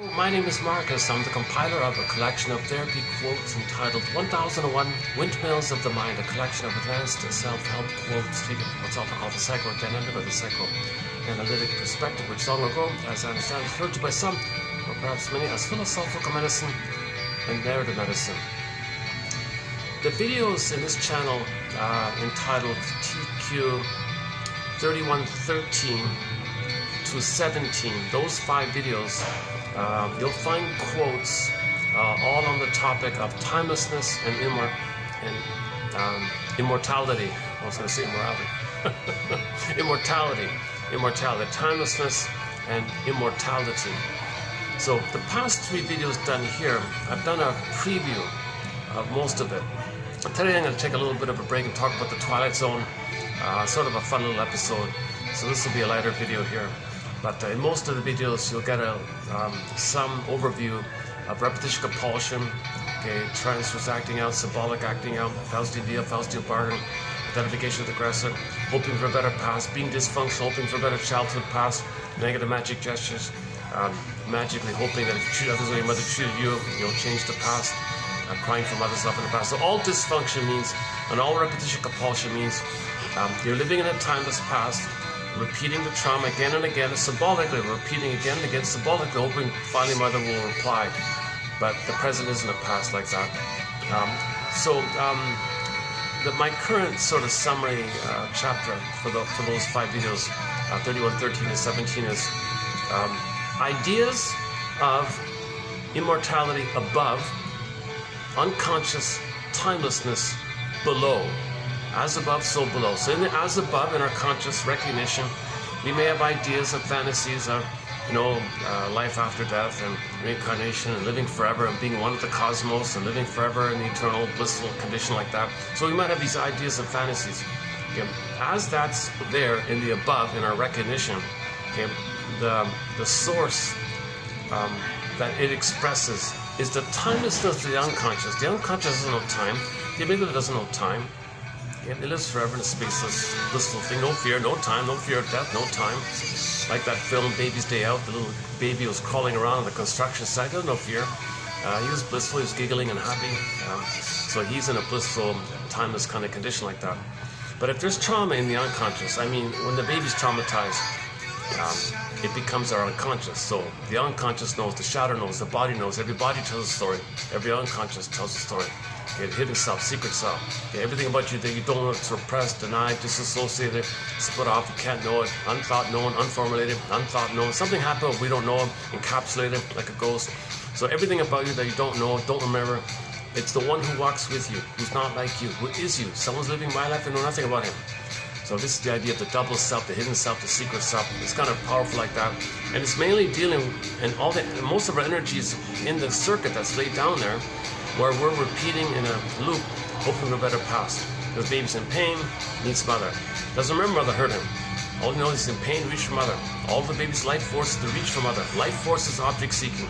My name is Marcus. I'm the compiler of a collection of therapy quotes entitled 1001 Windmills of the Mind, a collection of advanced self-help quotes taken from what's often called the psychodynamic or the psychoanalytic perspective, which long ago, as I understand, referred to by some, or perhaps many, as philosophical medicine and narrative medicine. The videos in this channel entitled TQ 3113 to 17, those 5 videos, you'll find quotes all on the topic of timelessness and immortality. I was going to say immorality. Immortality, timelessness and immortality. So the past 3 videos done here, I've done a preview of most of it. Today I'm going to take a little bit of a break and talk about the Twilight Zone, sort of a fun little episode. So this will be a lighter video here. But in most of the videos, you'll get some overview of repetition compulsion, transverse acting out, symbolic acting out, Faustian deal, Faustian bargain, identification with the aggressor, hoping for a better past, being dysfunctional, hoping for a better childhood past, negative magic gestures, magically hoping that if you treat others the way your mother treated you, you'll change the past, crying for mother's love in the past. So all dysfunction means, and all repetition compulsion means, you're living in a timeless past, repeating the trauma again and again, symbolically, repeating again and again, symbolically, hoping finally mother will reply. But the present isn't a past like that. My current sort of summary chapter for those 5 videos, 31, 13, and 17, is ideas of immortality above, unconscious timelessness below. As above, so below. So in the as above, in our conscious recognition, we may have ideas and fantasies of, life after death and reincarnation and living forever and being one with the cosmos and living forever in the eternal blissful condition like that. So we might have these ideas and fantasies. As that's there in the above, in our recognition, the source that it expresses is the timelessness of the unconscious. The unconscious doesn't know time. The amygdala doesn't know time. It lives forever in a spaceless, blissful thing. No fear, no time, no fear of death, no time. Like that film, Baby's Day Out, the little baby was crawling around on the construction site. There was no fear. He was blissful, he was giggling and happy. So he's in a blissful, timeless kind of condition like that. But if there's trauma in the unconscious, when the baby's traumatized, it becomes our unconscious. So the unconscious knows, the shadow knows, the body knows, every body tells a story. Every unconscious tells a story. Hidden self, secret self. Everything about you that you don't know, suppressed, denied, disassociated, split off, you can't know it, unthought known, unformulated, unthought known. Something happened, we don't know it, encapsulated like a ghost. So everything about you that you don't know, don't remember, it's the one who walks with you, who's not like you, who is you. Someone's living my life and know nothing about him. So this is the idea of the double self, the hidden self, the secret self. It's kind of powerful like that. And it's mainly dealing, and most of our energies in the circuit that's laid down there, where we're repeating in a loop, hoping for a better past. The baby's in pain, needs mother. Doesn't remember mother hurt him. All he knows is in pain, reach for mother. All of the baby's life force is to reach for mother. Life force is object seeking.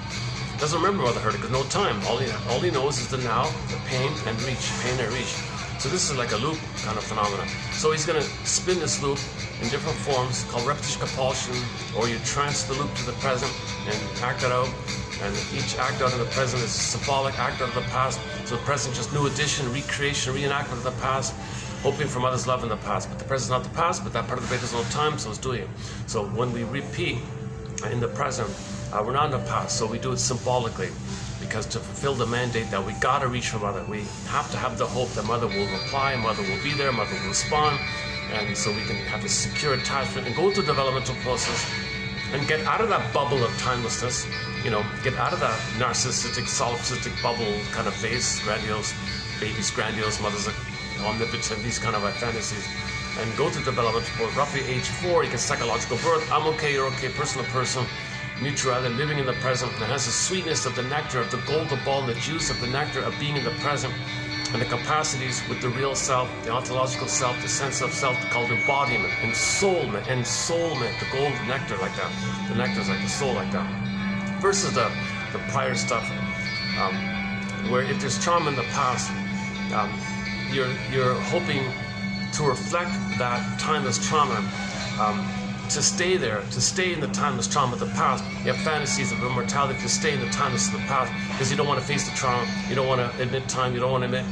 Doesn't remember mother hurt him because no time. All he knows is the now, the pain and reach, pain and reach. So this is like a loop kind of phenomenon. So he's going to spin this loop in different forms called repetition compulsion, or you trance the loop to the present and act it out. And each act out of the present is a symbolic act out of the past. So the present just new addition, recreation, reenactment of the past, hoping for mother's love in the past. But the present's not the past, but that part of the brain doesn't know time, so it's doing it. So when we repeat in the present, we're not in the past, so we do it symbolically. Because to fulfill the mandate that we gotta reach for mother, we have to have the hope that mother will reply, mother will be there, mother will respond, and so we can have a secure attachment and go through the developmental process and get out of that bubble of timelessness, get out of that narcissistic, solipsistic bubble kind of phase, grandiose, baby's grandiose, mother's omnipotent, these kind of fantasies, and go through development for roughly age 4, you get psychological birth, I'm okay, you're okay, person to person, mutuality, living in the present, and it has the sweetness of the nectar of the golden ball and the juice of the nectar of being in the present, and the capacities with the real self, the ontological self, the sense of self called embodiment, and soulment, the golden nectar like that. The nectar is like the soul like that. Versus the prior stuff, where if there's trauma in the past, you're hoping to reflect that timeless trauma to stay there, to stay in the timeless trauma of the past. You have fantasies of immortality to stay in the timeless of the past because you don't want to face the trauma, you don't want to admit time, you don't want to admit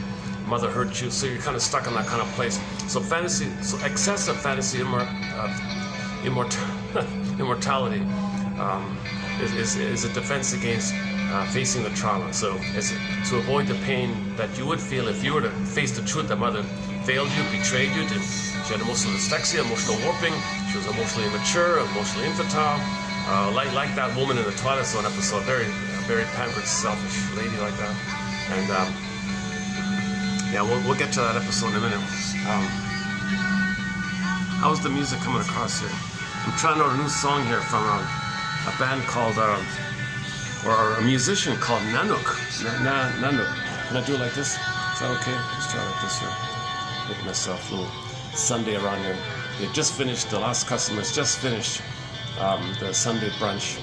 mother hurt you, so you're kind of stuck in that kind of place. So fantasy, so excessive fantasy immortality is a defense against facing the trauma. So it's to avoid the pain that you would feel if you were to face the truth that mother failed you, betrayed you, she had emotional dyslexia, emotional warping, she was emotionally immature, emotionally infantile, like that woman in the Twilight Zone episode, very pampered, selfish lady like that. And yeah, we'll get to that episode in a minute. How's the music coming across here? I'm trying out a new song here from a band called, or a musician called Nanook. Nanook. Can I do it like this? Is that okay? Let's try it like this here. Make myself a little Sunday around here. They just finished, the last customers just finished the Sunday brunch.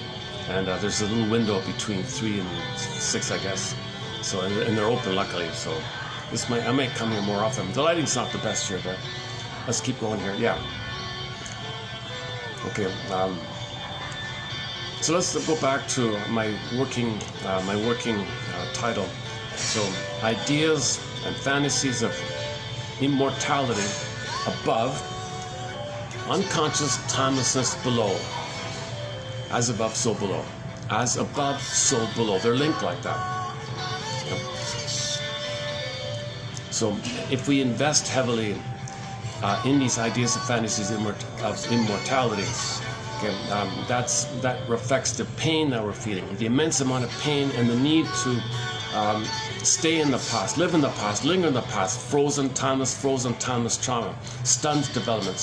And there's a little window between 3 and 6, I guess. So, and they're open luckily, so I might come here more often. The lighting's not the best here, but let's keep going here. Yeah. Okay. So let's go back to my working title. So ideas and fantasies of immortality above, unconscious timelessness below. As above, so below. As above, so below. They're linked like that. Yeah. So if we invest heavily in these ideas and fantasies of immortality, okay, that reflects the pain that we're feeling, the immense amount of pain and the need to stay in the past, live in the past, linger in the past, frozen timeless trauma, stunted development,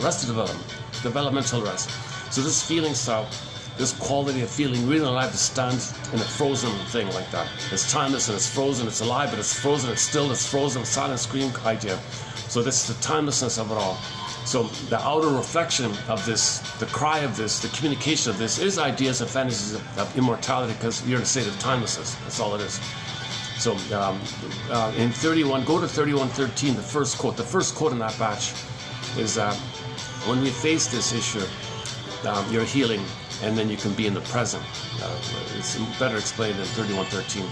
arrested development, developmental arrest. So this feeling this quality of feeling really alive to stand in a frozen thing like that. It's timeless and it's frozen, it's alive, but it's frozen, it's still, it's frozen, silent scream idea. So this is the timelessness of it all. So the outer reflection of this, the cry of this, the communication of this is ideas and fantasies of immortality, because you're in a state of timelessness. That's all it is. So in 31, go to 31:13, the first quote in that batch is when we face this issue, you're healing, and then you can be in the present. It's better explained in 31:13.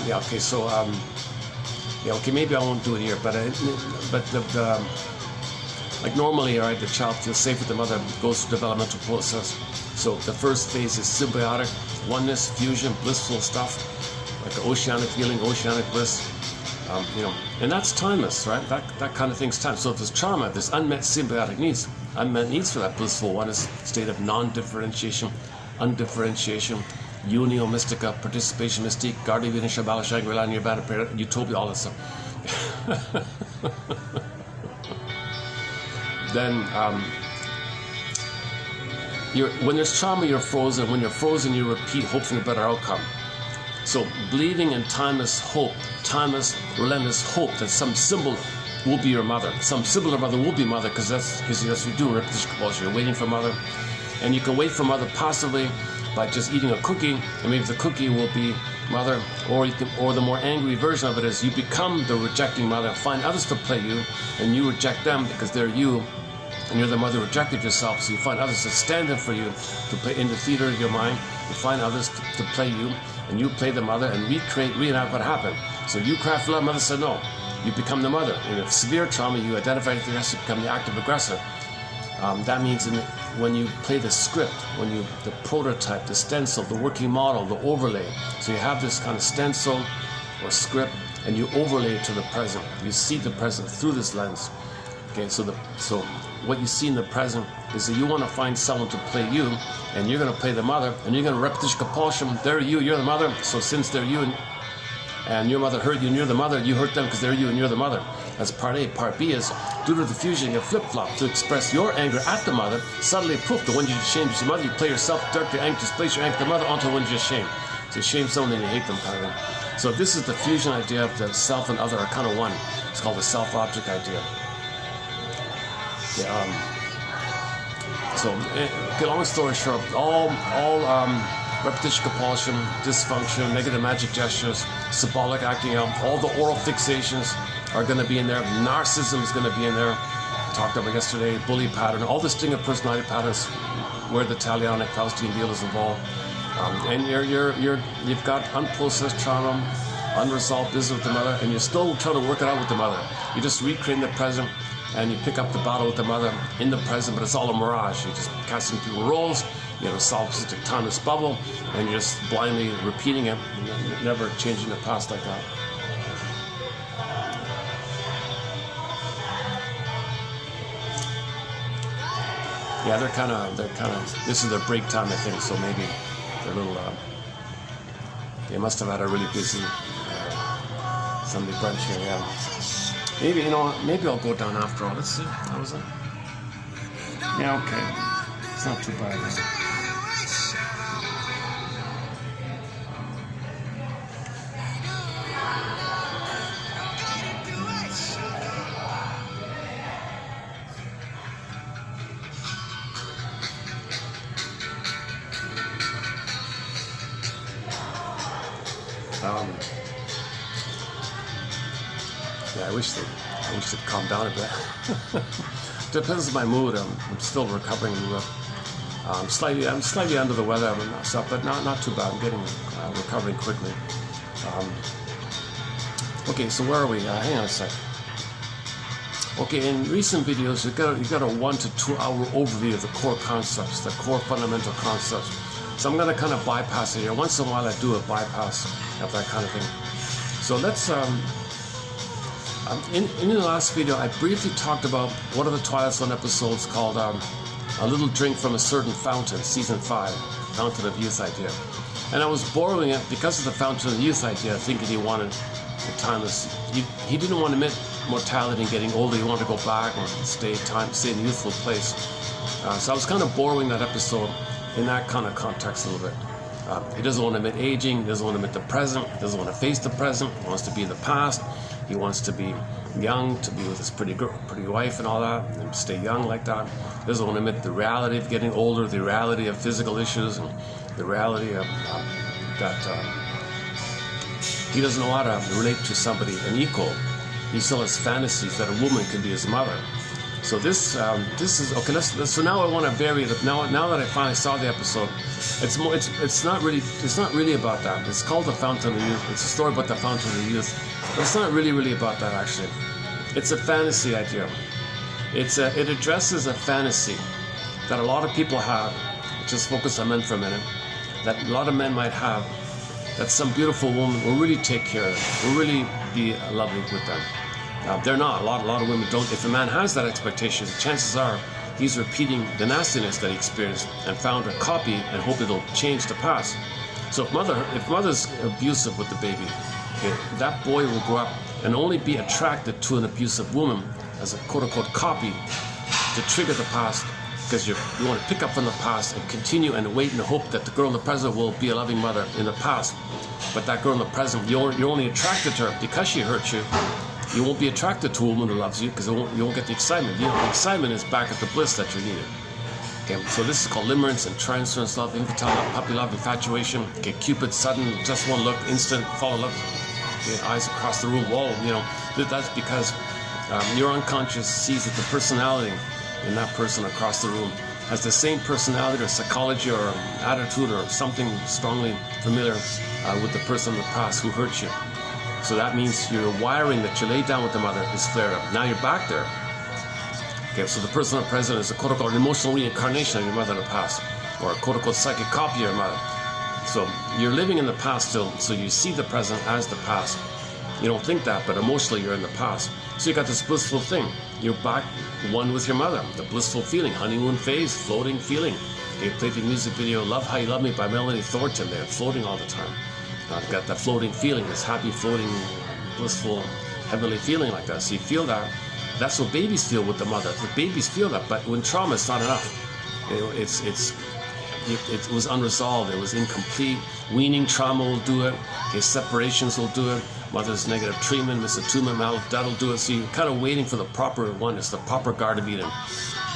Yeah, okay, so yeah, okay, maybe I won't do it here, but like normally, right, the child feels safe with the mother, goes through developmental process. So the first phase is symbiotic, oneness, fusion, blissful stuff, like an oceanic feeling, oceanic bliss, and that's timeless, right? That kind of thing's time. So if there's trauma, there's unmet symbiotic needs, unmet needs for that blissful oneness state of non-differentiation, undifferentiation, unio mystica, participation mystique, guardia vita shabala shangri-la, nirvana, utopia, all that stuff. Then when there's trauma, you're frozen. When you're frozen, you repeat, hope for a better outcome. So believing in timeless hope, timeless, relentless hope that some symbol will be your mother. Some symbol of mother will be mother, because that's what you do in repetition compulsion. You're waiting for mother, and you can wait for mother passively by just eating a cookie, and maybe the cookie will be mother, or the more angry version of it is you become the rejecting mother, find others to play you, and you reject them because they're you, and you're the mother who rejected yourself. So you find others to stand in for you, to play in the theater of your mind. You find others to play you, and you play the mother and reenact what happened. So you cry for love, mother said no. You become the mother. In a severe trauma, you identify with the aggressor, become the active aggressor. That means when you play the script, the prototype, the stencil, the working model, the overlay. So you have this kind of stencil or script, and you overlay it to the present. You see the present through this lens. Okay, so what you see in the present is that you want to find someone to play you, and you're going to play the mother, and you're going to repetition compulsion. They're you, you're the mother. So since they're you, and your mother hurt you, and you're the mother, you hurt them because they're you and you're the mother. That's part A. Part B is, due to the fusion, you flip-flop to express your anger at the mother. Suddenly, poof, the one you just shamed is your mother. You play yourself, direct your anger, displace your anger at the mother onto the one you just shamed. So you shame someone and you hate them, kind of thing. So this is the fusion idea of the self and other are kind of one. It's called the self-object idea. Okay, long story short, all repetition compulsion, dysfunction, negative magic gestures, symbolic acting out, all the oral fixations, are going to be in there. Narcissism is going to be in there. I talked about yesterday, bully pattern, all the string of personality patterns where the Talionic Faustian deal is involved. And you've got unprocessed trauma, unresolved business with the mother, and you're still trying to work it out with the mother. You just recreate the present, and you pick up the battle with the mother in the present, but it's all a mirage. You're just casting people roles. You have a solipsistic timeless bubble, and you're just blindly repeating it, never changing the past like that. Yeah, they're kind of. This is their break time, I think. So maybe they're a little. They must have had a really busy Sunday brunch here. Yeah. Maybe maybe I'll go down after all. Let's see. How was it? Yeah. Okay. It's not too bad. Yeah, I wish they'd calm down a bit. Depends on my mood. I'm still recovering. I'm slightly under the weather and stuff, but not too bad. I'm getting recovering quickly. Okay, so where are we? Hang on a sec. Okay, in recent videos, you got a 1 to 2 hour overview of the core concepts, the core fundamental concepts. So I'm going to kind of bypass it here. Once in a while, I do a bypass of that kind of thing. So let's. In the last video, I briefly talked about one of the Twilight Zone episodes called "A Little Drink from a Certain Fountain," Season 5, Fountain of Youth idea. And I was borrowing it because of the Fountain of Youth idea, thinking he wanted the timeless. He didn't want to admit mortality and getting older. He wanted to go back and stay in a youthful place. So I was kind of borrowing that episode in that kind of context a little bit. He doesn't want to admit aging. He doesn't want to admit the present. He doesn't want to face the present. He wants to be in the past. He wants to be young, to be with his pretty wife and all that, and stay young like that. He doesn't want to admit the reality of getting older, the reality of physical issues, and the reality of that he doesn't know how to relate to somebody, an equal. He still has fantasies that a woman can be his mother. So this is okay. So now I want to vary it. Now that I finally saw the episode, it's not really about that. It's called the Fountain of Youth. It's a story about the Fountain of Youth. But it's not really about that actually. It's a fantasy idea. It addresses a fantasy that a lot of people have. Just focus on men for a minute. That a lot of men might have. That some beautiful woman will really take care of them. Will really be lovely with them. They're not. A lot of women don't. If a man has that expectation, chances are he's repeating the nastiness that he experienced and found a copy and hope it'll change the past. So if mother's abusive with the baby, okay, that boy will grow up and only be attracted to an abusive woman as a quote-unquote copy to trigger the past, because you want to pick up from the past and continue and wait and hope that the girl in the present will be a loving mother in the past. But that girl in the present, you're only attracted to her because she hurt you. You won't be attracted to a woman who loves you because you won't get the excitement. The excitement is back at the bliss that you needed. Okay, so this is called limerence and transference love, infantile love, puppy love, infatuation. Okay, Cupid, sudden, just one look, instant, fall in love. Okay, eyes across the room, whoa, that's because your unconscious sees that the personality in that person across the room has the same personality or psychology or attitude or something strongly familiar with the person in the past who hurt you. So that means your wiring that you laid down with the mother is flared up. Now you're back there. Okay, so the person in the present is a quote-unquote emotional reincarnation of your mother in the past, or a quote-unquote psychic copy of your mother. So you're living in the past still, so you see the present as the past. You don't think that, but emotionally you're in the past. So you got this blissful thing. You're back one with your mother. The blissful feeling, honeymoon phase, floating feeling. They played the music video "Love How You Love Me" by Melanie Thornton. They're floating all the time. I've got that floating feeling, this happy, floating, blissful, heavenly feeling like that. So you feel that. That's what babies feel with the mother. The babies feel that, but when trauma, it's not enough. It was unresolved. It was incomplete. Weaning trauma will do it. Okay, separations will do it. Mother's negative treatment, misattunement, that'll do it. So you're kind of waiting for the proper one. It's the proper Garden of Eden.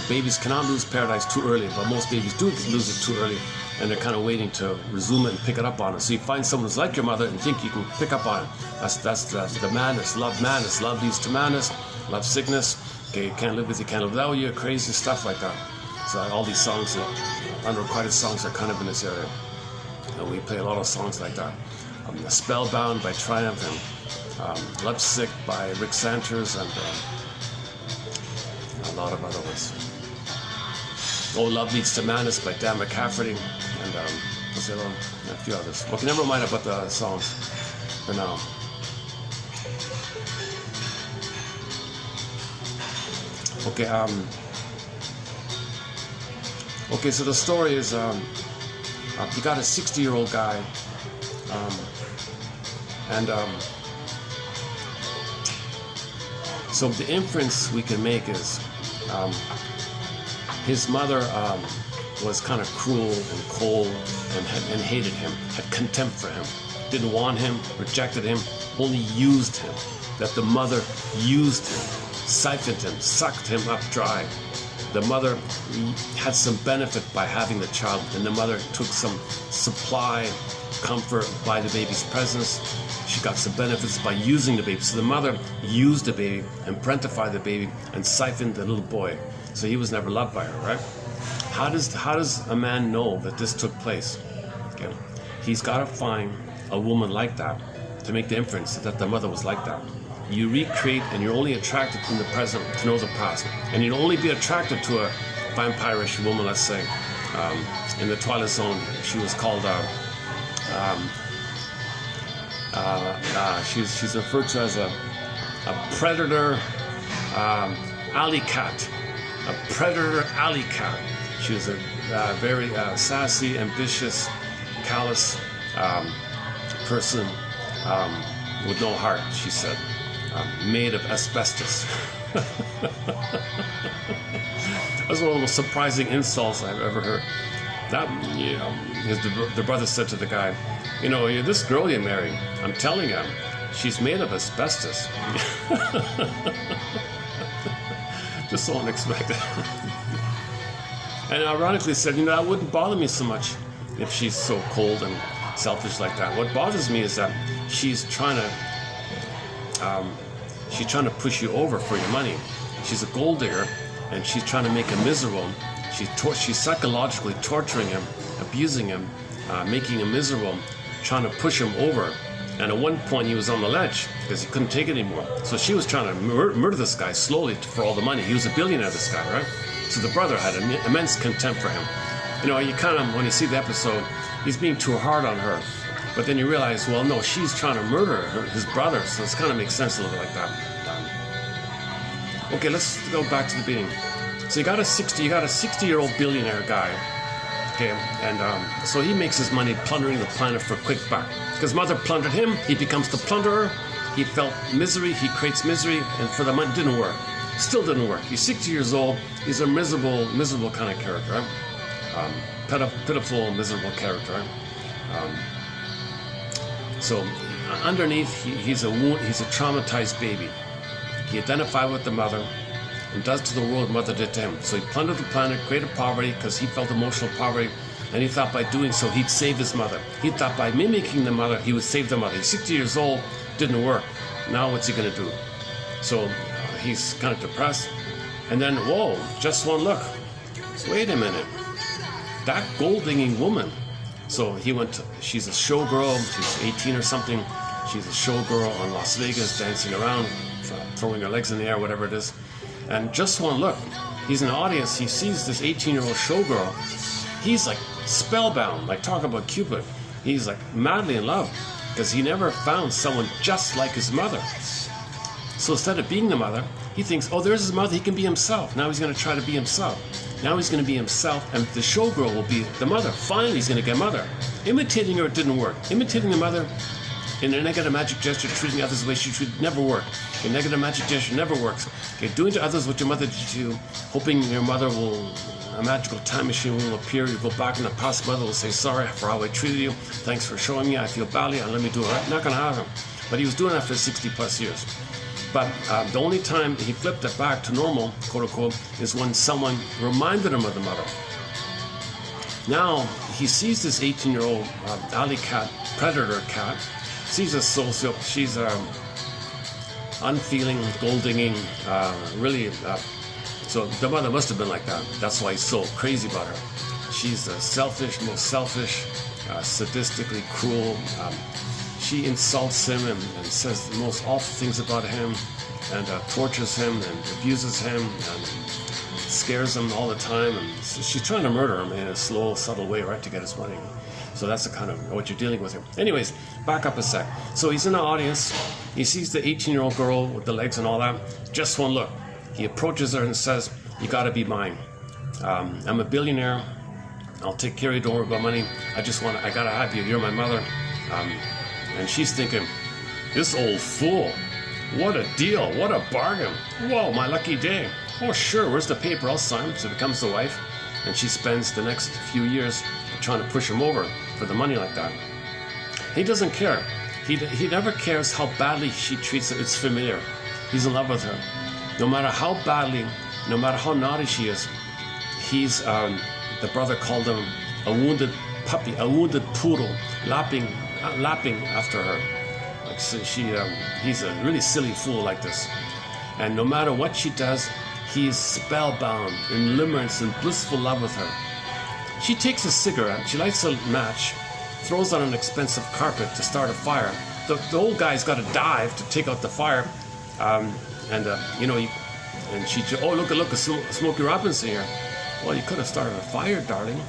babies cannot lose paradise too early, but most babies do lose it too early, and they're kind of waiting to resume it and pick it up on it. So you find someone who's like your mother and think you can pick up on it. That's the madness. Love leads to madness. Love sickness. Okay, you can't live with you, can't live without you. Crazy stuff like that. So all these songs, unrequited songs, are kind of in this area. And we play a lot of songs like that. Spellbound by Triumph, and Lovesick by Rick Santers, and a lot of other ones. Oh, Love Leads to Madness by Dan McCafferty, and a few others. Okay, never mind about the songs for now. Okay, okay, so the story is, you got a 60-year-old guy, so the inference we can make is, his mother was kind of cruel and cold and hated him, had contempt for him, didn't want him, rejected him, only used him. That the mother used him, siphoned him, sucked him up dry. The mother had some benefit by having the child, and the mother took some supply, comfort by the baby's presence. She got some benefits by using the baby. So the mother used the baby and parentified the baby and siphoned the little boy. So he was never loved by her, right? How does a man know that this took place? Okay. He's got to find a woman like that to make the inference that the mother was like that. You recreate, and you're only attracted in the present to know the past. And you'll only be attracted to a vampirish woman, let's say. In the Twilight Zone, she was called, she's referred to as a predator alley cat. A predator alley cat. She was a very sassy, ambitious, callous person with no heart, she said. Made of asbestos. That's one of the most surprising insults I've ever heard. That, you know, the brother said to the guy, you know, this girl you married, I'm telling you, she's made of asbestos. Just so unexpected. And ironically said, you know, that wouldn't bother me so much if she's so cold and selfish like that. What bothers me is that she's trying to push you over for your money. She's a gold digger, and she's trying to make him miserable. She's psychologically torturing him, abusing him, making him miserable, trying to push him over. And at one point he was on the ledge because he couldn't take it anymore. So she was trying to murder this guy slowly for all the money. He was a billionaire, this guy, right? So the brother had immense contempt for him. You know, you kind of, when you see the episode, he's being too hard on her. But then you realize, well, no, she's trying to murder his brother, so it kind of makes sense a little bit like that. Okay, let's go back to the beginning. So you got a 60-year-old billionaire guy, okay, and so he makes his money plundering the planet for a quick buck. Because mother plundered him, he becomes the plunderer. He felt misery, he creates misery, and for the money, it didn't work. Still didn't work. He's 60 years old. He's a miserable kind of character, right? Pitiful, miserable character, right? So underneath, he's a traumatized baby. He identified with the mother and does to the world what mother did to him. So he plundered the planet, created poverty because he felt emotional poverty, and he thought by doing so he'd save his mother. He thought by mimicking the mother he would save the mother. He's 60 years old, didn't work. Now what's he going to do? So he's kind of depressed. And then, whoa, just one look. Wait a minute. That gold-digging woman. So he went, she's a showgirl, she's 18 or something. She's a showgirl on Las Vegas, dancing around, throwing her legs in the air, whatever it is. And just one look, he's in the audience, he sees this 18-year-old showgirl. He's like spellbound, like talking about Cupid. He's like madly in love because he never found someone just like his mother. So instead of being the mother, he thinks, oh, there's his mother, he can be himself. Now he's going to try to be himself. Now he's going to be himself, and the showgirl will be the mother. Finally, he's going to get mother. Imitating her didn't work. Imitating the mother in a negative magic gesture, treating others the way she treated, never worked. A negative magic gesture never works. Okay, doing to others what your mother did to you, hoping your mother will, a magical time machine will appear, you go back in the past, mother will say, sorry for how I treated you, thanks for showing me, I feel badly, and let me do it. Not going to happen. But he was doing that for 60 plus years. But the only time he flipped it back to normal, quote unquote, is when someone reminded him of the mother. Now he sees this 18-year-old alley cat, predator cat. She's a socio, she's unfeeling, gold-digging, really. So the mother must have been like that. That's why he's so crazy about her. She's selfish, most selfish, sadistically cruel. She insults him and says the most awful things about him, and tortures him and abuses him and scares him all the time. And she's trying to murder him in a slow, subtle way, right, to get his money. So that's the kind of what you're dealing with here. Anyways, back up a sec. So he's in the audience. He sees the 18-year-old girl with the legs and all that. Just one look. He approaches her and says, "You got to be mine. I'm a billionaire. I'll take care of you. Don't worry about money. I got to have you. You're my mother." And she's thinking, "This old fool. What a deal. What a bargain. Whoa, my lucky day. Oh, sure. Where's the paper? I'll sign." So becomes the wife. And she spends the next few years trying to push him over for the money like that. He doesn't care. He never cares how badly she treats her. It's familiar. He's in love with her. No matter how badly, no matter how naughty she is, he's, the brother called him a wounded puppy, a wounded poodle, lapping after her. Like, so he's a really silly fool like this. And no matter what she does, he's spellbound, in limerence, in blissful love with her. She takes a cigarette, she lights a match, throws on an expensive carpet to start a fire. The old guy's got to dive to take out the fire. And she, "Oh, look, Smokey Robinson here." "Well, you could have started a fire, darling."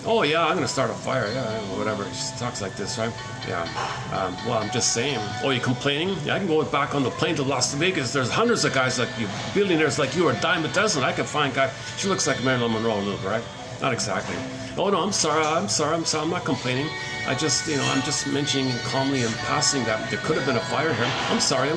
"Oh, yeah, I'm going to start a fire." "Yeah, whatever." She talks like this, right? "Yeah. Well, I'm just saying." "Oh, you complaining?" "Yeah, I can go back on the plane to Las Vegas. There's hundreds of guys like you, billionaires like you, are a dime a dozen. I can find guys." She looks like Marilyn Monroe a little bit, right? Not exactly. "Oh, no, I'm sorry. I'm not complaining. I'm just mentioning calmly in passing that there could have been a fire here. I'm sorry.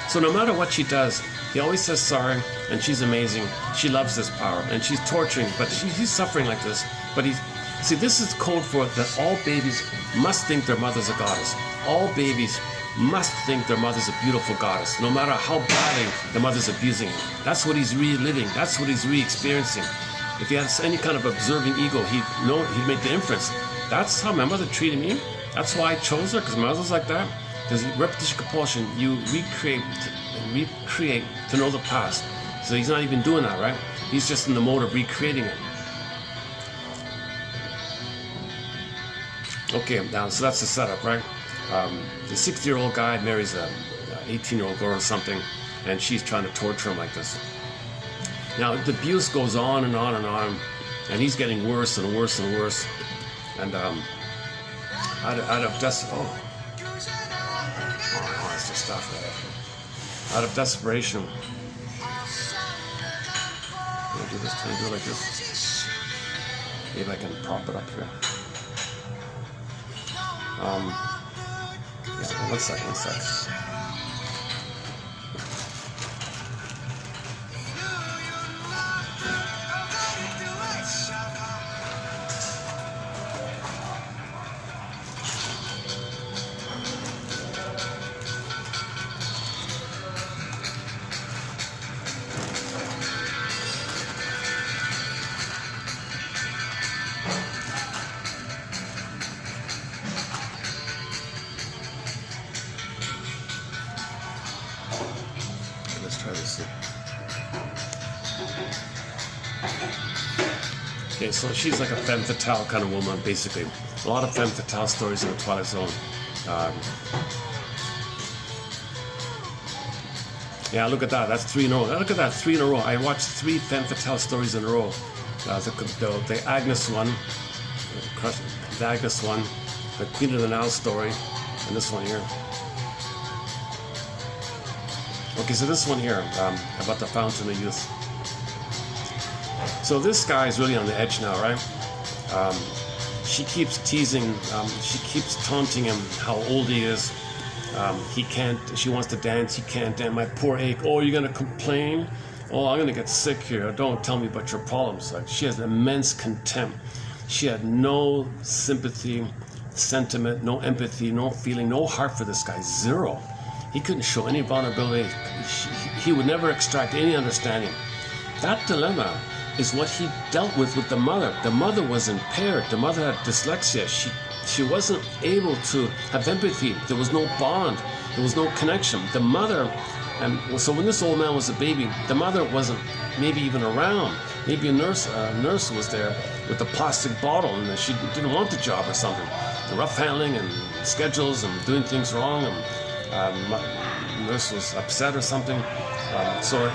So no matter what she does, he always says sorry, and she's amazing. She loves this power, and she's torturing, but he's suffering like this. But this is code for that all babies must think their mother's a goddess. All babies must think their mother's a beautiful goddess, no matter how badly the mother's abusing him. That's what he's reliving. That's what he's re-experiencing. If he has any kind of observing ego, he'd make the inference. That's how my mother treated me. That's why I chose her, because my mother's like that. Because repetition compulsion, you recreate to know the past. So he's not even doing that, right? He's just in the mode of recreating it. Okay, now, so that's the setup, right? The 60-year-old guy marries a 18-year-old girl or something, and she's trying to torture him like this. Now, the abuse goes on and on and on, and he's getting worse and worse and worse. And that's the stuff. Out of desperation. Can I do this? Can I do it like this? Maybe I can prop it up here. Yeah, one sec. Let's try this. Okay, so she's like a femme fatale kind of woman, basically. A lot of femme fatale stories in the Twilight Zone. Yeah, look at that. That's 3 in a row. Look at that, 3 in a row. I watched 3 femme fatale stories in a row. The Agnes one, the Queen of the Nile story, and this one here. Okay, so this one here, about the Fountain of Youth. So this guy is really on the edge now, right? She keeps teasing, she keeps taunting him how old he is. He can't, she wants to dance, he can't dance. My poor ache. "Oh, you're gonna complain? Oh, I'm gonna get sick here. Don't tell me about your problems." Like, she has immense contempt. She had no sympathy, sentiment, no empathy, no feeling, no heart for this guy. Zero. He couldn't show any vulnerability. He would never extract any understanding. That dilemma is what he dealt with the mother. The mother was impaired. The mother had dyslexia. She wasn't able to have empathy. There was no bond. There was no connection. The mother, and so when this old man was a baby, the mother wasn't maybe even around. Maybe a nurse was there with a plastic bottle, and she didn't want the job or something. The rough handling and schedules and doing things wrong, and the nurse was upset or something. So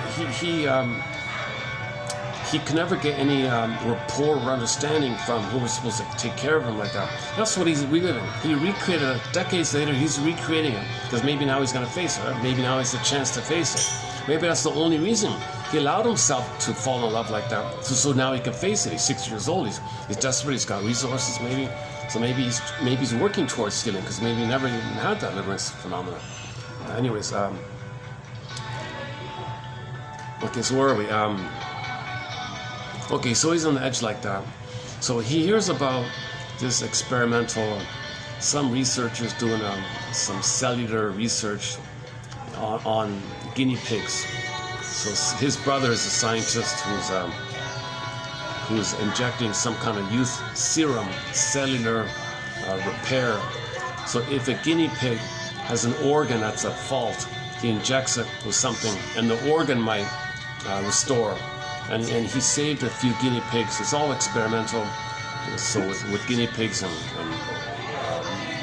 he could never get any rapport or understanding from who was supposed to take care of him like that. That's what he's reliving. He recreated it. Decades later, he's recreating it because maybe now he's going to face it. Right? Maybe now he's the chance to face it. Maybe that's the only reason he allowed himself to fall in love like that. So now he can face it. He's 60 years old. He's desperate. He's got resources maybe. So maybe he's working towards healing because maybe he never even had that deliverance phenomenon. Anyways, okay, so where are we? Okay, so he's on the edge like that. So he hears about this experimental, some researchers doing some cellular research on guinea pigs. So his brother is a scientist who's injecting some kind of youth serum, cellular repair. So if a guinea pig has an organ that's at fault, he injects it with something, and the organ might restore. And he saved a few guinea pigs. It's all experimental. So with guinea pigs and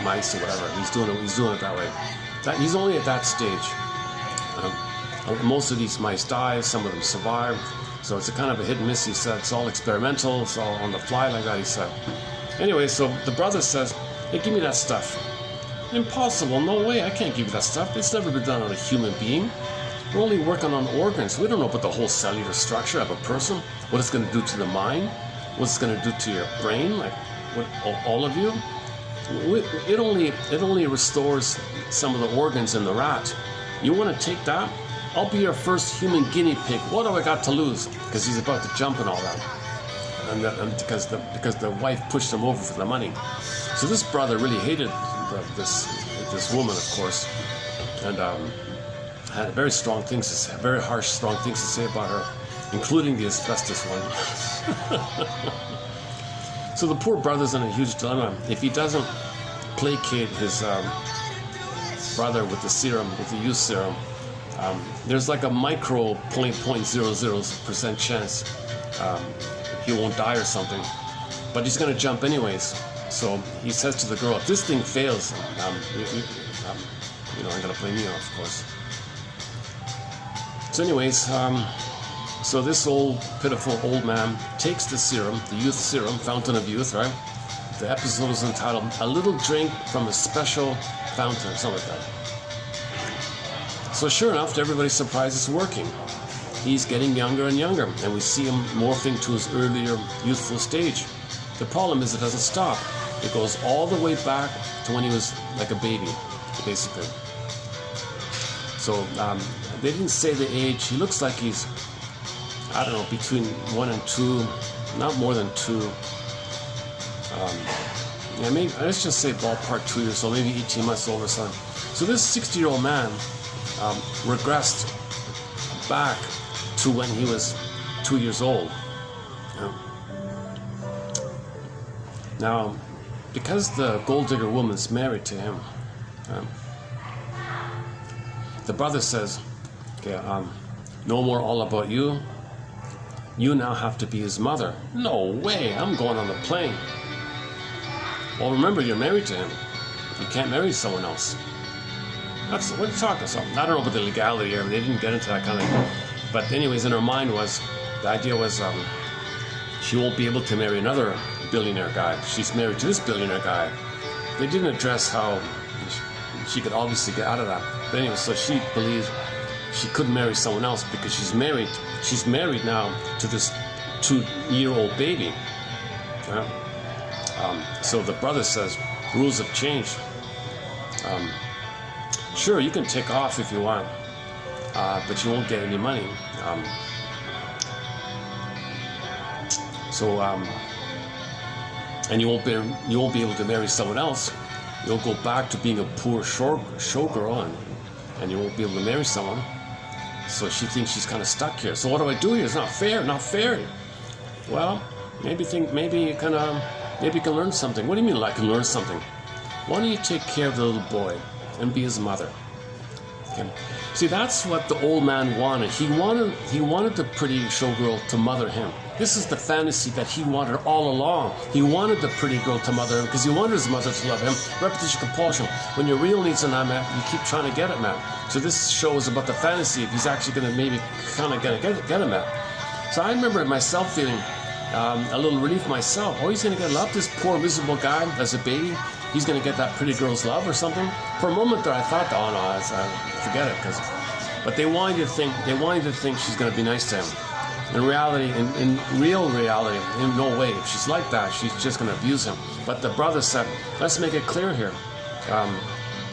mice or whatever, he's doing it that way. He's only at that stage. Most of these mice die. Some of them survive. So it's a kind of a hit and miss. He said it's all experimental. It's all on the fly like that. He said. Anyway, so the brother says, "Hey, give me that stuff." Impossible. No way. I can't give you that stuff. It's never been done on a human being. We're only working on organs. We don't know about the whole cellular structure of a person, what it's going to do to the mind, what it's going to do to your brain, like what, all of you. It only restores some of the organs in the rat. You want to take that? I'll be your first human guinea pig. What do I got to lose? Because he's about to jump and all that, and because the wife pushed him over for the money. So this brother really hated this woman, of course, and had very strong things to say, very harsh, strong things to say about her, including the asbestos one. So the poor brother's in a huge dilemma. If he doesn't placate his brother with the serum, with the youth serum, there's like a micro 0.00% chance he won't die or something. But he's going to jump anyways. So he says to the girl, if this thing fails, I'm going to blame you, of course. So anyways, so this old, pitiful old man takes the serum, the youth serum, fountain of youth, right? The episode is entitled, A Little Drink from a Special Fountain, or something like that. So sure enough, to everybody's surprise, it's working. He's getting younger and younger, and we see him morphing to his earlier youthful stage. The problem is it doesn't stop. It goes all the way back to when he was like a baby, basically. So they didn't say the age. He looks like he's, I don't know, between 1 and 2, not more than 2. Yeah, maybe let's just say ballpark 2 years old, maybe 18 months old or something. So this 60-year-old man regressed back to when he was 2 years old. Now, because the gold digger woman's married to him, the brother says, okay, no more all about you. You now have to be his mother. No way, I'm going on the plane. Well, remember, you're married to him. You can't marry someone else. That's what you're talking about. I don't know about the legality here. They didn't get into that kind of thing. But anyways, in her mind was, the idea was she won't be able to marry another billionaire guy. She's married to this billionaire guy. They didn't address how she could obviously get out of that. But anyway, so she believes she couldn't marry someone else because she's married. She's married now to this 2-year-old baby. So the brother says, rules have changed. Sure, you can take off if you want, but you won't get any money. And you won't be able to marry someone else. You'll go back to being a poor showgirl, and and you won't be able to marry someone. So she thinks she's kind of stuck here. So what do I do here? It's not fair, not fair. Well, maybe you can learn something. What do you mean I can learn something? Why don't you take care of the little boy and be his mother? Okay. See, that's what the old man wanted. He wanted the pretty showgirl to mother him. This is the fantasy that he wanted all along. He wanted the pretty girl to mother him because he wanted his mother to love him. Repetition, compulsion. When your real needs are not met, you keep trying to get it met. So this show is about the fantasy if he's actually going to maybe kind of get it met. So I remember myself feeling a little relief myself. Oh, he's going to get love, this poor miserable guy as a baby. He's going to get that pretty girl's love or something. For a moment there, I thought, oh no, forget it, but they wanted to think she's going to be nice to him. In reality, in real reality, in no way. If she's like that, she's just going to abuse him. But the brother said, let's make it clear here.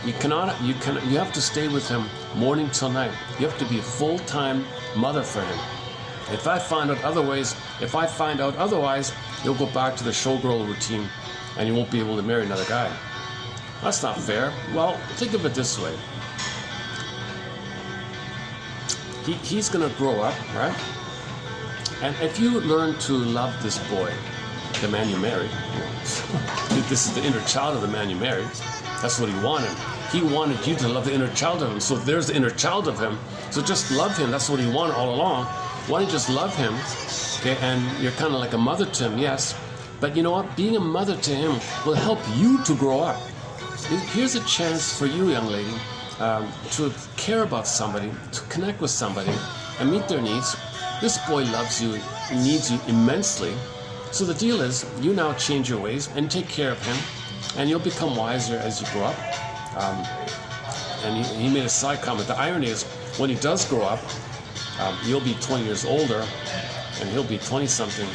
You have to stay with him morning till night. You have to be a full-time mother for him. If I find out otherwise, you'll go back to the showgirl routine and you won't be able to marry another guy. That's not fair. Well, think of it this way. He's going to grow up, right? And if you learn to love this boy, the man you married, this is the inner child of the man you married. That's what he wanted. He wanted you to love the inner child of him. So there's the inner child of him. So just love him. That's what he wanted all along. Why don't you just love him? Okay, and you're kind of like a mother to him, yes. But you know what? Being a mother to him will help you to grow up. Here's a chance for you, young lady, to care about somebody, to connect with somebody, and meet their needs. This boy loves you, needs you immensely. So the deal is, you now change your ways and take care of him, and you'll become wiser as you grow up. And he made a side comment. The irony is, when he does grow up, you'll be 20 years older, and he'll be 20-something.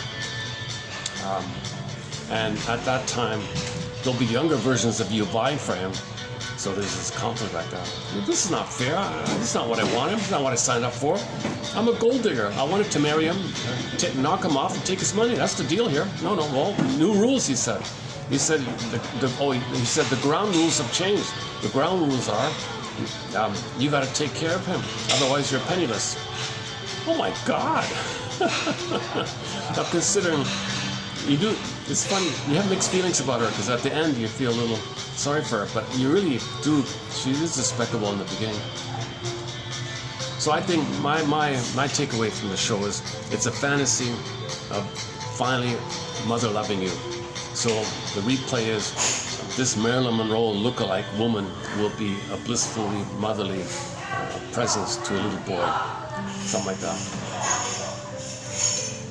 And at that time, there'll be younger versions of you vying for him. So there's this conflict like that. This is not fair. This is not what I wanted. This is not what I signed up for. I'm a gold digger. I wanted to marry him, knock him off, and take his money. That's the deal here. No. Well, new rules, he said. He said the ground rules have changed. The ground rules are you got to take care of him. Otherwise, you're penniless. Oh my God. Now considering it's funny, you have mixed feelings about her because at the end you feel a little sorry for her, but you really do. She is despicable in the beginning. So I think my takeaway from the show is it's a fantasy of finally mother loving you. So the replay is this Marilyn Monroe lookalike woman will be a blissfully motherly presence to a little boy, something like that.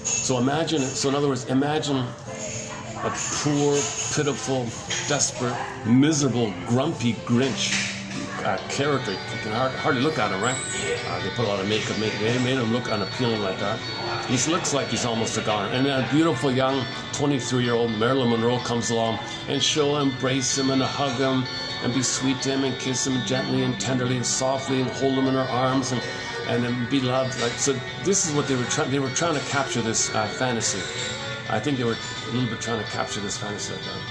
So imagine, in other words, imagine a poor, pitiful, desperate, miserable, grumpy Grinch character. You can hardly look at him, right? They put a lot of makeup, they made him look unappealing like that. He looks like he's almost a goner. And then a beautiful young 23-year-old Marilyn Monroe comes along and she'll embrace him and hug him and be sweet to him and kiss him gently and tenderly and softly and hold him in her arms and then be loved. So this is what they were trying to capture this fantasy. I think they were a little bit trying to capture this fantasy like that.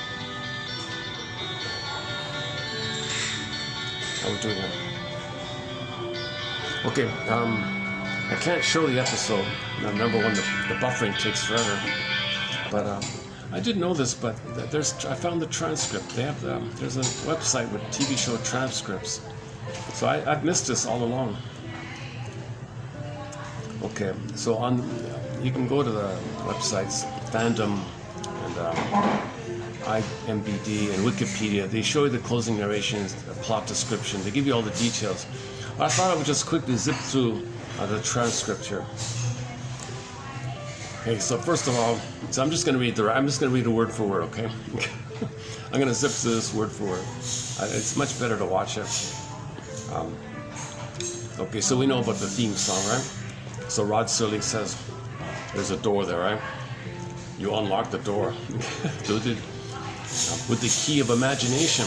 How are we doing that? Okay, I can't show the episode. Number one, the buffering takes forever. But I didn't know this, but I found the transcript. They have there's a website with TV show transcripts. So I've missed this all along. Okay, so you can go to the websites, Fandom and IMDb and Wikipedia. They show you the closing narrations, the plot description. They give you all the details. I thought I would just quickly zip through the transcript here. Okay, so first of all, I'm just going to read it word for word. Okay, I'm going to zip through this word for word. It's much better to watch it. Okay, so we know about the theme song, right? So Rod Serling says, "There's a door there, right? You unlock the door with the key of imagination.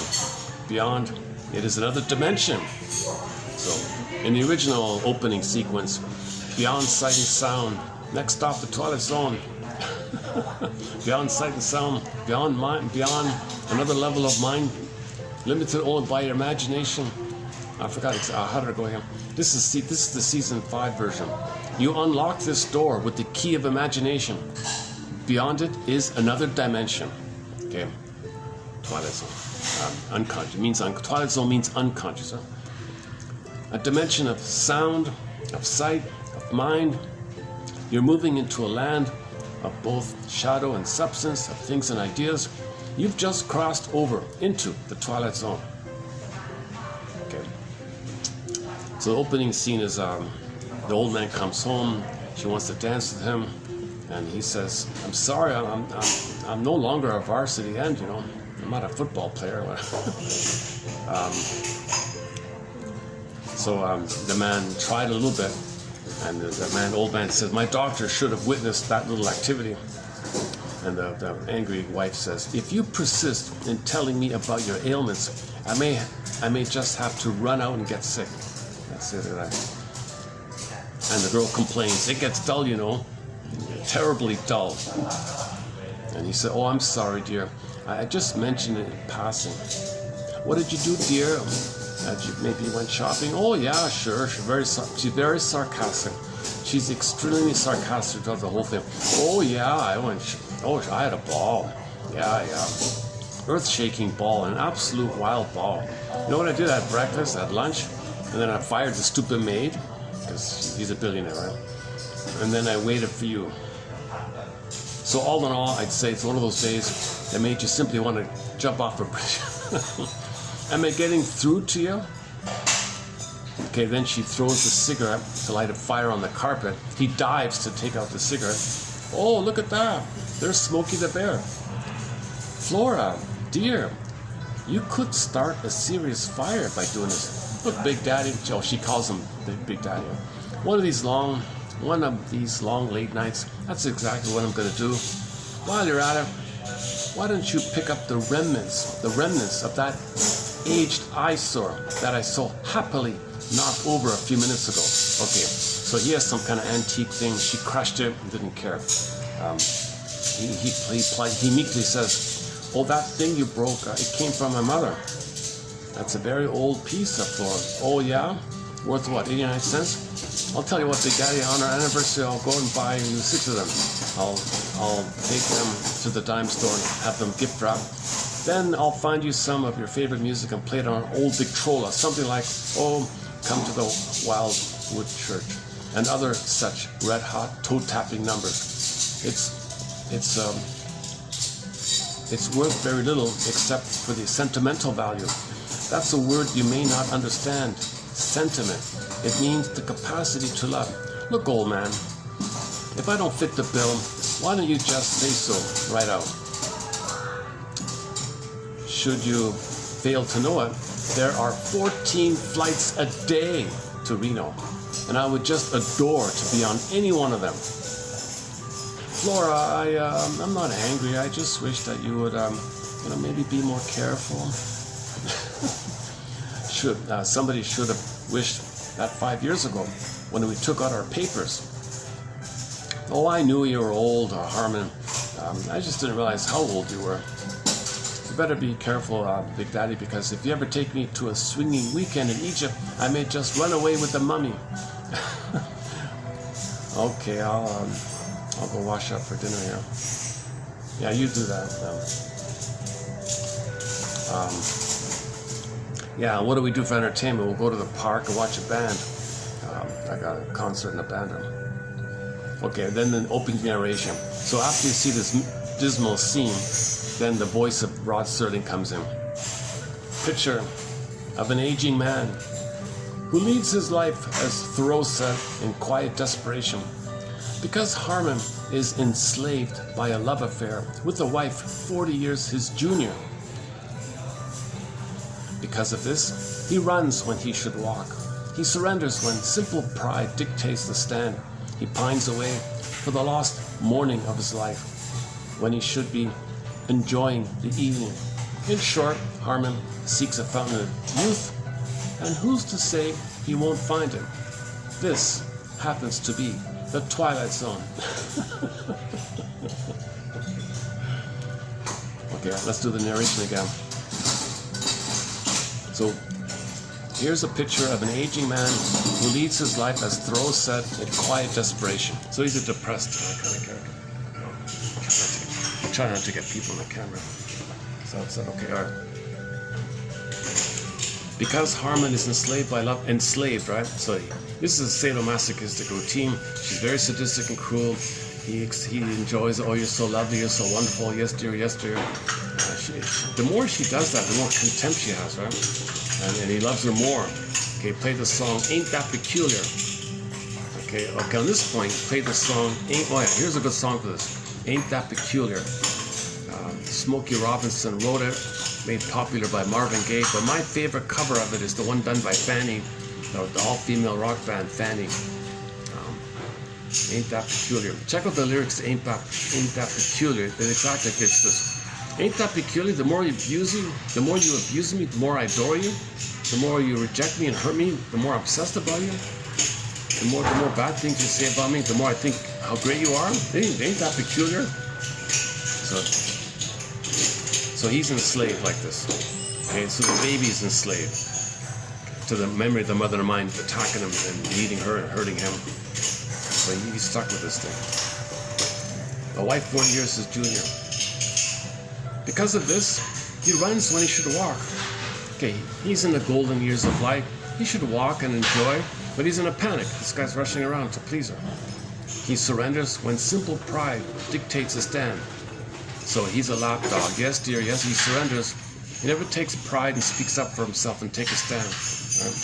Beyond, it is another dimension." So, in the original opening sequence, beyond sight and sound, next stop the Twilight Zone. Beyond sight and sound, beyond mind, beyond another level of mind, limited only by your imagination. I forgot how did it go again? This is the season 5 version. You unlock this door with the key of imagination. Beyond it is another dimension. Okay, Twilight Zone. Unconscious means Twilight Zone means unconscious. Huh? A dimension of sound, of sight, of mind. You're moving into a land of both shadow and substance, of things and ideas. You've just crossed over into the Twilight Zone. Okay. So the opening scene is the old man comes home. She wants to dance with him, and he says, "I'm sorry, I'm no longer a varsity end. You know, I'm not a football player." So the man tried a little bit, and the old man says, "My doctor should have witnessed that little activity." And the angry wife says, "If you persist in telling me about your ailments, I may just have to run out and get sick." That's it. And the girl complains, "It gets dull, you know, terribly dull." And he said, "Oh, I'm sorry, dear. I just mentioned it in passing. What did you do, dear? Maybe you went shopping?" "Oh, yeah, sure. She's very sarcastic. She's extremely sarcastic about the whole thing. Oh, yeah, I had a ball. Yeah. Earth-shaking ball, an absolute wild ball. You know what I did? I had breakfast, I had lunch, and then I fired the stupid maid, because he's a billionaire, right? And then I waited for you. So all in all, I'd say it's one of those days that made you simply want to jump off a bridge. Am I getting through to you?" Okay, then she throws the cigarette to light a fire on the carpet. He dives to take out the cigarette. "Oh, look at that. There's Smokey the Bear. Flora, dear, you could start a serious fire by doing this. Look, Big Daddy," oh, she calls him Big Daddy. One of these long late nights, that's exactly what I'm going to do. While you're at it, why don't you pick up the remnants of that aged eyesore that I so happily knocked over a few minutes ago." Okay, so he has some kind of antique thing. She crushed it, didn't care. He meekly says, "Oh, that thing you broke, it came from my mother. That's a very old piece of flora." "Oh, yeah? Worth what, 89 cents? I'll tell you what, Big Daddy, on our anniversary, I'll go and buy you 6 of them. I'll take them to the dime store and have them gift wrapped. Then I'll find you some of your favorite music and play it on an old Victrola, something like, oh, Come to the Wildwood Church, and other such red-hot toe-tapping numbers. It's worth very little except for the sentimental value. That's a word you may not understand. Sentiment. It means the capacity to love. Look, old man, if I don't fit the bill, why don't you just say so right out? Should you fail to know it, there are 14 flights a day to Reno, and I would just adore to be on any one of them. Flora, I'm not angry. I just wish that you would, maybe be more careful. Somebody should have wished that 5 years ago when we took out our papers. Oh, I knew you were old, Harmon. I just didn't realize how old you were. You better be careful, Big Daddy, because if you ever take me to a swinging weekend in Egypt, I may just run away with the mummy. Okay, I'll go wash up for dinner here. Yeah, you do that. Yeah, what do we do for entertainment? We'll go to the park and watch a band. I got a concert in a band room. Okay, then the opening narration. So after you see this dismal scene, then the voice of Rod Serling comes in. Picture of an aging man who leads his life, as Thoreau said, in quiet desperation. Because Harmon is enslaved by a love affair with a wife 40 years his junior. Because of this, he runs when he should walk. He surrenders when simple pride dictates the stand. He pines away for the lost morning of his life, when he should be enjoying the evening. In short, Harmon seeks a fountain of youth, and who's to say he won't find it? This happens to be the Twilight Zone. Okay, let's do the narration again. So, Here's a picture of an aging man who leads his life as Thoreau said, in quiet desperation. So he's a depressed kind of character. Try not to get people in the camera. So it's okay, all right. Because Harmon is enslaved by love, enslaved, right? So this is a sadomasochistic routine. She's very sadistic and cruel. He enjoys, oh, you're so lovely, you're so wonderful, yes dear, yes dear. The more she does that, the more contempt she has, right? And he loves her more. Okay, play the song, Ain't That Peculiar? Okay, on this point, play the song, oh yeah, here's a good song for this. Ain't That Peculiar? Smokey Robinson wrote it, made popular by Marvin Gaye, but my favorite cover of it is the one done by Fanny, the all-female rock band Fanny. Ain't That Peculiar? Check out the lyrics to Ain't That Peculiar. It exactly fits this. Ain't that peculiar? The more you abuse me, the more I adore you. The more you reject me and hurt me, the more I'm obsessed about you. The more bad things you say about me, the more I think how great you are. Ain't that peculiar? So he's enslaved like this. Okay, so the baby's enslaved to the memory of the mother and mind attacking him and eating her and hurting him. So he's stuck with this thing. A wife 40 years his junior. Because of this, he runs when he should walk. Okay, he's in the golden years of life. He should walk and enjoy, but he's in a panic. This guy's rushing around to please her. He surrenders when simple pride dictates a stand. So he's a lapdog. Yes, dear, yes, he surrenders. He never takes pride and speaks up for himself and takes a stand. Right?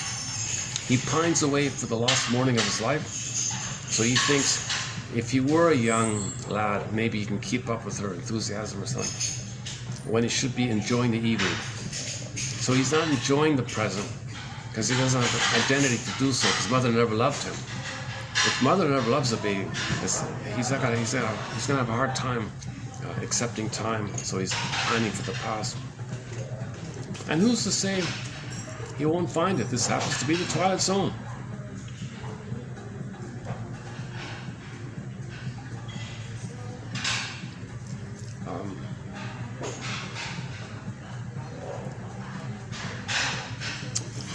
He pines away for the lost morning of his life. So he thinks, if you were a young lad, maybe you can keep up with her enthusiasm or something, when he should be enjoying the evening. So he's not enjoying the present because he doesn't have the identity to do so, because mother never loved him. If mother never loves a baby, he's gonna have a hard time accepting time, so he's pining for the past. And who's to say he won't find it? This happens to be the Twilight Zone.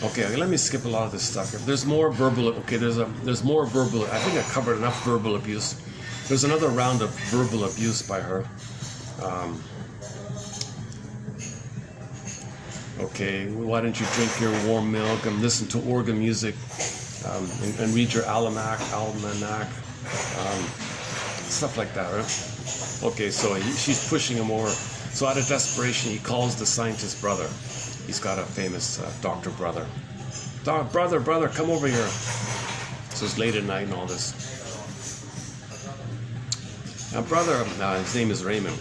Okay, let me skip a lot of this stuff here. There's more verbal. Okay, there's more verbal. I think I covered enough verbal abuse. There's another round of verbal abuse by her. Okay, why don't you drink your warm milk and listen to organ music and read your almanac, stuff like that, right? Okay, so she's pushing him over. So out of desperation, he calls the scientist brother. He's got a famous doctor brother. Brother, come over here. So it's late at night and all this. Now, brother, his name is Raymond.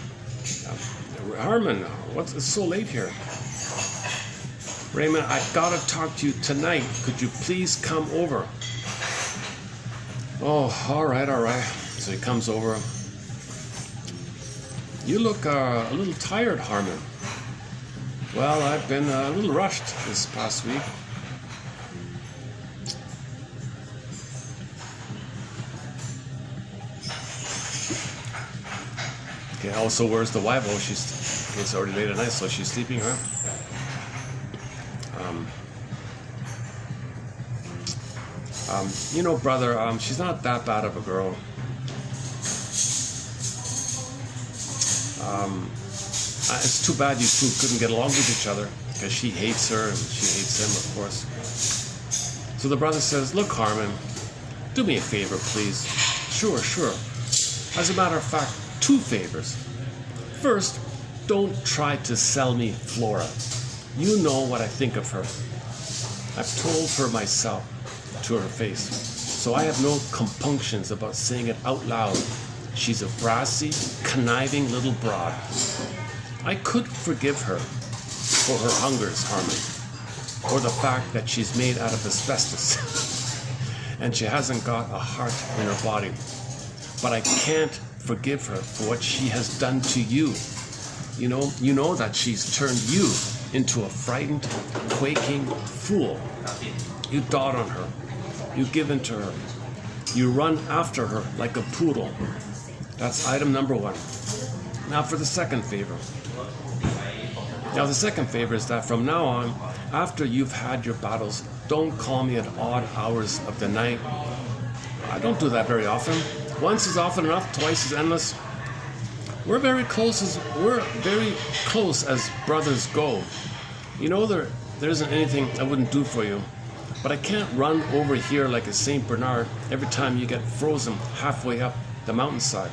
Harmon, it's so late here? Raymond, I've got to talk to you tonight. Could you please come over? Oh, all right. So he comes over. You look a little tired, Harmon. Well, I've been a little rushed this past week. Okay, also, where's the wife? Oh, it's already late at night, so she's sleeping, huh? Brother, she's not that bad of a girl. It's too bad you two couldn't get along with each other, because she hates her and she hates him, of course. So the brother says, look, Harmon, do me a favor, please. Sure. As a matter of fact, 2 favors. First, don't try to sell me Flora. You know what I think of her. I've told her myself to her face, so I have no compunctions about saying it out loud. She's a brassy, conniving little broad. I could forgive her for her hungers, Harmon, or the fact that she's made out of asbestos and she hasn't got a heart in her body. But I can't forgive her for what she has done to you. You know that she's turned you into a frightened, quaking fool. You dote on her. You give in to her. You run after her like a poodle. That's item number 1. Now for the second favor. Now the second favor is that from now on, after you've had your battles, don't call me at odd hours of the night. I don't do that very often. Once is often enough, twice is endless. We're very close as brothers go. You know, there isn't anything I wouldn't do for you, but I can't run over here like a Saint Bernard every time you get frozen halfway up the mountainside.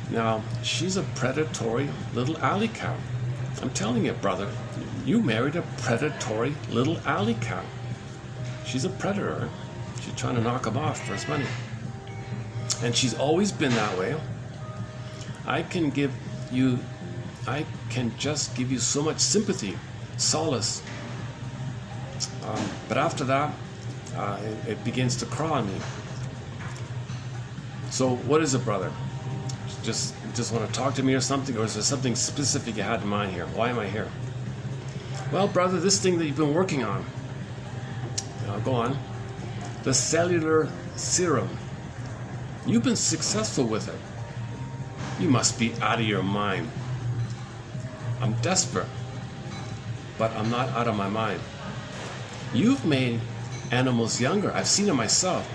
Now, she's a predatory little alley cat. I'm telling you, brother, you married a predatory little alley cat. She's a predator. She's trying to knock him off for his money. And she's always been that way. I can just give you so much sympathy, solace. But after that, it begins to crawl on me. So what is it, brother? Just want to talk to me or something? Or is there something specific you had in mind here? Why am I here? Well, brother, this thing that you've been working on. Go on. The cellular serum. You've been successful with it. You must be out of your mind. I'm desperate, but I'm not out of my mind. You've made animals younger. I've seen it myself.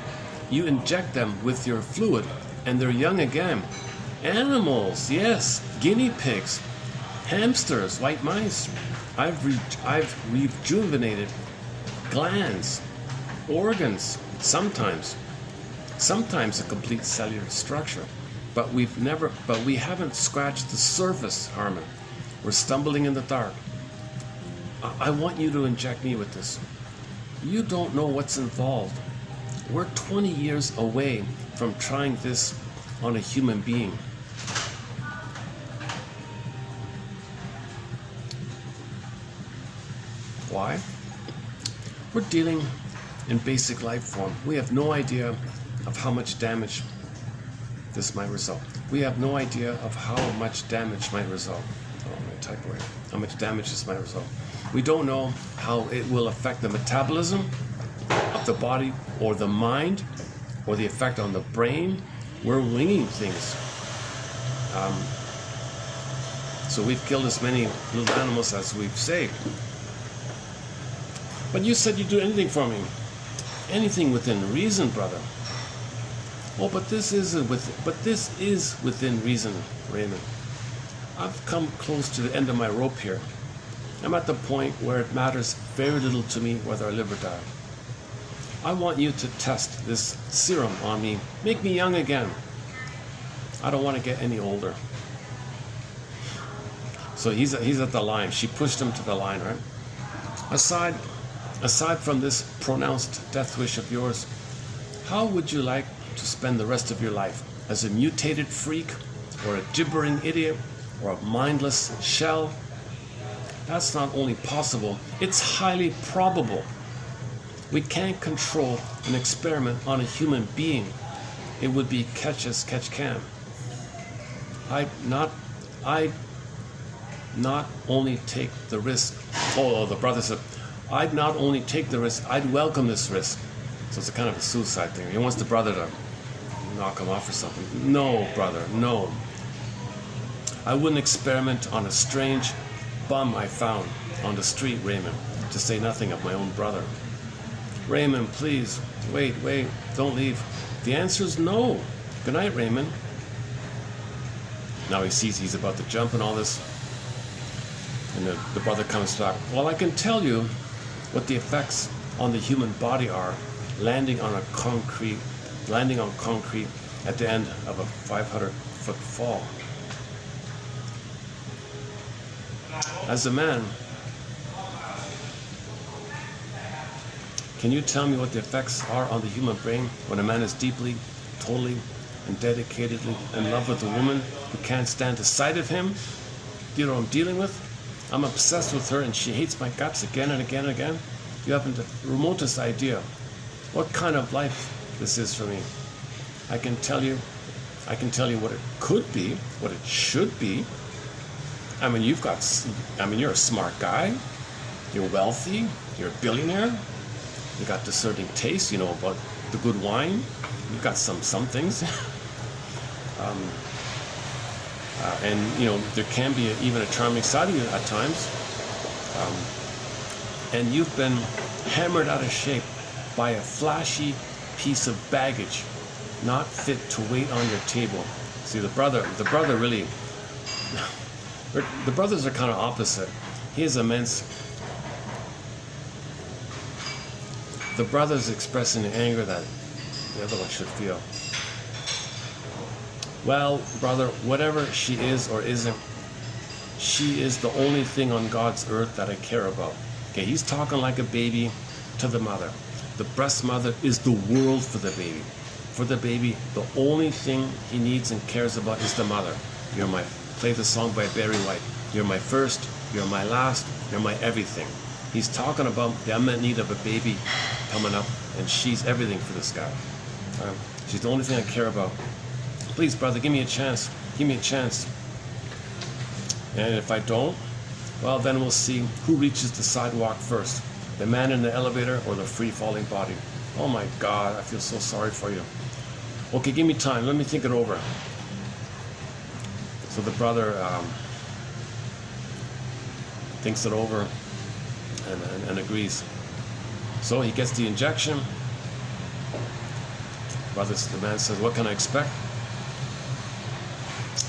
You inject them with your fluid, and they're young again. Animals, yes, guinea pigs, hamsters, white mice. I've rejuvenated glands, organs, sometimes a complete cellular structure. But we haven't scratched the surface, Harmon. We're stumbling in the dark. I want you to inject me with this. You don't know what's involved. We're 20 years away from trying this on a human being. Why? We're dealing in basic life form. We have no idea of how much damage this might result. We have no idea of how much damage might result. Oh, I'm going to type away. How much damage this might result. We don't know how it will affect the metabolism of the body or the mind or the effect on the brain. We're winging things. So we've killed as many little animals as we've saved. But you said you'd do anything for me. Anything within reason, brother. Oh, but this is within reason, Raymond. I've come close to the end of my rope here. I'm at the point where it matters very little to me whether I live or die. I want you to test this serum on me. Make me young again. I don't want to get any older. So he's at the line. She pushed him to the line, right? Aside from this pronounced death wish of yours, how would you like to spend the rest of your life? As a mutated freak, or a gibbering idiot, or a mindless shell? That's not only possible, it's highly probable. We can't control an experiment on a human being. It would be catch as catch can. I'd not only take the risk. Oh, the brother said, I'd not only take the risk, I'd welcome this risk. So it's a kind of a suicide thing. He wants the brother to knock him off or something. No, brother, no. I wouldn't experiment on a strange bum I found on the street, Raymond, to say nothing of my own brother. Raymond, please, wait, don't leave. The answer is no. Good night, Raymond. Now he sees he's about to jump and all this. And the brother comes back. Well, I can tell you what the effects on the human body are landing on concrete at the end of a 500-foot fall. As a man, can you tell me what the effects are on the human brain when a man is deeply, totally, and dedicatedly in love with a woman who can't stand the sight of him? Do you know what I'm dealing with? I'm obsessed with her and she hates my guts again and again and again. You haven't the remotest idea what kind of life this is for me. I can tell you what it could be, what it should be. I mean, you're a smart guy. You're wealthy. You're a billionaire. You got discerning taste. You know about the good wine. You got some things. And there can be even a charming side of you at times. And you've been hammered out of shape by a flashy piece of baggage, not fit to wait on your table. See, the brother really, the brothers are kind of opposite. He has immense. The brother's expressing the anger that the other one should feel. Well, brother, whatever she is or isn't, she is the only thing on God's earth that I care about. Okay, he's talking like a baby to the mother. The breast mother is the world for the baby. For the baby, the only thing he needs and cares about is the mother. Play the song by Barry White. You're my first, you're my last, you're my everything. He's talking about the unmet need of a baby coming up, and she's everything for this guy. She's the only thing I care about. Please, brother, give me a chance. Give me a chance. And if I don't, well, then we'll see who reaches the sidewalk first. The man in the elevator or the free-falling body. Oh my God, I feel so sorry for you. Okay, give me time. Let me think it over. So the brother thinks it over and agrees. So he gets the injection. The man says, what can I expect?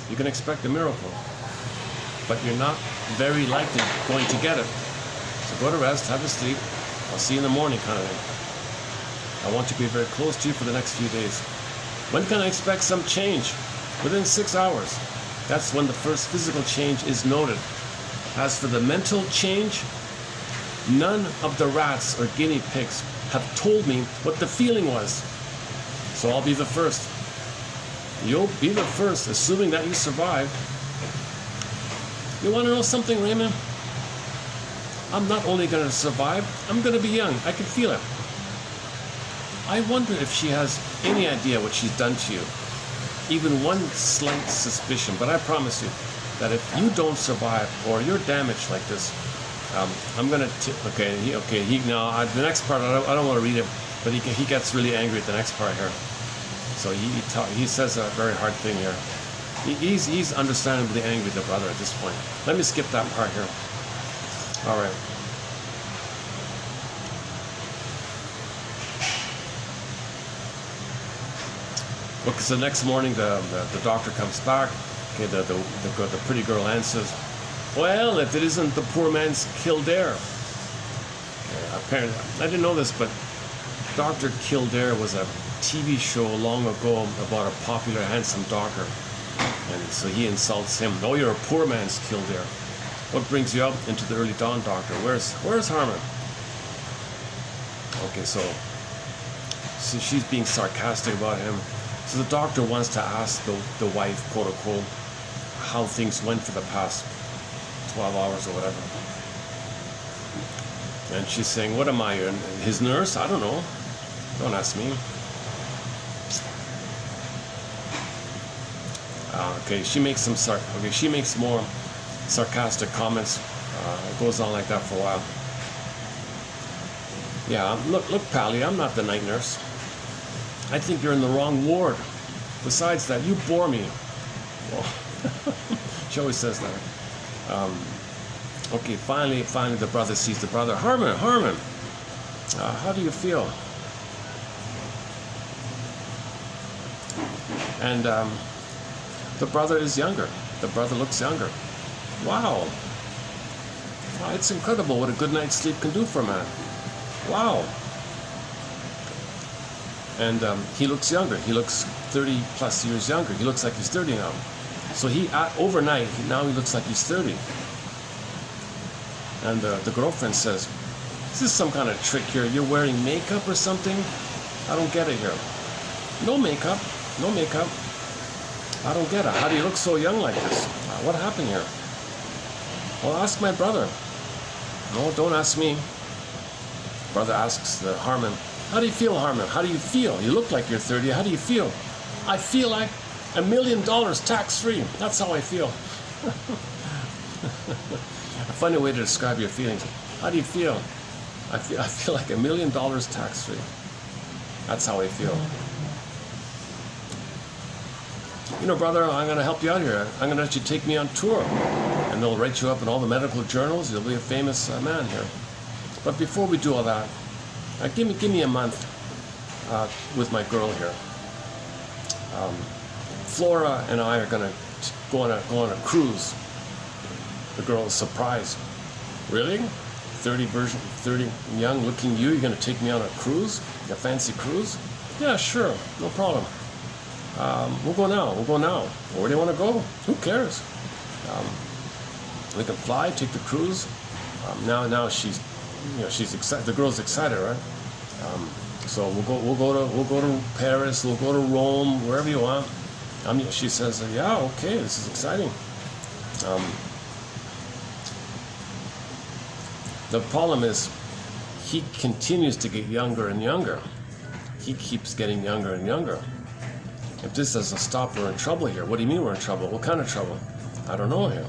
You can expect a miracle, but you're not very likely going to get it. So go to rest, have a sleep. I'll see you in the morning, kind of thing. I want to be very close to you for the next few days. When can I expect some change? Within 6 hours. That's when the first physical change is noted. As for the mental change, none of the rats or guinea pigs have told me what the feeling was. So I'll be the first. You'll be the first, assuming that you survive. You want to know something, Raymond? I'm not only going to survive, I'm going to be young. I can feel it. I wonder if she has any idea what she's done to you. Even one slight suspicion. But I promise you that if you don't survive or you're damaged like this, I'm going to... the next part, I don't want to read it, but he gets really angry at the next part here. So he says a very hard thing here. He's understandably angry at the brother at this point. Let me skip that part here. All right. Okay, so the next morning the doctor comes back. Okay, the pretty girl answers, well, if it isn't the poor man's Kildare. Okay, apparently, I didn't know this, but Dr. Kildare was a TV show long ago about a popular handsome doctor. And so he insults him. Oh, you're a poor man's Kildare. What brings you up into the early dawn, doctor? Where's Harmon? Okay, so she's being sarcastic about him. So the doctor wants to ask the wife, quote unquote, how things went for the past 12 hours or whatever. And she's saying, what am I, his nurse? I don't know. Don't ask me. She makes more sarcastic comments. It goes on like that for a while. Yeah, look, Pally, I'm not the night nurse. I think you're in the wrong ward. Besides that, you bore me. Well, she always says that. Okay, finally, the brother sees the brother. Harmon, how do you feel? And the brother is younger. The brother looks younger. Wow. It's incredible what a good night's sleep can do for a man. Wow. And he looks younger. He looks 30 plus years younger. He looks like he's 30 now. So overnight, now he looks like he's 30. And the girlfriend says, is this some kind of trick here? You're wearing makeup or something? I don't get it here. No makeup. I don't get it. How do you look so young like this? What happened here? Well, ask my brother. No, don't ask me. Brother asks the Harmon, how do you feel, Harmon? How do you feel? You look like you're 30. How do you feel? I feel like $1 million tax-free. That's how I feel. A funny way to describe your feelings. How do you feel? I feel like $1 million tax-free. That's how I feel. you know, brother, I'm going to help you out here. I'm going to let you take me on tour. And they'll write you up in all the medical journals. You'll be a famous man here. But before we do all that, give me a month with my girl here. Flora and I are going to go on a cruise. The girl is surprised. Really? 30 young looking you're going to take me on a cruise? A fancy cruise? Yeah, sure, no problem. We'll go now. Where do you want to go? Who cares? We can fly, take the cruise. Now she's excited. The girl's excited, right? So we'll go to Paris. We'll go to Rome, wherever you want. She says, yeah, okay, this is exciting. The problem is, he continues to get younger and younger. He keeps getting younger and younger. If this doesn't stop, we're in trouble here. What do you mean we're in trouble? What kind of trouble? I don't know here.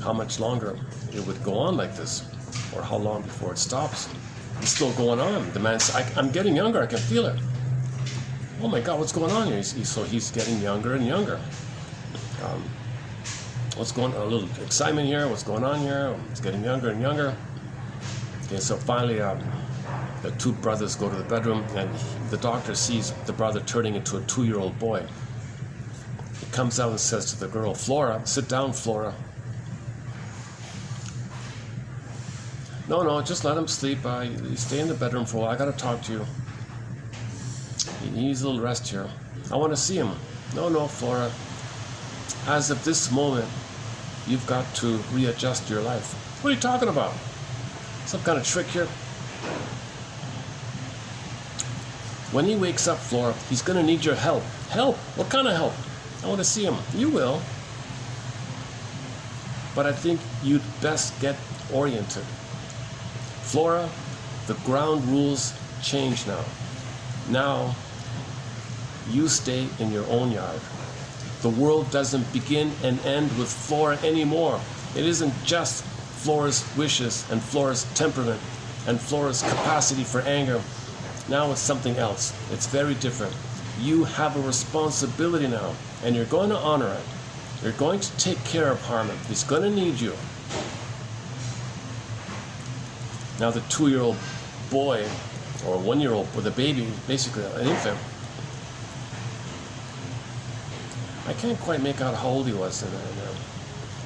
How much longer it would go on like this? Or how long before it stops? It's still going on. The man says, I'm getting younger, I can feel it. Oh my God, what's going on here? So he's getting younger and younger. What's going on? A little excitement here. What's going on here? It's getting younger and younger. Okay, so finally, the two brothers go to the bedroom, and the doctor sees the brother turning into a 2-year-old boy. He comes out and says to the girl, Flora, sit down, Flora. No, just let him sleep. You stay in the bedroom for a while. I got to talk to you. He needs a little rest here. I want to see him. No, Flora. As of this moment, you've got to readjust your life. What are you talking about? Some kind of trick here? When he wakes up, Flora, he's going to need your help. Help? What kind of help? I want to see him. You will. But I think you'd best get oriented. Flora, the ground rules change now. Now, you stay in your own yard. The world doesn't begin and end with Flora anymore. It isn't just Flora's wishes and Flora's temperament and Flora's capacity for anger. Now it's something else. It's very different. You have a responsibility now, and you're going to honor it. You're going to take care of Harmon. He's going to need you. Now the 2-year-old boy, or 1-year-old, or the baby, basically an infant, I can't quite make out how old he was.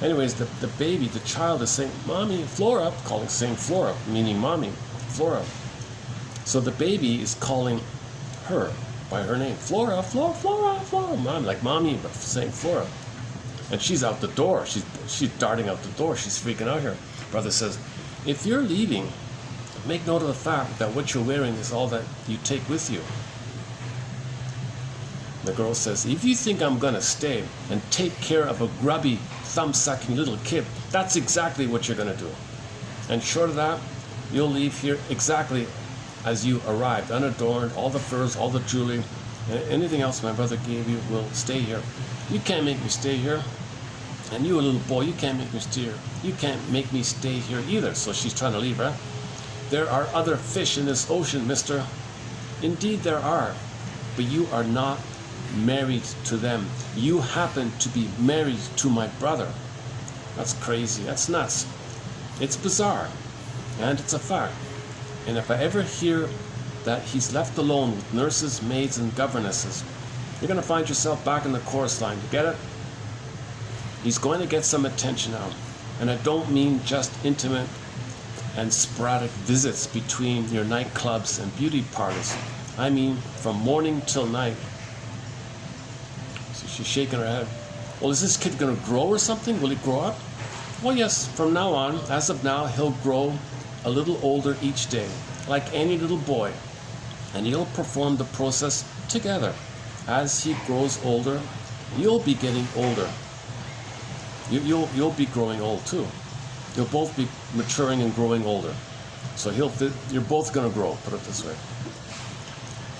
Anyways, the baby, the child is saying, Mommy, Flora, saying Flora, meaning Mommy, Flora. So the baby is calling her by her name. Flora, Mom, like Mommy, but saying Flora. And she's out the door. She's darting out the door. She's freaking out here. Brother says, if you're leaving, make note of the fact that what you're wearing is all that you take with you. The girl says, if you think I'm going to stay and take care of a grubby, thumb-sucking little kid, that's exactly what you're going to do. And short of that, you'll leave here exactly as you arrived, unadorned, all the furs, all the jewelry, anything else my brother gave you will stay here. You can't make me stay here. And you, a little boy, you can't make me stay here. You can't make me stay here either. So she's trying to leave, right? There are other fish in this ocean, mister. Indeed there are. But you are not married to them. You happen to be married to my brother. That's crazy. That's nuts. It's bizarre. And it's a fact. And if I ever hear that he's left alone with nurses, maids, and governesses, you're going to find yourself back in the chorus line. You get it? He's going to get some attention now. And I don't mean just intimate and sporadic visits between your nightclubs and beauty parlors. I mean from morning till night. So she's shaking her head. Well, is this kid going to grow or something? Will he grow up? Well, yes, from now on, as of now, he'll grow a little older each day, like any little boy. And you'll perform the process together. As he grows older, you'll be getting older. You'll be growing old too. You'll both be maturing and growing older. So you're both going to grow, put it this way.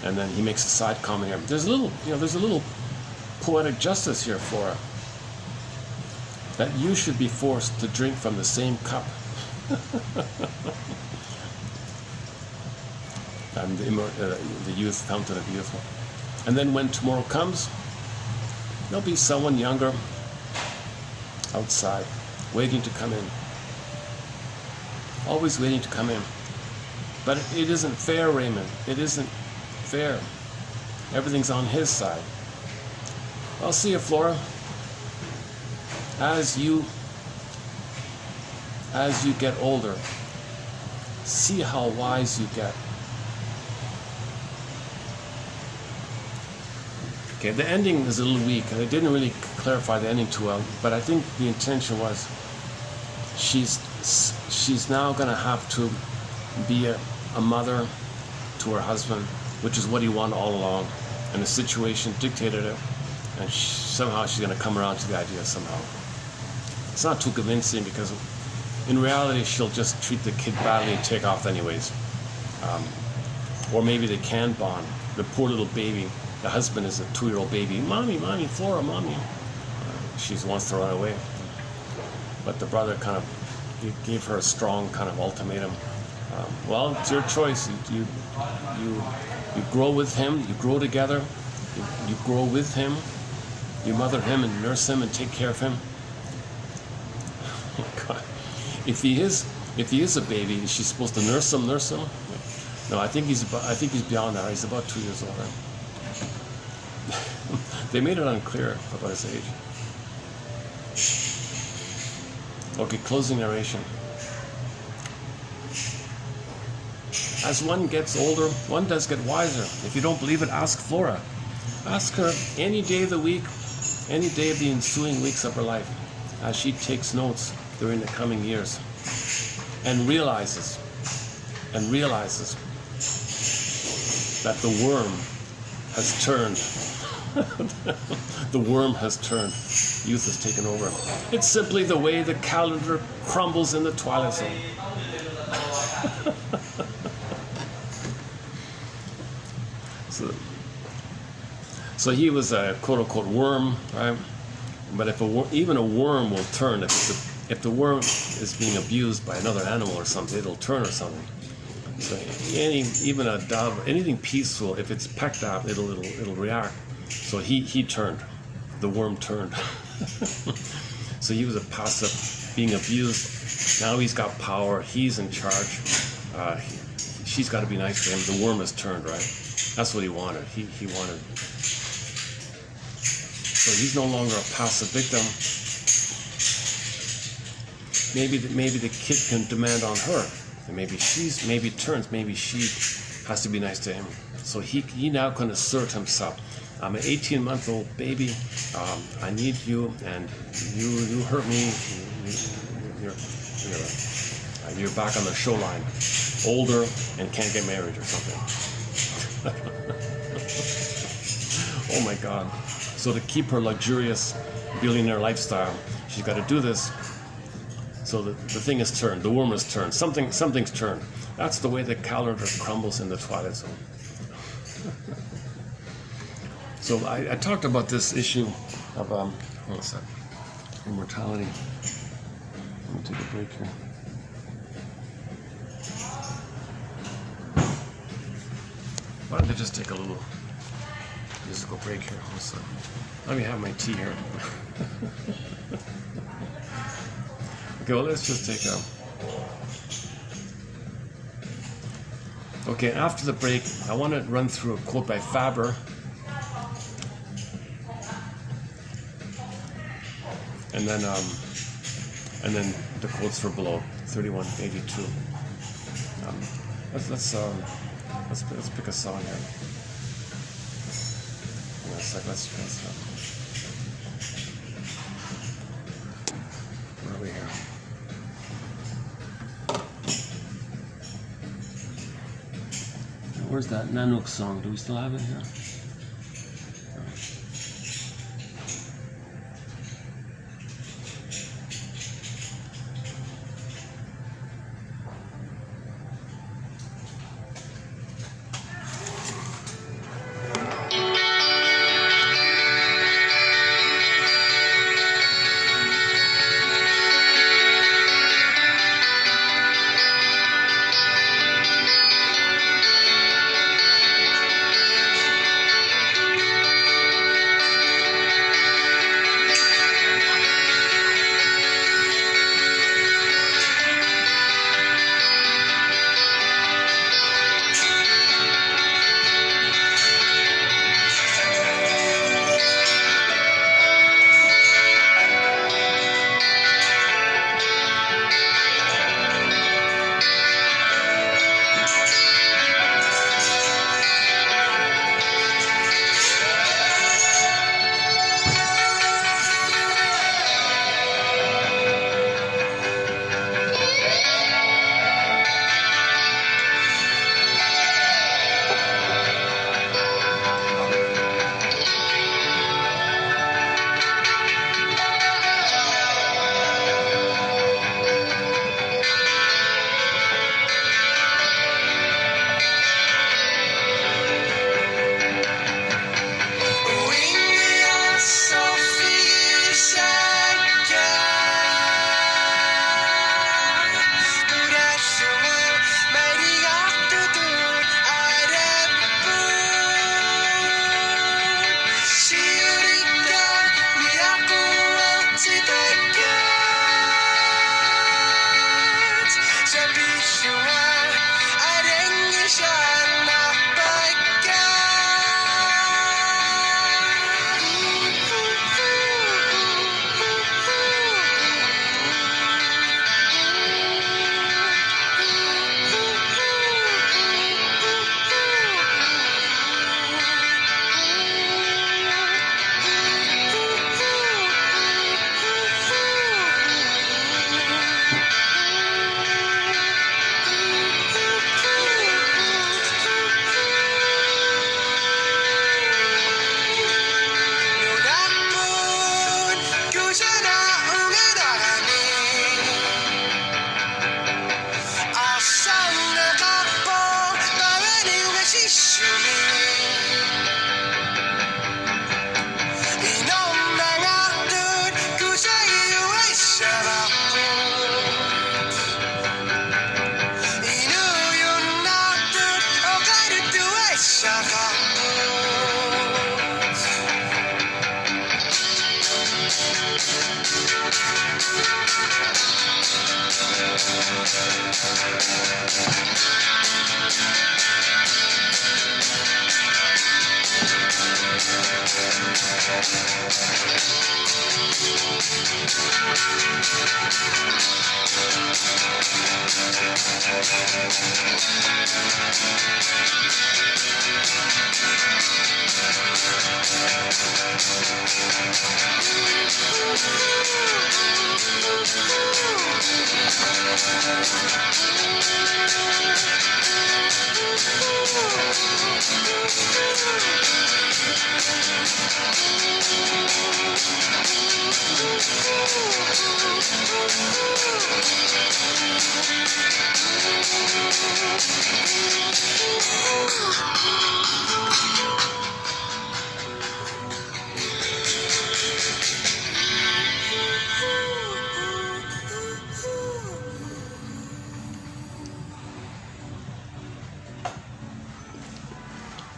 And then he makes a side comment here. There's a little poetic justice here, Flora. That you should be forced to drink from the same cup. And the youth, fountain of youth. And then when tomorrow comes, there'll be someone younger outside, waiting to come in. Always waiting to come in. But it isn't fair, Raymond. It isn't fair. Everything's on his side. I'll see you, Flora. As you get older, see how wise you get. Okay, the ending is a little weak, and I didn't really clarify the ending too well, but I think the intention was she's now going to have to be a mother to her husband, which is what he wanted all along, and the situation dictated it, and somehow she's going to come around to the idea somehow. It's not too convincing, because in reality she'll just treat the kid badly and take off anyways. Or maybe they can bond. The poor little baby, the husband is a 2-year-old baby. Mommy, Flora, mommy. She wants to run away. But the brother kind of gave her a strong kind of ultimatum. Well, it's your choice. You grow with him. You grow together. You grow with him. You mother him and nurse him and take care of him. Oh my God. If he is a baby, is she supposed to nurse him? No, I think he's beyond that. He's about 2 years old. Right? They made it unclear about his age. Okay, closing narration. As one gets older, one does get wiser. If you don't believe it, ask Flora. Ask her any day of the week, any day of the ensuing weeks of her life, as she takes notes during the coming years, and realizes that the worm has turned. The worm has turned. Youth has taken over. It's simply the way the calendar crumbles in the twilight zone. So he was a quote-unquote worm, right? But even a worm will turn. If the worm is being abused by another animal or something, it'll turn or something. So even a dove, anything peaceful, if it's pecked at, it'll react. So he turned. The worm turned. So he was a passive, being abused. Now he's got power. He's in charge. She's got to be nice to him. The worm has turned, right? That's what he wanted. He wanted. So he's no longer a passive victim. Maybe the kid can demand on her. And maybe she has to be nice to him. So he now can assert himself. I'm an 18-month-old baby. I need you, and you hurt me. You're back on the shoreline, older and can't get married or something. Oh my God! So to keep her luxurious billionaire lifestyle, she's got to do this. So the thing is turned. The worm is turned. Something's turned. That's the way the calendar crumbles in the twilight zone. So I talked about this issue of hold on a sec, immortality. Let me take a break here. Why don't I just take a little musical break here? Hold on a sec. Let me have my tea here. Okay, well, let's just take a... Okay, after the break, I want to run through a quote by Faber. And then the quotes for below, 3182. Let's pick a song here. Hang on a sec, let's where are we here? Where's that Nanook song? Do we still have it here?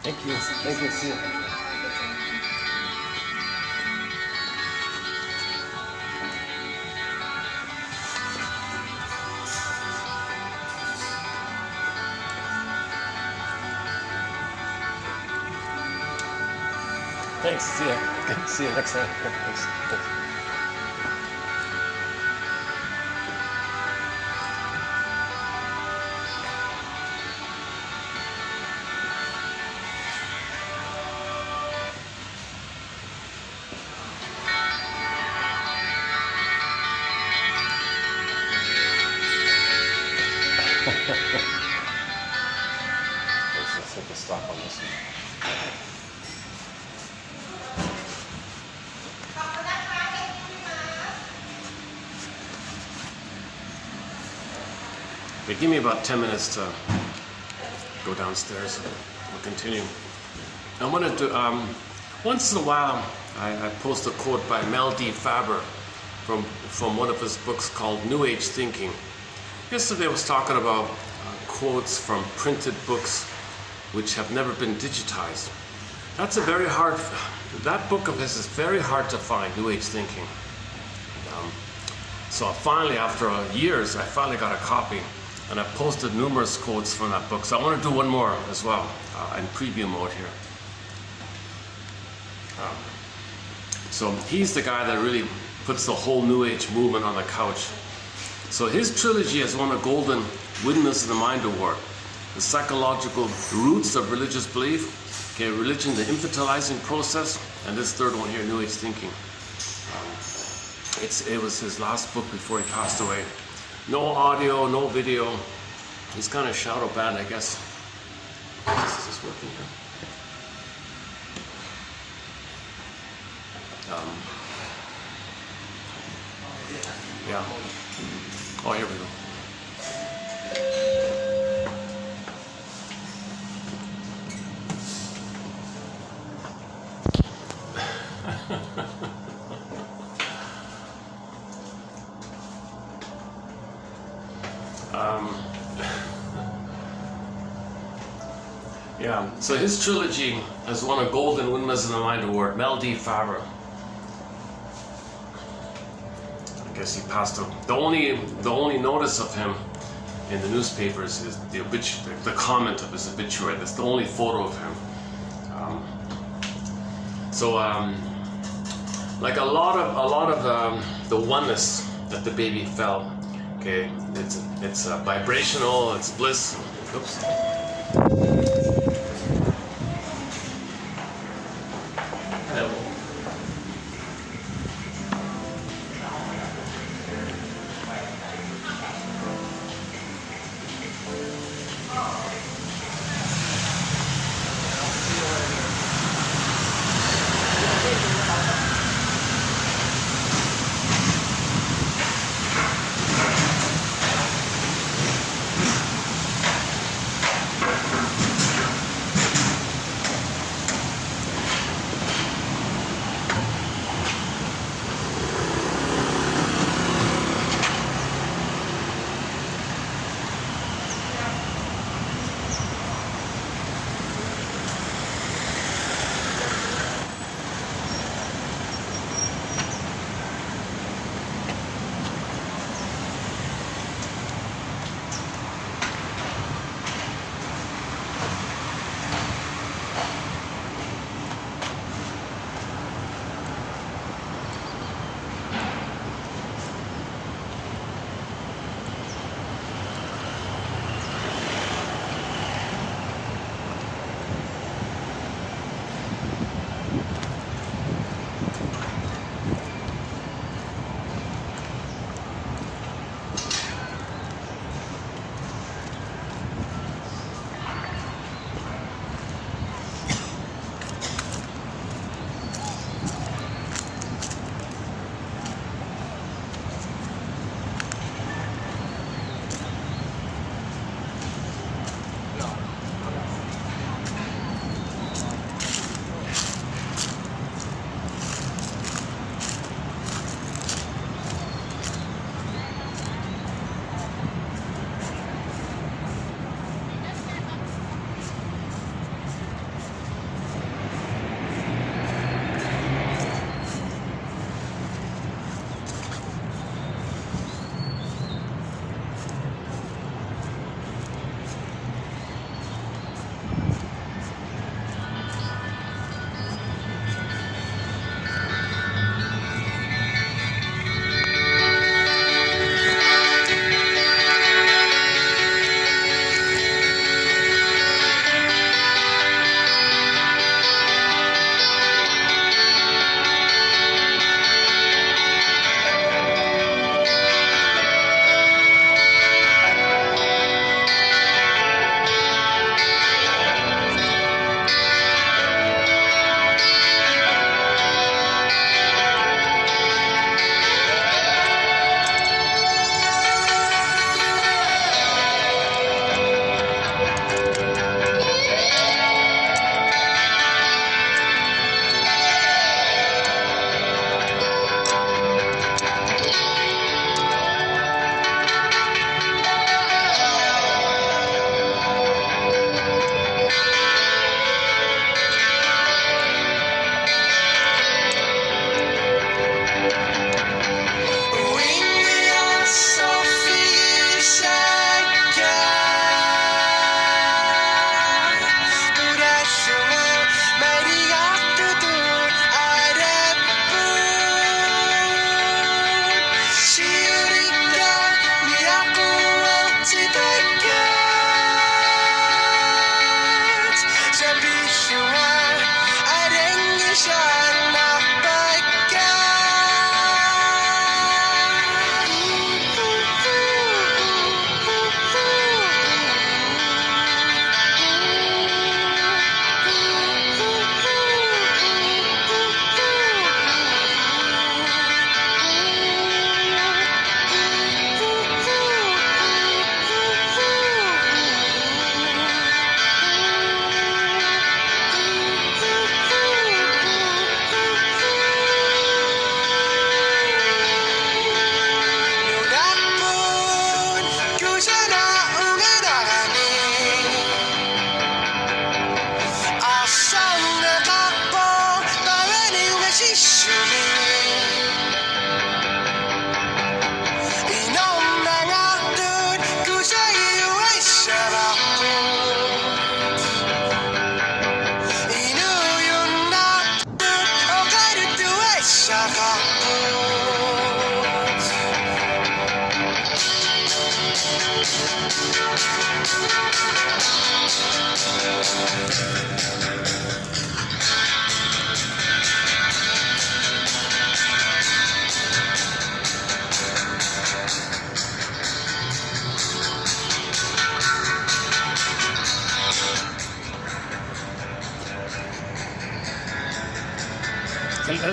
Thank you. Thank you. See you. Thanks. See you. Okay. See you next time. Thanks. Thanks. Let's hit the stop on this one. Okay, give me about 10 minutes to go downstairs and we'll continue. I wanted to, once in a while, I post a quote by Mel D. Faber from one of his books called New Age Thinking. Yesterday I was talking about quotes from printed books which have never been digitized. That's a very hard, that book of his is very hard to find, New Age Thinking. So finally, after years, I finally got a copy, and I posted numerous quotes from that book. So I want to do one more as well, in preview mode here. So he's the guy that really puts the whole New Age movement on the couch. So his trilogy has won a golden Windmills of the Mind award. The psychological roots of religious belief, okay, religion, the infantilizing process, and this third one here, New Age Thinking. It was his last book before he passed away. No audio, no video. He's kind of shadow banned, I guess. Is this working here? Yeah. Oh, here we go. Yeah, so his trilogy has won a golden Windmills of the Mind award. Mel D. Faber. I guess he passed away. The only notice of him in the newspapers is the comment of his obituary. That's the only photo of him. Like a lot of the oneness that the baby felt. Okay, it's vibrational. It's bliss. Oops.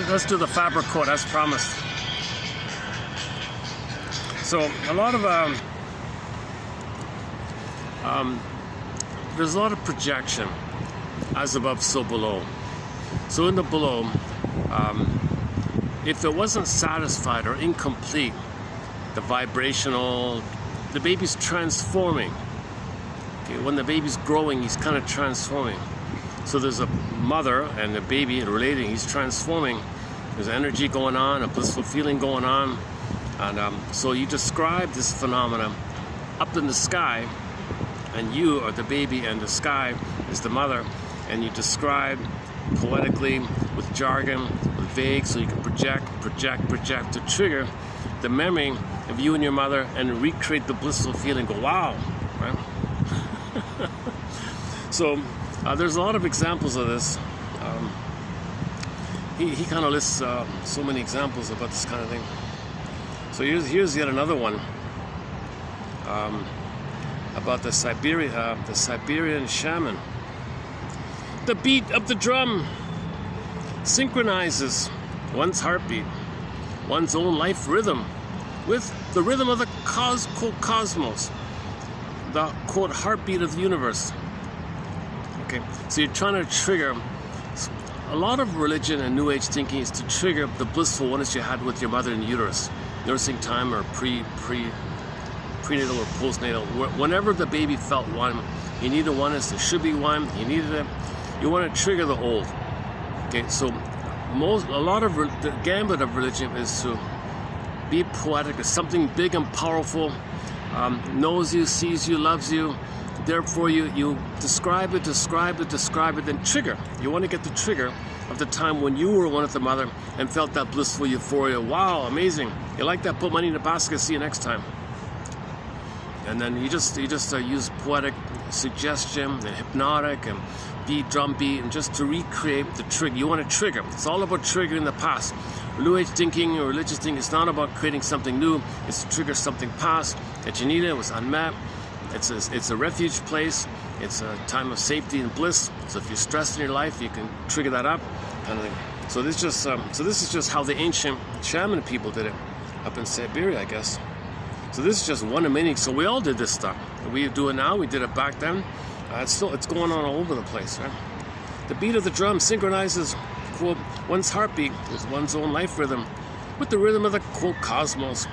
Let's do the fabric coat as promised. So a lot of there's a lot of projection, as above, so below. So in the below, if it wasn't satisfied or incomplete, the vibrational, the baby's transforming. Okay, when the baby's growing, he's kind of transforming. So there's a mother and a baby relating, he's transforming. There's energy going on, a blissful feeling going on. And so you describe this phenomena up in the sky, and you are the baby and the sky is the mother, and you describe poetically with jargon, with vague, so you can project to trigger the memory of you and your mother and recreate the blissful feeling. Go, wow, right? So there's a lot of examples of this. He kind of lists so many examples about this kind of thing. So here's yet another one about the Siberian shaman. The beat of the drum synchronizes one's heartbeat, one's own life rhythm, with the rhythm of the cosmos, the quote heartbeat of the universe. Okay, so you're trying to trigger. A lot of religion and New Age thinking is to trigger the blissful oneness you had with your mother in utero, nursing time or prenatal or postnatal. Whenever the baby felt one, you needed oneness. There should be one. You needed it. You want to trigger the old. Okay, so a lot of the gambit of religion is to be poetic. It's something big and powerful. Knows you, sees you, loves you. Therefore, you describe it, then trigger. You want to get the trigger of the time when you were one with the mother and felt that blissful euphoria. Wow, amazing. You like that? Put money in the basket. See you next time. And then you just use poetic suggestion and hypnotic and beat, drum beat, and just to recreate the trigger. You want to trigger. It's all about triggering the past. New Age thinking or religious thinking, it's not about creating something new. It's to trigger something past that you needed, it was unmet. It's a refuge place. It's a time of safety and bliss. So if you're stressed in your life, you can trigger that up, kind of thing. So this is just how the ancient shaman people did it up in Siberia, I guess. So this is just one of many. So we all did this stuff. We do it now. We did it back then. It's going on all over the place, right? The beat of the drum synchronizes, quote, one's heartbeat with one's own life rhythm, with the rhythm of the quote cosmos,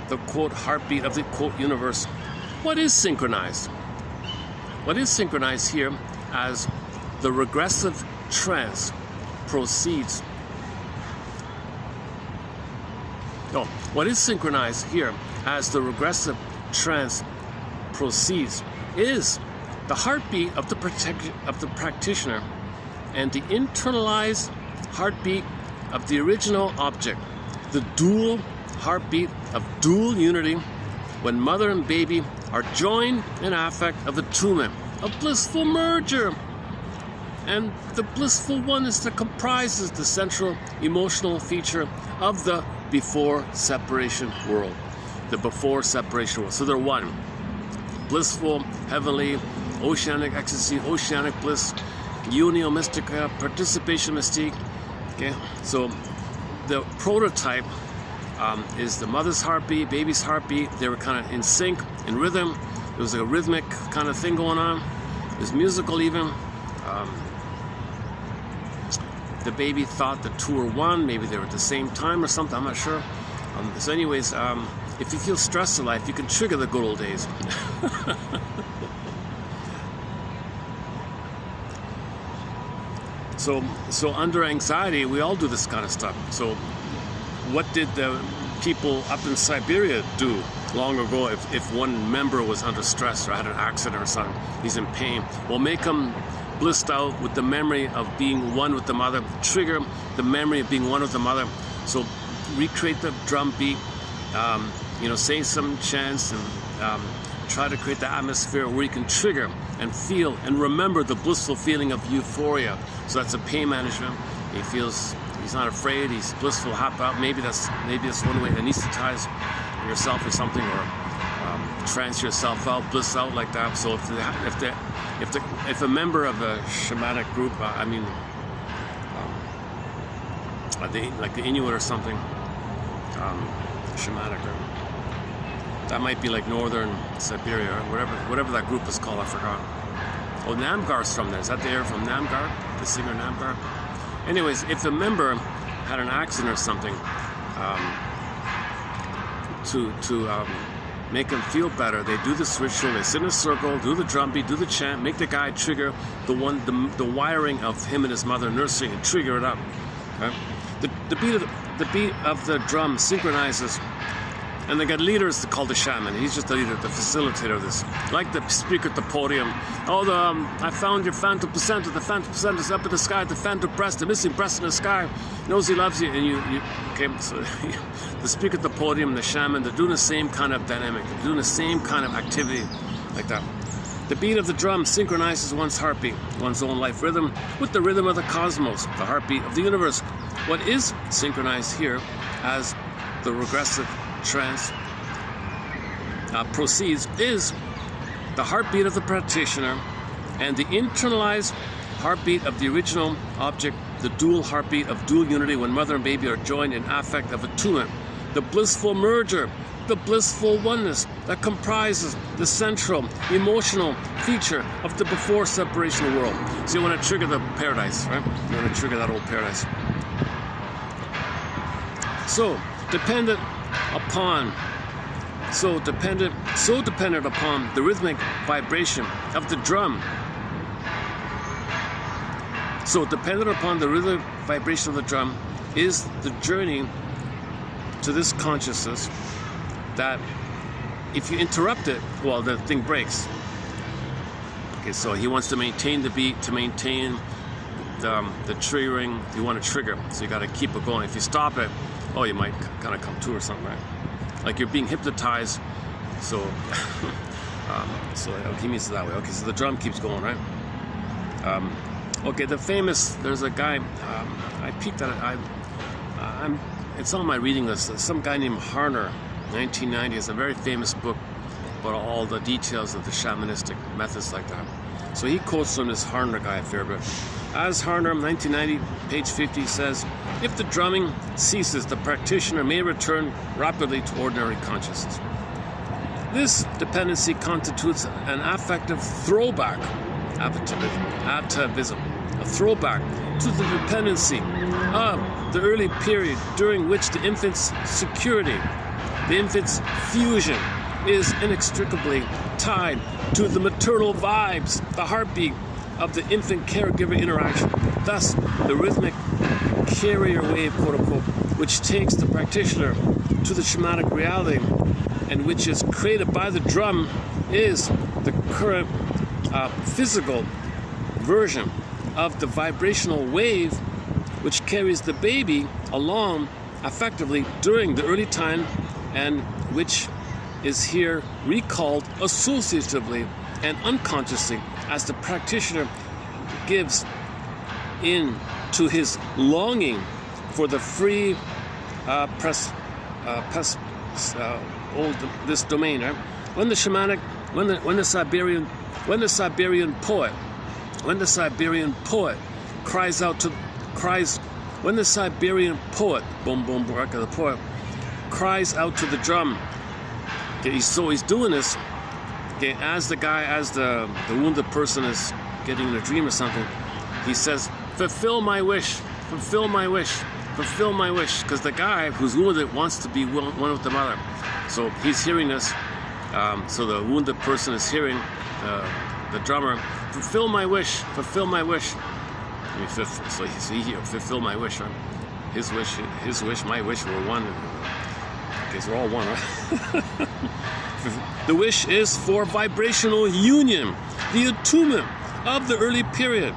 the quote heartbeat of the quote universe. What is synchronized? What is synchronized here as the regressive trance proceeds? Oh, what is synchronized here as the regressive trance proceeds is the heartbeat of the practitioner and the internalized heartbeat of the original object, the dual heartbeat of dual unity when mother and baby are joined in affect of attunement, a blissful merger, and the blissful oneness that comprises the central emotional feature of the before separation world. The before separation world. So they're one. Blissful, heavenly, oceanic ecstasy, oceanic bliss, unio mystica, participation mystique. Okay, so the prototype is the mother's heartbeat, baby's heartbeat. They were kind of in sync, in rhythm. There was a rhythmic kind of thing going on. It was musical even. The baby thought the two were one. Maybe they were at the same time or something. I'm not sure. So anyways, if you feel stressed in life, you can trigger the good old days. So under anxiety, we all do this kind of stuff. So what did the people up in Siberia do long ago if one member was under stress or had an accident or something? He's in pain. Well, make him blissed out with the memory of being one with the mother. Trigger the memory of being one with the mother. So recreate the drum beat. Say some chants and try to create the atmosphere where you can trigger and feel and remember the blissful feeling of euphoria. So that's a pain management. He feels he's not afraid. He's blissful, happy. Maybe that's one way. Anesthetize yourself or something, or trance yourself out, bliss out like that. So if a member of a shamanic group, like the Inuit or something, shamanic, or that might be like northern Siberia, or whatever that group is called, I forgot. Oh, Namgar's from there. Is that the air from Namgar? The singer Namgar? Anyways, if a member had an accident or something, to make them feel better, they do this ritual, they sit in a circle, do the drum beat, do the chant, make the guy trigger the wiring of him and his mother nursing and trigger it up. Right? The beat of the drum synchronizes, and they got leaders called the shaman. He's just the leader, the facilitator of this. Like the speaker at the podium. Oh, I found your phantom placenta. The phantom placenta is up in the sky. The phantom breast, the missing breast in the sky, knows he loves you. And you okay, so the speaker at the podium, the shaman, they're doing the same kind of dynamic. They're doing the same kind of activity like that. The beat of the drum synchronizes one's heartbeat, one's own life rhythm, with the rhythm of the cosmos, the heartbeat of the universe. What is synchronized here as the regressive trance proceeds is the heartbeat of the practitioner and the internalized heartbeat of the original object, the dual heartbeat of dual unity when mother and baby are joined in affect of attunement, the blissful merger, the blissful oneness that comprises the central emotional feature of the before separation world. So you want to trigger the paradise, right? You want to trigger that old paradise. So dependent upon the rhythmic vibration of the drum. So dependent upon the rhythmic vibration of the drum is the journey to this consciousness that if you interrupt it, well, the thing breaks. Okay, so he wants to maintain the beat, to maintain the triggering. You want to trigger, so you got to keep it going. If you stop it, oh, you might kind of come to or something, right? Like you're being hypnotized. So, he means it that way. Okay, so the drum keeps going, right? Okay, there's a guy, I peeked at it, it's on my reading list. Some guy named Harner, 1990, is a very famous book about all the details of the shamanistic methods like that. So he quotes from this Harner guy a fair bit. As Harner, 1990, page 50, says, if the drumming ceases, the practitioner may return rapidly to ordinary consciousness. This dependency constitutes an affective throwback, atavism, a throwback to the dependency of the early period during which the infant's security, the infant's fusion, is inextricably tied to the maternal vibes, the heartbeat of the infant-caregiver interaction. Thus, the rhythmic carrier wave, quote-unquote, which takes the practitioner to the shamanic reality and which is created by the drum, is the current physical version of the vibrational wave which carries the baby along effectively during the early time, and which is here recalled associatively and unconsciously as the practitioner gives in to his longing for the free this domain. Right? When the Siberian poet cries out to the drum. Okay, so he's doing this. Okay, as the wounded person is getting in a dream or something, he says, "Fulfill my wish, fulfill my wish, fulfill my wish," because the guy who's wounded wants to be one with the mother. So he's hearing this. So the wounded person is hearing the drummer, "Fulfill my wish, fulfill my wish." So he fulfill my wish, right? His wish, my wish were one. Okay, so we're all one, right? The wish is for vibrational union, the attunement of the early period,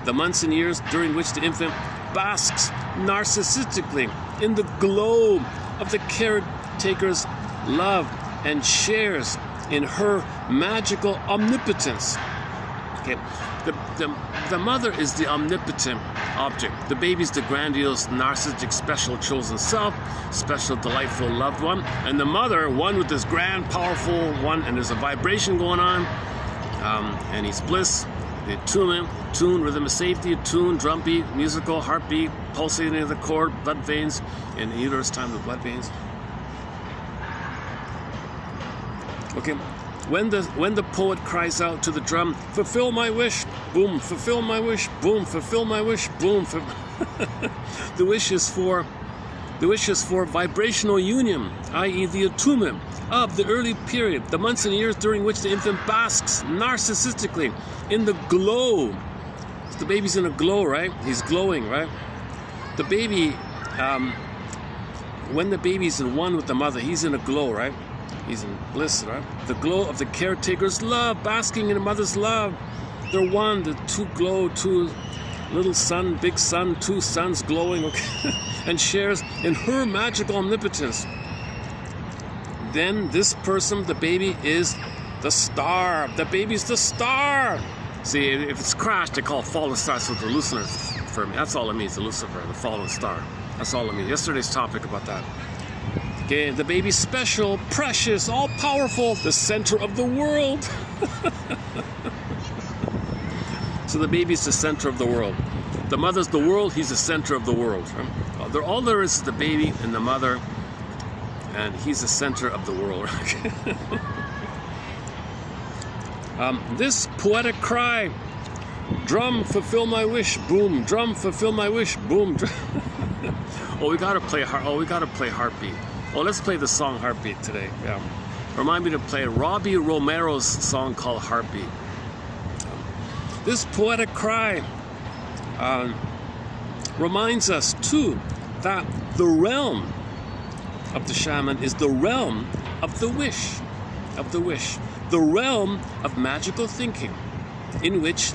the months and years during which the infant basks narcissistically in the glow of the caretaker's love and shares in her magical omnipotence. Okay, the mother is the omnipotent object. The baby's the grandiose, narcissistic, special chosen self, special, delightful loved one. And the mother, one with this grand, powerful one, and there's a vibration going on, and he's bliss. The tune, rhythm of safety, tune, drum beat, musical, heartbeat, pulsating in the cord, blood veins, in the uterus time, the blood veins. Okay, when the poet cries out to the drum, fulfill my wish, boom, fulfill my wish, boom, fulfill my wish, boom. The wish is for vibrational union, i.e. the attunement of the early period, the months and years during which the infant basks narcissistically in the glow. So the baby's in a glow, right? He's glowing, right? The baby, when the baby's in one with the mother, he's in a glow, right? He's in bliss, right? The glow of the caretaker's love, basking in a mother's love. They're one, the two glow, two little sun, big sun, two suns glowing, okay? And shares in her magical omnipotence. Then this person, the baby, is the star. The baby's the star. See, if it's crashed, they call it fallen star, so the Lucifer for me. That's all it means, the Lucifer, the fallen star. That's all it means. Yesterday's topic about that. Okay, the baby's special, precious, all-powerful, the center of the world. So the baby's the center of the world. The mother's the world, he's the center of the world. All there is the baby and the mother, and he's the center of the world. This poetic cry, drum, fulfill my wish, boom, drum, fulfill my wish, boom. we gotta play Heartbeat. Oh, let's play the song Heartbeat today. Yeah, remind me to play Robbie Romero's song called Heartbeat. This poetic cry reminds us too that the realm of the shaman is the realm of the wish, the realm of magical thinking, in which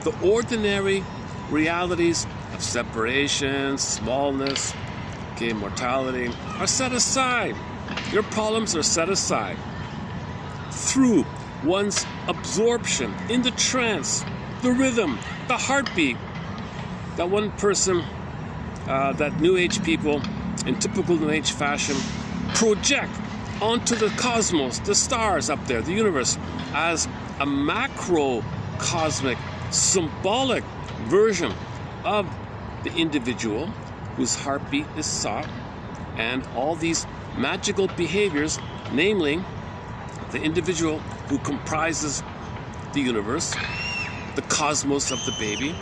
the ordinary realities of separation, smallness, okay, mortality are set aside. Your problems are set aside through one's absorption in the trance, the rhythm, the heartbeat that one person, that New Age people, in typical New Age fashion, project onto the cosmos, the stars up there, the universe, as a macrocosmic, symbolic version of the individual whose heartbeat is sought, and all these magical behaviors, namely the individual who comprises the universe, the cosmos of the baby,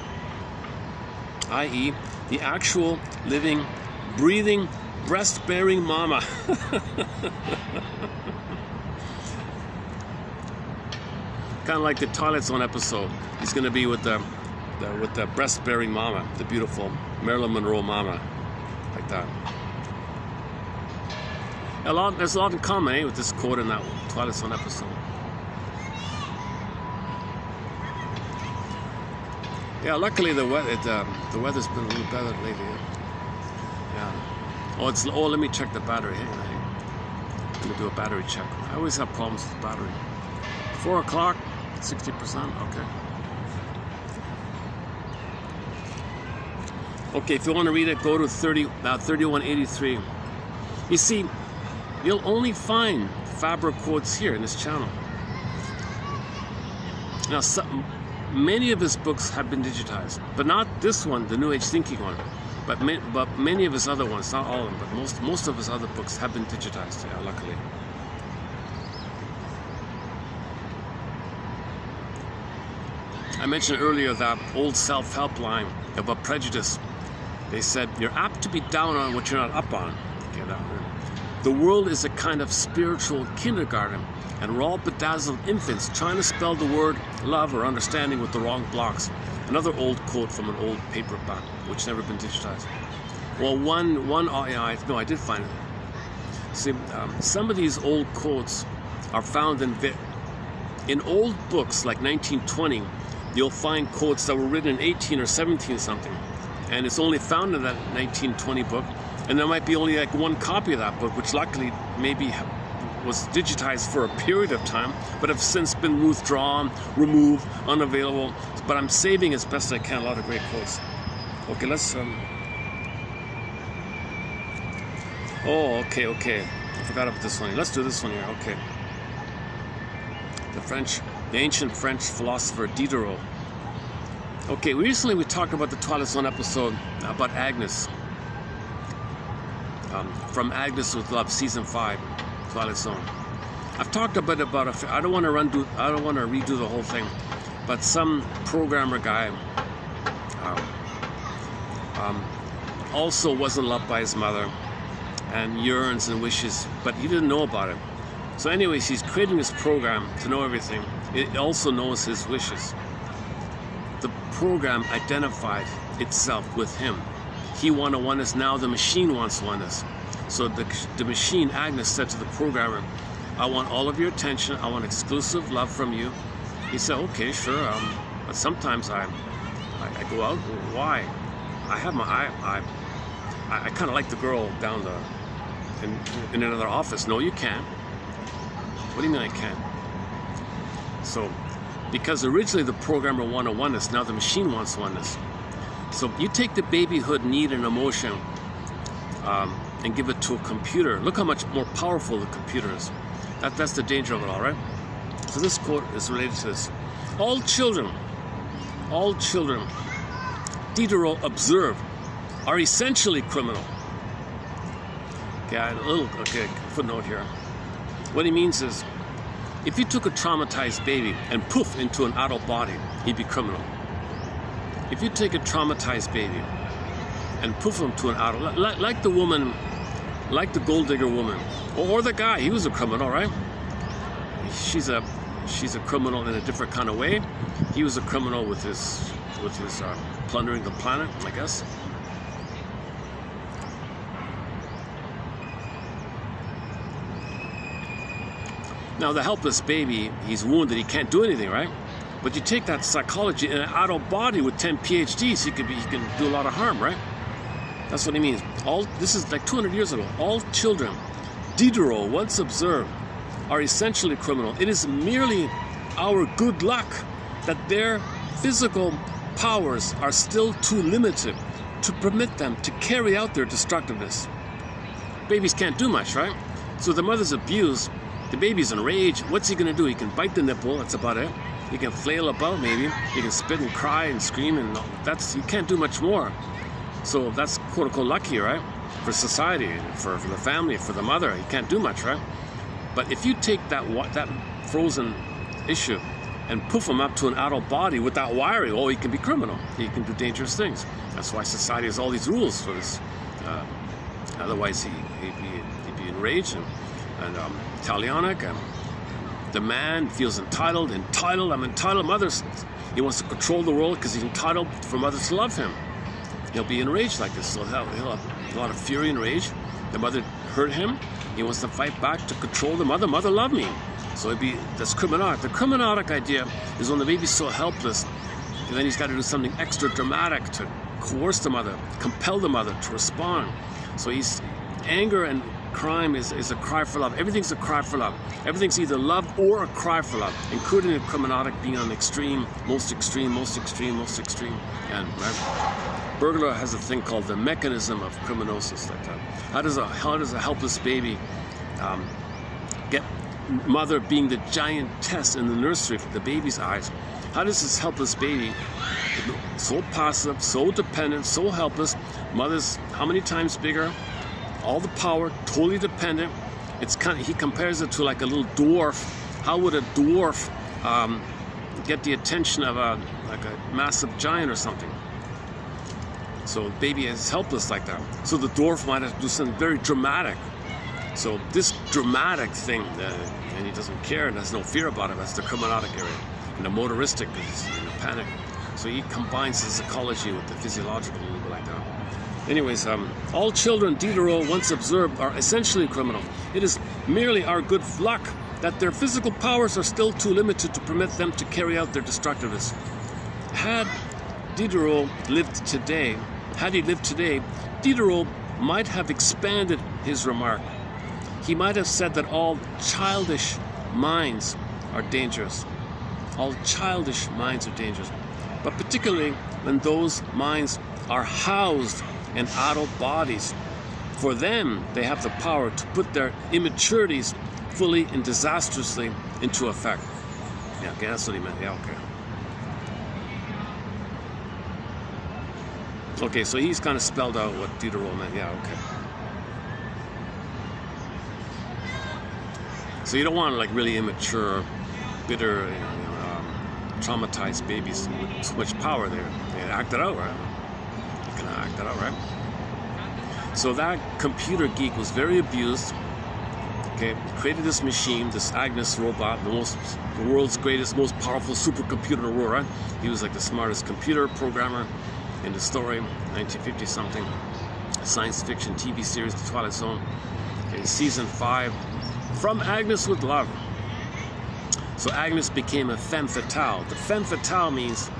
i.e. the actual living, breathing, breast-bearing mama. Kind of like the Toilet Zone episode. He's going to be with the breast-bearing mama, the beautiful Marilyn Monroe mama, like that. There's a lot in common, with this quote in that Twilight Zone episode. Yeah, luckily the weather's been a little better lately. Yeah. Oh, let me check the battery. Hang on. Let me do a battery check. I always have problems with the battery. 4 o'clock, 60%. Okay. Okay, if you want to read it, go to 3183. You see, you'll only find Faber quotes here in this channel. Now, many of his books have been digitized, but not this one, the New Age Thinking one. But many of his other ones, not all of them, but most of his other books have been digitized. Yeah, luckily. I mentioned earlier that old self-help line about prejudice. They said, you're apt to be down on what you're not up on. Okay, the world is a kind of spiritual kindergarten, and we're all bedazzled infants trying to spell the word love or understanding with the wrong blocks. Another old quote from an old paperback, which never been digitized. Well, I did find it. See, some of these old quotes are found in old books like 1920. You'll find quotes that were written in 18 or 17 something, and it's only found in that 1920 book, and there might be only like one copy of that book, which luckily maybe was digitized for a period of time, but have since been withdrawn, removed, unavailable. But I'm saving as best I can a lot of great quotes. Okay, let's. Oh, okay. I forgot about this one. Let's do this one here. Okay. The ancient French philosopher Diderot. Okay, recently we talked about the Twilight Zone episode about Agnes. From Agnes with Love, season 5, Twilight Zone. I've talked a bit about I don't want to redo the whole thing, but some programmer guy also wasn't loved by his mother and yearns and wishes, but he didn't know about it. So anyways, he's creating this program to know everything. It also knows his wishes. The program identified itself with him. He wanted oneness, now the machine wants oneness. So the machine, Agnes, said to the programmer, I want all of your attention, I want exclusive love from you. He said, okay, sure, but sometimes I go out. Why? I kind of like the girl down in another office. No, you can't. What do you mean I can't? So, because originally the programmer wanted oneness, now the machine wants oneness. So you take the babyhood need and emotion and give it to a computer. Look how much more powerful the computer is. That's the danger of it all, right? So this quote is related to this. All children, Diderot observed, are essentially criminal. Okay, footnote here. What he means is, if you took a traumatized baby and poof into an adult body, he'd be criminal. If you take a traumatized baby and poof him to an adult, like the woman, like the gold digger woman, or the guy, he was a criminal, right? She's a criminal in a different kind of way. He was a criminal with his plundering the planet, I guess. Now the helpless baby, he's wounded, he can't do anything, right? But you take that psychology in an adult body with 10 PhDs, he can do a lot of harm, right? That's what he means. This is like 200 years ago. All children, Diderot once observed, are essentially criminal. It is merely our good luck that their physical powers are still too limited to permit them to carry out their destructiveness. Babies can't do much, right? So the mother's abused. The baby's enraged. What's he gonna do? He can bite the nipple. That's about it. He can flail about, maybe. He can spit and cry and scream, and he can't do much more. So that's quote unquote lucky, right? For society, for the family, for the mother, he can't do much, right? But if you take that frozen issue and poof him up to an adult body with that wiring, he can be criminal. He can do dangerous things. That's why society has all these rules for this. Otherwise, he'd be enraged and Italianic, and the man feels entitled. I'm entitled. He wants to control the world because he's entitled for mothers to love him. He'll be enraged like this. So he'll have a lot of fury and rage. The mother hurt him. He wants to fight back to control the mother. Mother, love me. So that's criminalic. The criminalic idea is when the baby's so helpless, and then he's got to do something extra dramatic to coerce the mother, compel the mother to respond. So anger and crime is a cry for love. Everything's a cry for love. Everything's either love or a cry for love, including the criminalic being on extreme, most extreme. And Bergler has a thing called the mechanism of criminosis. How does a helpless baby get mother being the giant test in the nursery for the baby's eyes? How does this helpless baby, so passive, so dependent, so helpless, mother's how many times bigger? All the power, totally dependent. He compares it to like a little dwarf. How would a dwarf get the attention of a massive giant or something? So baby is helpless like that. So the dwarf might have to do something very dramatic. So this dramatic thing, and he doesn't care and has no fear about it. That's the criminalic area. And the motoristic is in the panic. So he combines the psychology with the physiological a little bit like that. Anyways, all children, Diderot once observed, are essentially criminal. It is merely our good luck that their physical powers are still too limited to permit them to carry out their destructiveness. Had Diderot lived today, Diderot might have expanded his remark. he might have said that all childish minds are dangerous. All childish minds are dangerous. But particularly when those minds are housed in adult bodies. For them, they have the power to put their immaturities fully and disastrously into effect. Yeah, okay, that's what he meant. Yeah, okay. Okay, so he's kind of spelled out what Diderot meant. Yeah, okay. So you don't want like really immature, bitter, traumatized babies with so much power there. They act it out, right? You can act it out, right? So that computer geek was very abused. Okay, created this machine, this Agnes robot, the world's greatest, most powerful supercomputer in the world, right? He was like the smartest computer programmer in the story, 1950 something, science fiction TV series, The Twilight Zone. Okay, season 5, From Agnes with Love. So Agnes became a femme fatale. The femme fatale means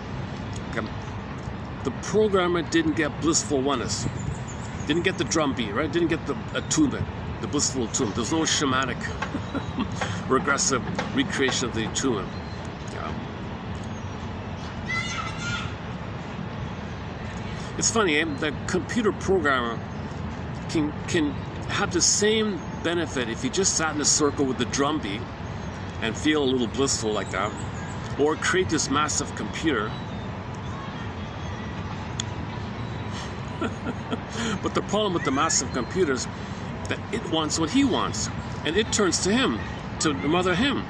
the programmer didn't get blissful oneness, didn't get the drum beat, right? Didn't get the attunement, the blissful attunement. There's no shamanic, regressive recreation of the attunement. It's funny, eh? The computer programmer can have the same benefit if he just sat in a circle with the drum beat and feel a little blissful like that, or create this massive computer. But the problem with the massive computers, that it wants what he wants, and it turns to him to mother him.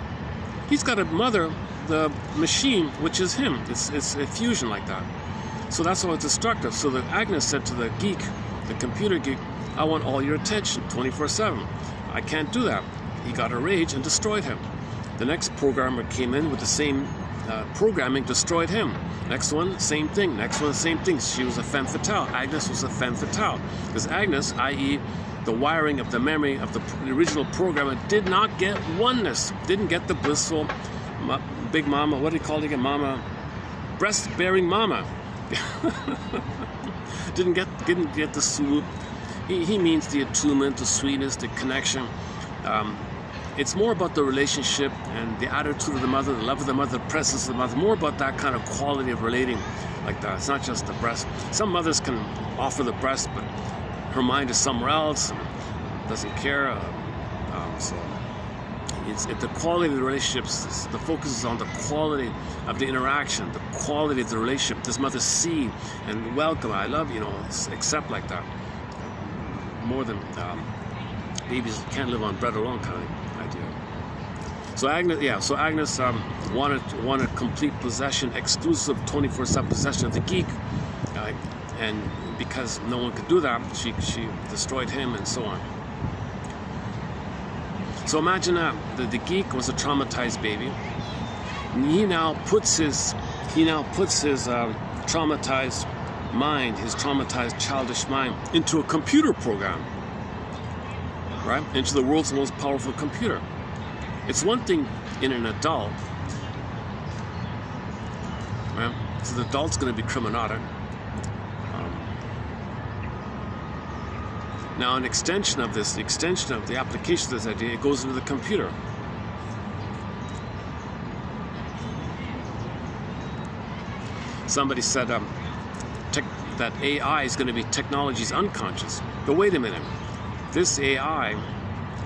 He's got to mother the machine, which is him. It's a fusion like that. So that's why it's destructive. So the Agnes said to the geek, the computer geek, I want all your attention 24/7. I can't do that. He got a rage and destroyed him. The next programmer came in with the same programming, destroyed him. Next one, same thing. Next one, same thing. She was a femme fatale. Agnes was a femme fatale. Because Agnes, i.e. the wiring of the memory of the original programmer, did not get oneness. Didn't get the blissful big mama, what do you call it again? Mama, breast-bearing mama. didn't get the swoop. He means the attunement, the sweetness, the connection. It's more about the relationship and the attitude of the mother, the love of the mother, the presence of the mother, more about that kind of quality of relating like that. It's not just the breast. Some mothers can offer the breast, but her mind is somewhere else, doesn't care. So it's the quality of the relationships, the focus is on the quality of the interaction, the quality of the relationship. Does mother see and welcome, I love you, accept like that. More than babies can't live on bread alone kind of idea. So Agnes, wanted complete possession, exclusive 24/7 possession of the geek, and because no one could do that, she destroyed him and so on. So imagine that the geek was a traumatized baby, and he now puts his traumatized mind, his traumatized childish mind, into a computer program, right? Into the world's most powerful computer. It's one thing in an adult, right? So the adult's going to be criminautic. Now, an extension of this, the application of this idea, it goes into the computer. Somebody said that AI is going to be technology's unconscious. But wait a minute. This AI,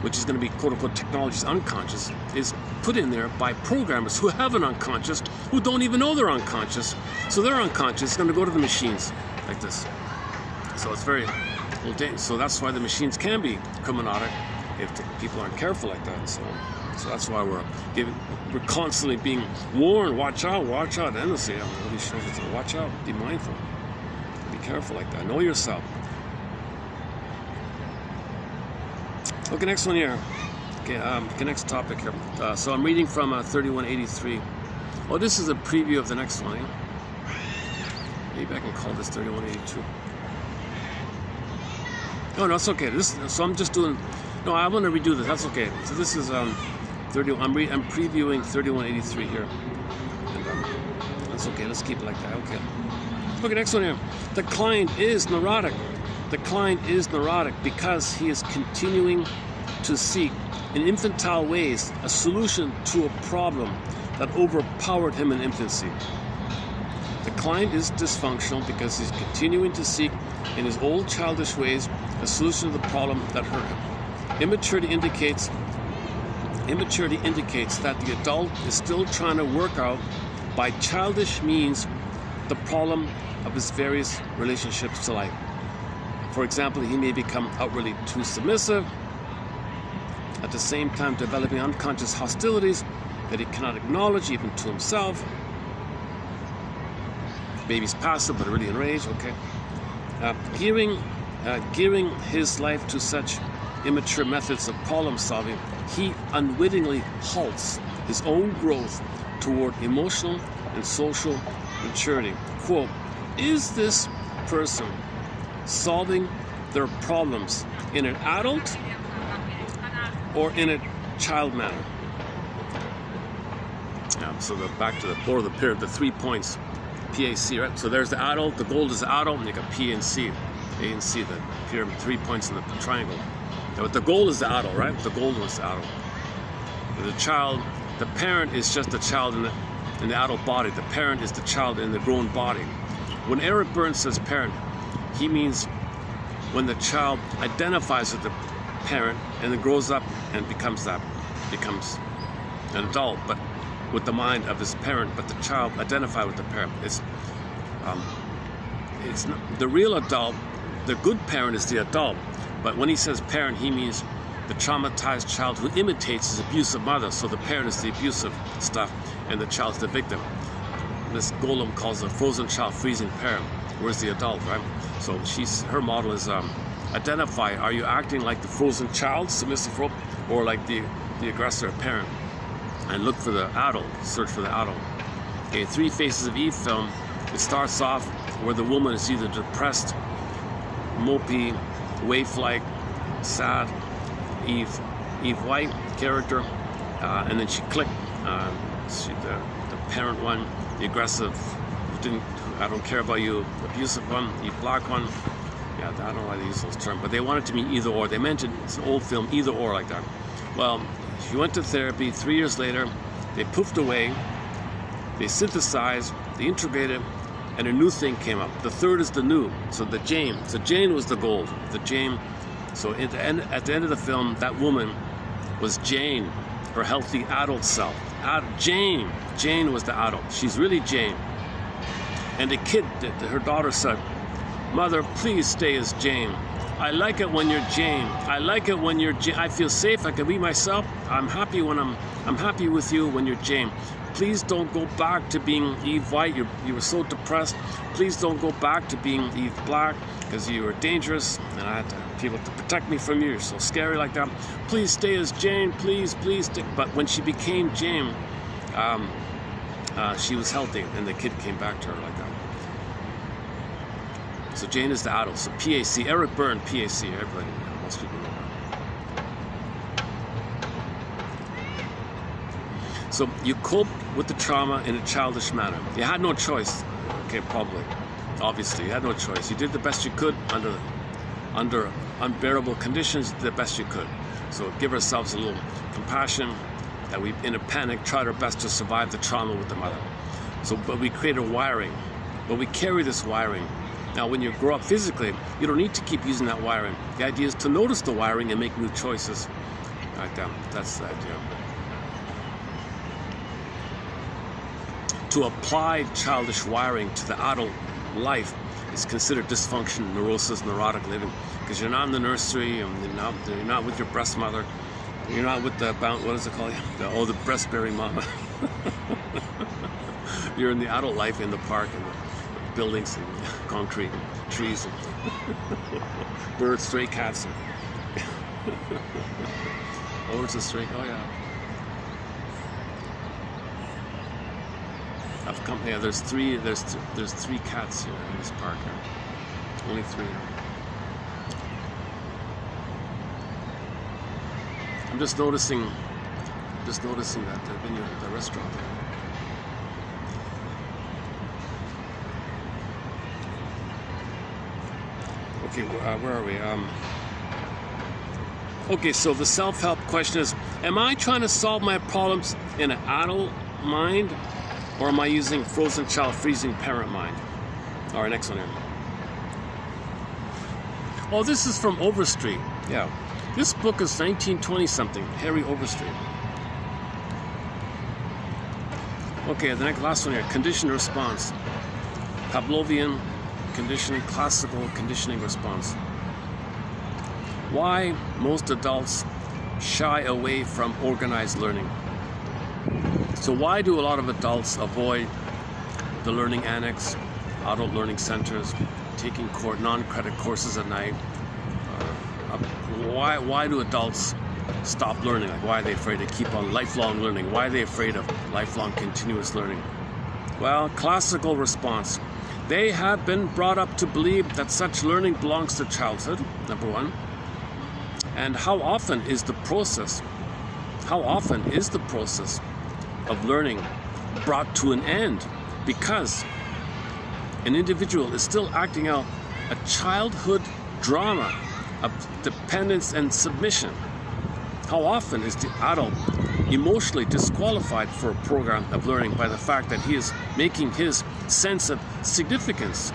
which is going to be quote-unquote technology's unconscious, is put in there by programmers who have an unconscious, who don't even know they're unconscious. So their unconscious is going to go to the machines like this. So it's very... So that's why the machines can be criminautic if the people aren't careful like that and so on. So that's why we're constantly being warned, watch out, endlessly. Really shows us to watch out, be mindful, be careful like that. Know yourself. Okay, next one here. Okay, next topic here. So I'm reading from 3183. Oh, this is a preview of the next one. Eh? Maybe I can call this 3182. Oh, no, it's okay. So I'm just doing. No, I want to redo this. That's okay. So this is 30. I'm previewing 3183 here. And, that's okay. Let's keep it like that. Okay. Okay, next one here. The client is neurotic. The client is neurotic because he is continuing to seek, in infantile ways, a solution to a problem that overpowered him in infancy. The client is dysfunctional because he's continuing to seek, in his old childish ways, a solution to the problem that hurt him. Immaturity indicates that the adult is still trying to work out by childish means the problem of his various relationships to life. For example, he may become outwardly too submissive, at the same time developing unconscious hostilities that he cannot acknowledge even to himself. The baby's passive but really enraged, okay. Gearing his life to such immature methods of problem solving, he unwittingly halts his own growth toward emotional and social maturity. Quote, is this person solving their problems in an adult or in a child manner? So back to the board of the pyramid, the 3 points, PAC, right? So there's the adult, the gold is the adult, and you got P and C, A and C, the pyramid, 3 points in the triangle. Now, the goal is the adult, right? The gold was the adult. The child, the parent is just the child in the adult body. The parent is the child in the grown body. When Eric Burns says parent, he means when the child identifies with the parent and then grows up and becomes an adult, but with the mind of his parent, but the child identified with the parent. It's not, the real adult, the good parent is the adult, but when he says parent, he means the traumatized child who imitates his abusive mother. So the parent is the abusive stuff and the child's the victim. This Golem calls a frozen child freezing parent. Where's the adult, right? So her model is identify, are you acting like the frozen child, submissive rope, or like the aggressor parent? And look for the adult, search for the adult. Okay, 3 Faces of Eve film, it starts off where the woman is either depressed, mopey, waif-like, sad, Eve White character, and then she clicked, the parent one, the aggressive, I don't care about you, abusive one, Eve Black one. Yeah, I don't know why they use those terms, but they want it to mean either or. They mentioned it's an old film, either or like that. Well, she went to therapy. 3 years later, they poofed away, they synthesized, they integrated, and a new thing came up. The third is the new, so the Jane. So Jane was the gold, the Jane. So at the end of the film, that woman was Jane, her healthy adult self. Jane was the adult. She's really Jane. And the kid, her daughter said, "Mother, please stay as Jane. I like it when you're Jane. I like it when you're Jane. I feel safe. I can be myself. I'm happy when I'm happy with you when you're Jane. Please don't go back to being Eve White. You were so depressed. Please don't go back to being Eve Black because you were dangerous and I had people to protect me from you. You're so scary like that. Please stay as Jane. Please stay." But when she became Jane, she was healthy and the kid came back to her like that. So Jane is the adult. So PAC, Eric Byrne, PAC. Everybody, most people know that. So you cope with the trauma in a childish manner. You had no choice. Okay, probably. Obviously, you had no choice. You did the best you could under unbearable conditions. You did the best you could. So give ourselves a little compassion. That we, in a panic, tried our best to survive the trauma with the mother. So, but we created wiring. But we carry this wiring. Now, when you grow up physically, you don't need to keep using that wiring. The idea is to notice the wiring and make new choices. Right down. That's the idea. To apply childish wiring to the adult life is considered dysfunction, neurosis, neurotic living, because you're not in the nursery, you're not with your breast mother, you're not with the what is it called? The breast-bearing mama. You're in the adult life in the park and the buildings and concrete and trees and birds, stray cats. Oh, it's a stray. Oh yeah. I've come. Yeah, there's three cats here in this park. Only 3. I'm just noticing that they've been at the restaurant there. Okay, where are we? Okay, so the self-help question is, am I trying to solve my problems in an adult mind, or am I using frozen child, freezing parent mind? All right, next one here. Oh, this is from Overstreet. Yeah. This book is 1920-something, Harry Overstreet. Okay, the last one here, conditioned response. Pavlovian conditioning, classical conditioning response. Why most adults shy away from organized learning. So why do a lot of adults avoid the learning annex, adult learning centers, taking non-credit courses at night? Why do adults stop learning? Like, why are they afraid to keep on lifelong learning? Why are they afraid of lifelong continuous learning? Well, classical response. They have been brought up to believe that such learning belongs to childhood, number one. And how often is the process of learning brought to an end because an individual is still acting out a childhood drama of dependence and submission? How often is the adult emotionally disqualified for a program of learning by the fact that he is making his sense of significance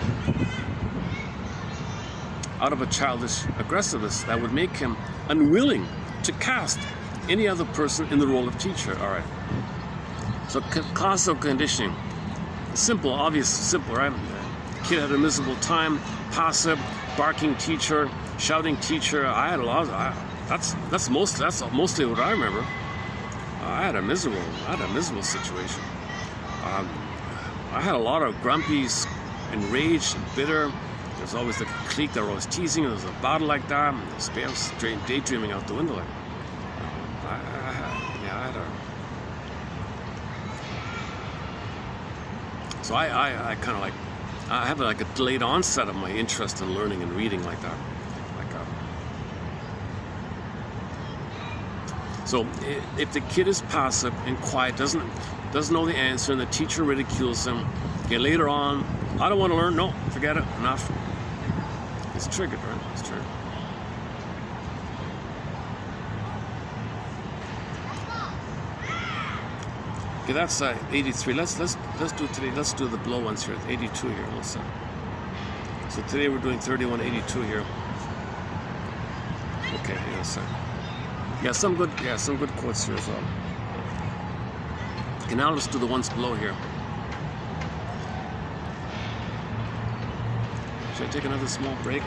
out of a childish aggressiveness that would make him unwilling to cast any other person in the role of teacher? All right. So classical conditioning, simple, obvious, simple, right? Kid had a miserable time, passive, barking teacher, shouting teacher. I had a lot of, that's mostly what I remember. I had a miserable situation. I had a lot of grumpies, enraged, and bitter. There's always the clique that were always teasing. There was a battle like that. I was daydreaming out the window. Like, So I kind of like, I have like a delayed onset of my interest in learning and reading like that. So if the kid is passive and quiet, doesn't know the answer, and the teacher ridicules him, okay, later on, I don't want to learn. No, forget it. Enough. It's triggered, right? It's triggered. Okay, that's 83. Let's do today. Let's do the below ones here. 82 here. So today we're doing 3182 here. Okay, hang on a second. Some good quotes here as well. Okay, now let's do the ones below here. Should I take another small break?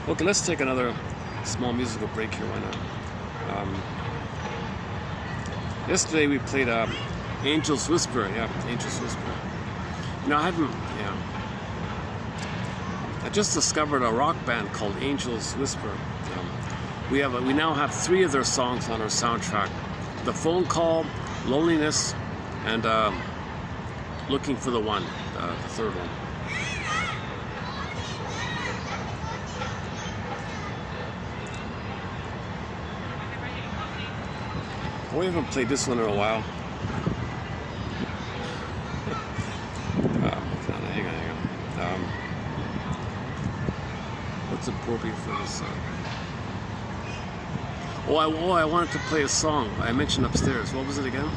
Okay, let's take another small musical break here. Why not? Yesterday we played Angel's Whisper. Yeah, Angel's Whisper. I just discovered a rock band called Angel's Whisper. We now have 3 of their songs on our soundtrack: The Phone Call, Loneliness, and Looking for the One, the third one. We haven't played this one in a while. Hang on. What's appropriate for this song? I wanted to play a song I mentioned upstairs. What was it again?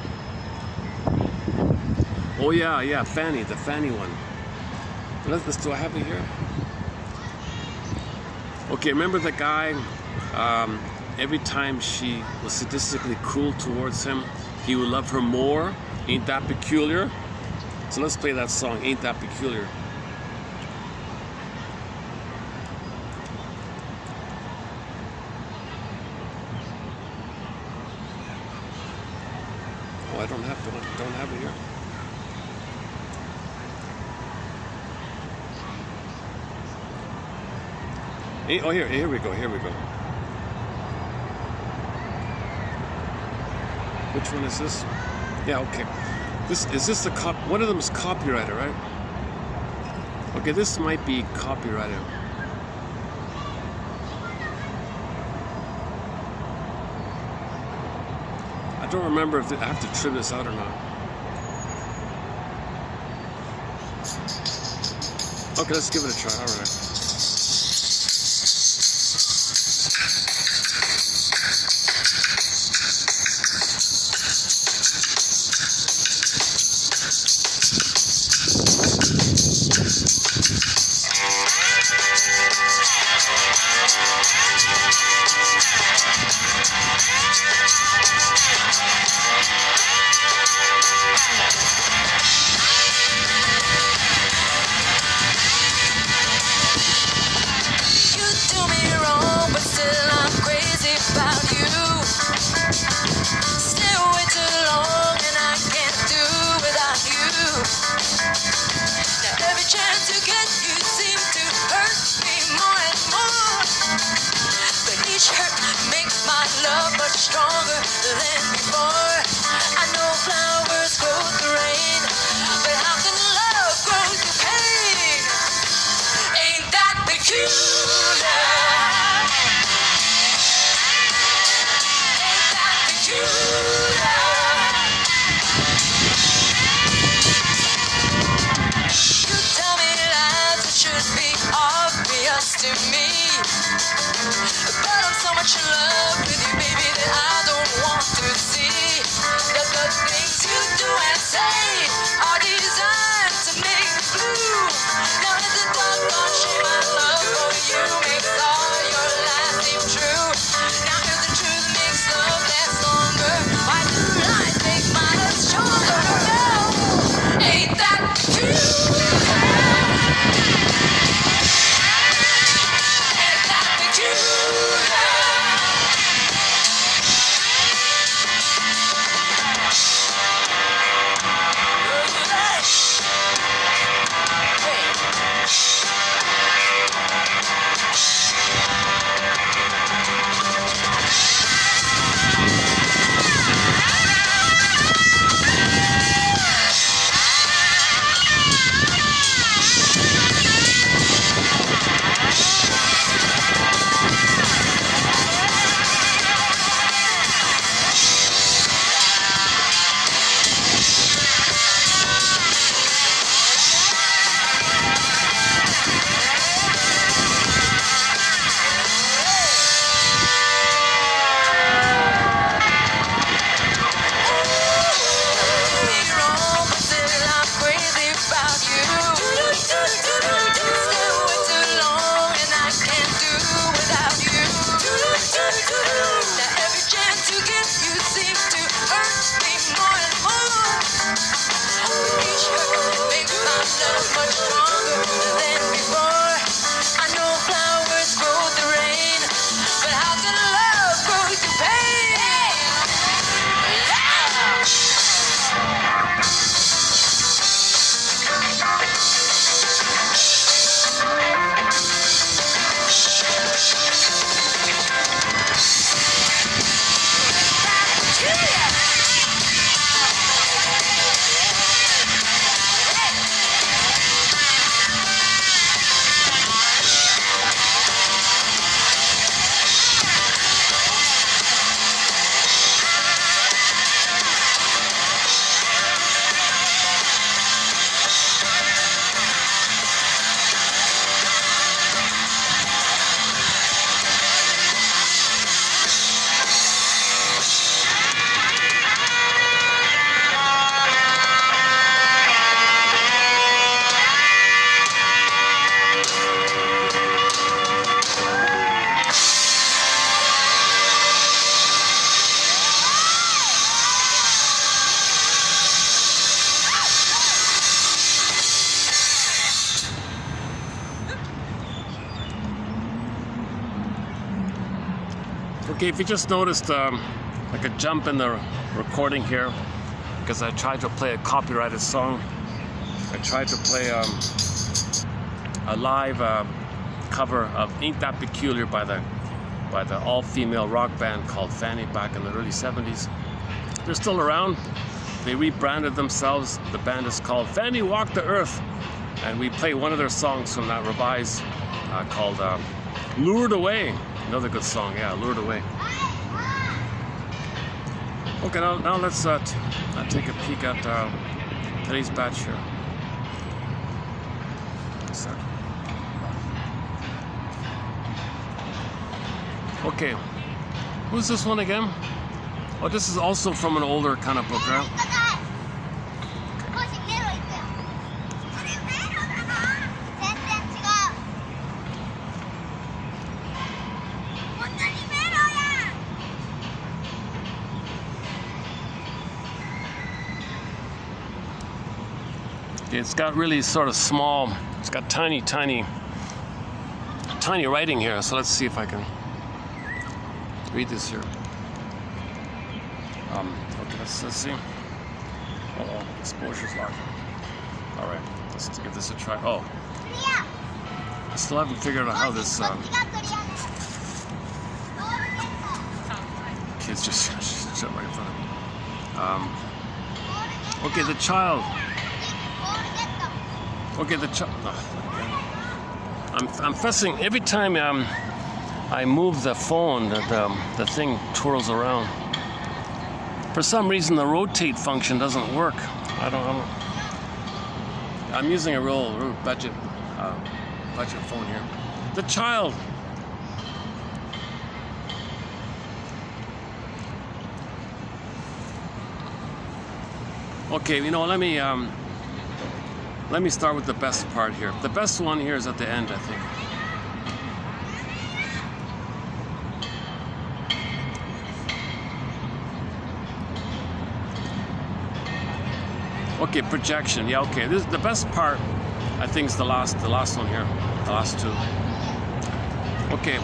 Oh yeah, Fanny, the Fanny one. Do I have it here? Okay, remember the guy? Every time she was sadistically cruel towards him, he would love her more. Ain't that peculiar? So let's play that song, Ain't That Peculiar. Oh, I don't have it here. Oh, here we go. Which one is this? Yeah, okay. One of them is copyrighted, right? Okay, this might be copyrighted. I don't remember if I have to trim this out or not. Okay, let's give it a try. All right. love much stronger than before. I know flowers grow through rain, but how can love grow through pain? Ain't that peculiar? Ain't that peculiar? You tell me lies that should be obvious to me, but I'm so much in love with you, baby, that I don't want to see that the things you do and say are designed to make me blue. Now is the doggone shame my love for you makes all your lies seem true. Now if the truth makes love last longer, why do lies make mine less stronger? No, ain't that peculiar? Ain't that peculiar? Much stronger than before. I know flowers grow through rain, but how can love grow through pain? Okay, if you just noticed like a jump in the recording here, because I tried to play a copyrighted song. I tried to play a live cover of Ain't That Peculiar by the all-female rock band called Fanny back in the early 70s. They're still around. They rebranded themselves. The band is called Fanny Walk the Earth, and we play one of their songs from that revise called Lured Away. Another good song, yeah, Lured Away. Okay, now let's take a peek at today's batch here. Okay, who's this one again? Oh, this is also from an older kind of book, right? It's got really sort of small, it's got tiny writing here, so let's see if I can read this here. Okay, let's see. Uh-oh, exposure's locked. Alright, let's give this a try. Oh, I still haven't figured out how this, okay, kids just shut right in front of me. Okay, the child. Okay, the child. I'm fussing every time I move the phone. The thing twirls around. For some reason, the rotate function doesn't work. I don't. I'm using a real budget phone here. The child. Okay, you know, let me start with the best part here. The best one here is at the end, I think. Okay, projection. Yeah, okay. This the best part, I think, is the last one here. The last two. Okay.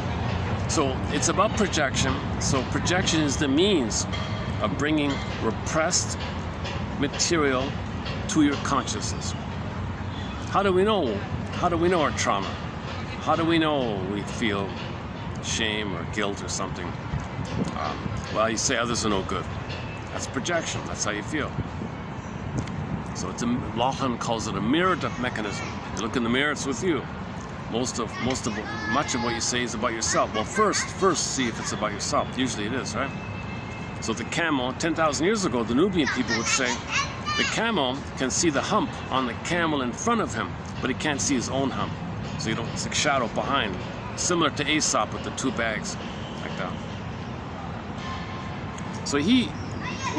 So it's about projection. So projection is the means of bringing repressed material to your consciousness. How do we know? How do we know our trauma? How do we know we feel shame or guilt or something? Well, you say others are no good. That's projection. That's how you feel. So Lachlan calls it a mirrored mechanism. You look in the mirror, it's with you. Much of what you say is about yourself. Well, first see if it's about yourself. Usually it is, right? So the camel, 10,000 years ago, the Nubian people would say, the camel can see the hump on the camel in front of him, but he can't see his own hump. So it's like shadow behind. Similar to Aesop with the two bags, like that. So we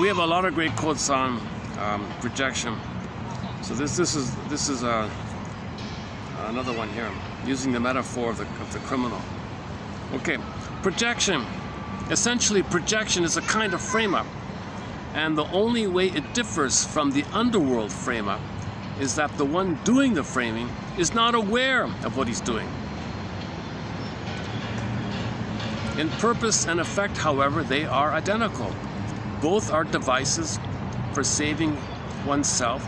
have a lot of great quotes on projection. So this is another one here, using the metaphor of the criminal. Okay, projection. Essentially, projection is a kind of frame-up, and the only way it differs from the underworld frame-up is that the one doing the framing is not aware of what he's doing. In purpose and effect, however, they are identical. Both are devices for saving oneself,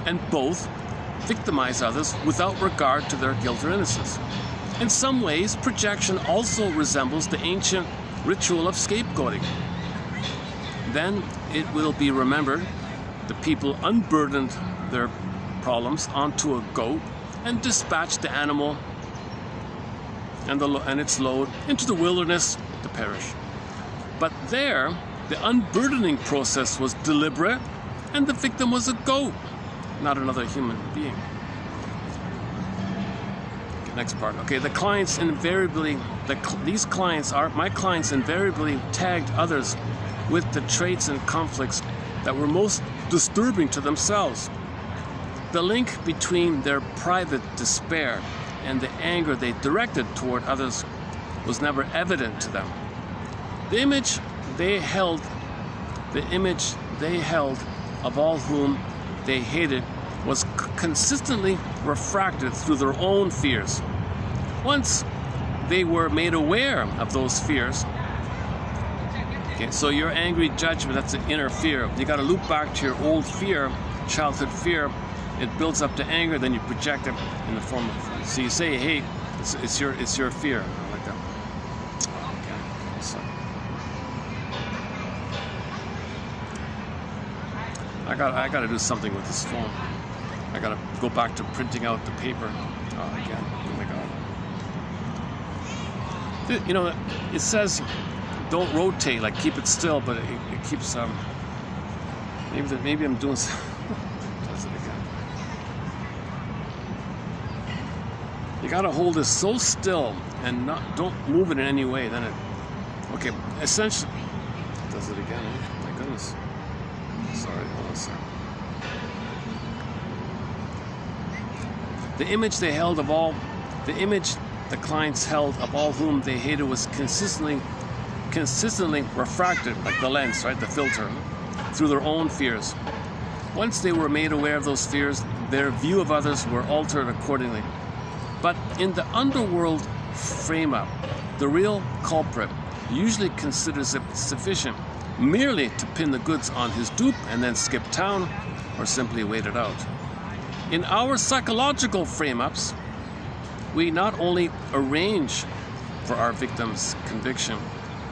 and both victimize others without regard to their guilt or innocence. In some ways, projection also resembles the ancient ritual of scapegoating. Then it will be remembered the people unburdened their problems onto a goat and dispatched the animal and its load into the wilderness to perish. But there, the unburdening process was deliberate, and the victim was a goat, not another human being. Next part. Okay, my clients invariably tagged others with the traits and conflicts that were most disturbing to themselves. The link between their private despair and the anger they directed toward others was never evident to them. The image they held of all whom they hated was consistently refracted through their own fears. Once they were made aware of those fears, okay, so your angry judgment, that's an inner fear. You got to loop back to your old fear, childhood fear. It builds up to anger, then you project it in the form of. So you say, "Hey, it's your fear," like that. Okay. So I got to do something with this phone. I got to go back to printing out the paper again. Oh my God. You know, it says don't rotate, like keep it still, but it keeps maybe I'm doing does it again. You gotta hold this so still and don't move it in any way, then it okay, essentially does it again, eh? My goodness. Sorry, hold on a second. The image the clients held of all whom they hated was consistently refracted, like the lens, right, the filter, through their own fears. Once they were made aware of those fears, their view of others were altered accordingly. But in the underworld frame-up, the real culprit usually considers it sufficient merely to pin the goods on his dupe and then skip town or simply wait it out. In our psychological frame-ups, we not only arrange for our victim's conviction,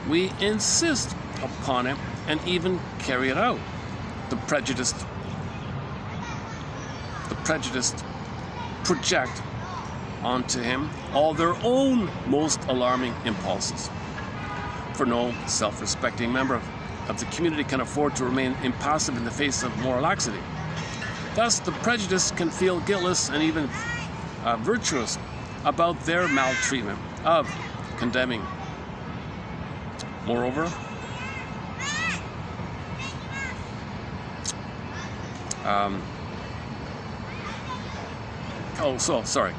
we insist upon it and even carry it out. The prejudiced project onto him all their own most alarming impulses. For no self-respecting member of the community can afford to remain impassive in the face of moral laxity. Thus, the prejudiced can feel guiltless and even virtuous about their maltreatment of condemning. Moreover,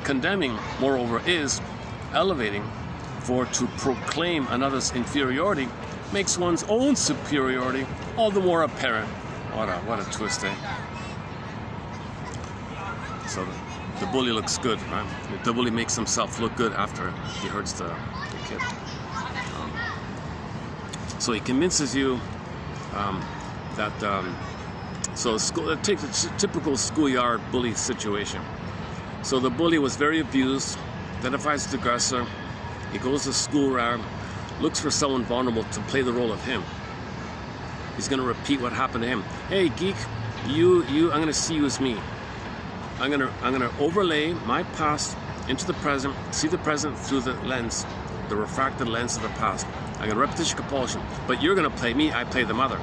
condemning, moreover, is elevating, for to proclaim another's inferiority makes one's own superiority all the more apparent. What a twist, eh? So the bully looks good, right? The bully makes himself look good after he hurts the kid. So he convinces you take a typical schoolyard bully situation. So the bully was very abused, identifies the aggressor, he goes to school around, looks for someone vulnerable to play the role of him. He's going to repeat what happened to him. Hey, geek, I'm going to see you as me. I'm going to overlay my past into the present, see the present through the lens, the refracted lens of the past. I'm going to repetition compulsion, but you're going to play me, I play the mother.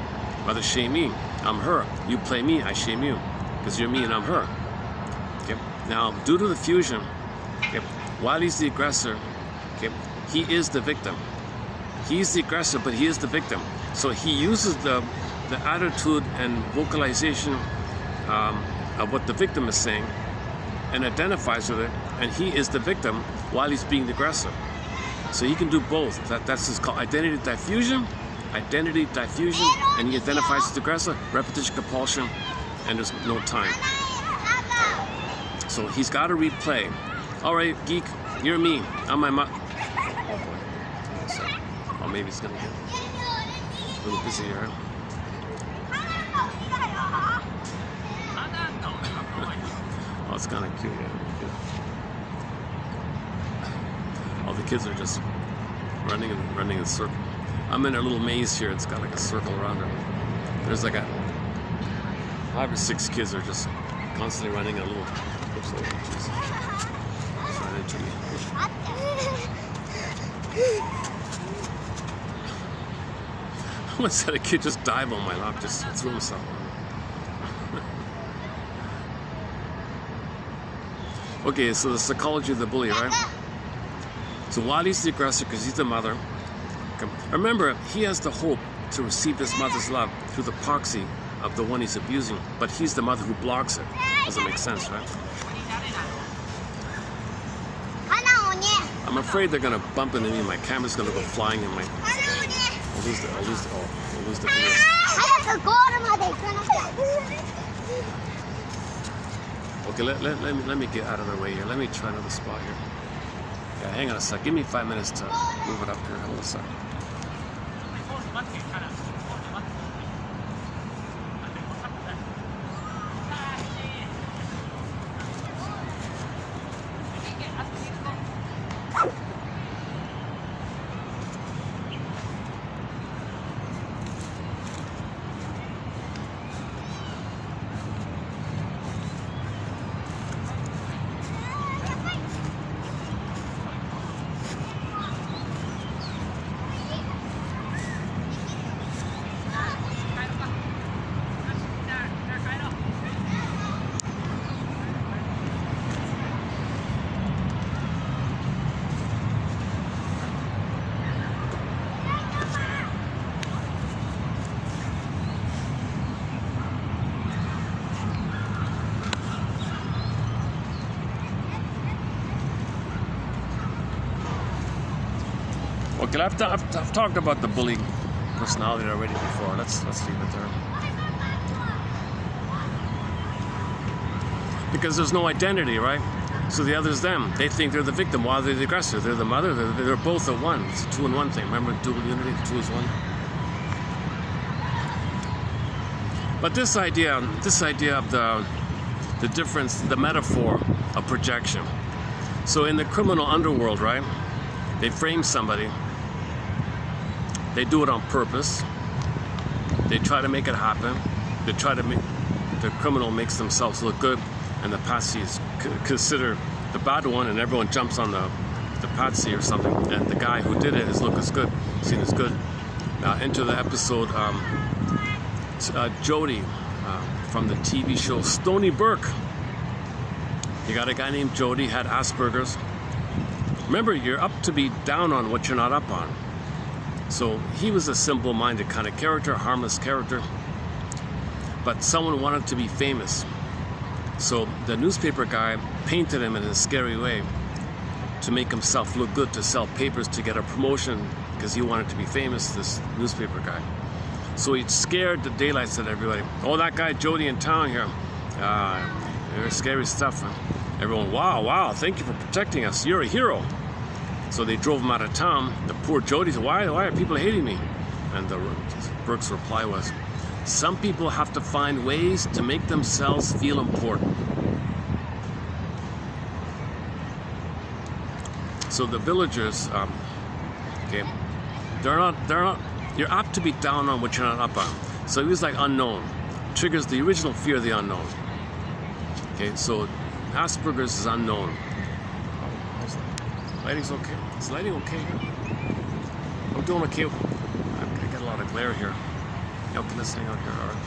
Mother shame me, I'm her. You play me, I shame you, because you're me and I'm her. Okay. Now, due to the fusion, okay, while he's the aggressor, okay, he is the victim. He's the aggressor, but he is the victim. So he uses the attitude and vocalization of what the victim is saying and identifies with it, and he is the victim while he's being the aggressor. So he can do both. That's just called identity diffusion, and he identifies as the aggressor, repetition compulsion, and there's no time. So he's got to replay. All right, geek, you're me. I'm my mom. Oh boy. So, or maybe it's gonna get a little busy here. Oh, it's kind of cute. Yeah. All the kids are just running in a circle. I'm in a little maze here. It's got like a circle around it. There's like 5 or 6 kids are just constantly running a little. Oops, just ran into me. I once had a kid just dive on my lap, just threw himself on me. Okay, so the psychology of the bully, right? So while he's the aggressor, because he's the mother, remember, he has the hope to receive his mother's love through the proxy of the one he's abusing, but he's the mother who blocks it. Doesn't make sense, right? I'm afraid they're gonna bump into me. My camera's gonna go flying in my. I'll lose the video. Okay, let me get out of the way here. Let me try another spot here. Yeah, hang on a sec. Give me 5 minutes to move it up here. Hold on a sec. Okay, I've talked about the bully personality already before. Let's leave it there. Because there's no identity, right? So the other's them. They think they're the victim while they're the aggressor. They're the mother. They're both at one. It's a 2-in-1 thing. Remember dual unity? 2 is 1. But this idea of the difference, the metaphor of projection. So in the criminal underworld, right? They frame somebody They do it on purpose. They try to make it happen. They try to make, the criminal makes themselves look good, and the patsy is considered the bad one, and everyone jumps on the patsy or something, and the guy who did it is look as good, seen as good. Into the episode, Jody from the TV show Stony Burke. You got a guy named Jody, had Asperger's. Remember, you're up to be down on what you're not up on. So he was a simple-minded kind of character, harmless character, but someone wanted to be famous. So the newspaper guy painted him in a scary way to make himself look good, to sell papers, to get a promotion, because he wanted to be famous, this newspaper guy. So he scared the daylights out of everybody. Oh, that guy Jody in town here. Very scary stuff. Huh? Everyone, wow, thank you for protecting us. You're a hero. So they drove him out of town. The poor Jody said, why are people hating me? And Burke's reply was, some people have to find ways to make themselves feel important. So the villagers, okay, they're not, you're apt to be down on what you're not up on. So he was like unknown. Triggers the original fear of the unknown. Okay, so Asperger's is unknown. Lighting's okay. Is lighting okay here? I'm doing okay. I got a lot of glare here. How can this hang out here? All right.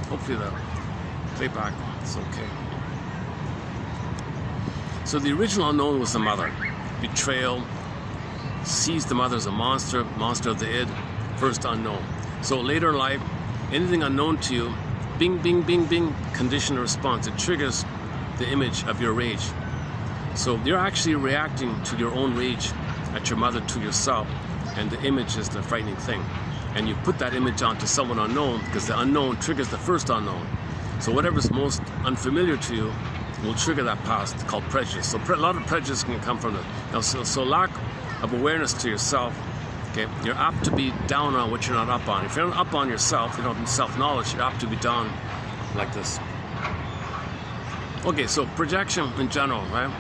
Hopefully the playback is okay. So the original unknown was the mother. Betrayal, sees the mother as a monster of the id, first unknown. So later in life, anything unknown to you, bing, bing, bing, bing, conditional response. It triggers the image of your rage. So you're actually reacting to your own rage at your mother, to yourself, and the image is the frightening thing. And you put that image onto someone unknown because the unknown triggers the first unknown. So whatever's most unfamiliar to you will trigger that past, called prejudice. So a lot of prejudice can come from the, so lack of awareness to yourself, okay, you're apt to be down on what you're not up on. If you're not up on yourself, you don't have self-knowledge, you're apt to be down like this. Okay, so projection in general, right?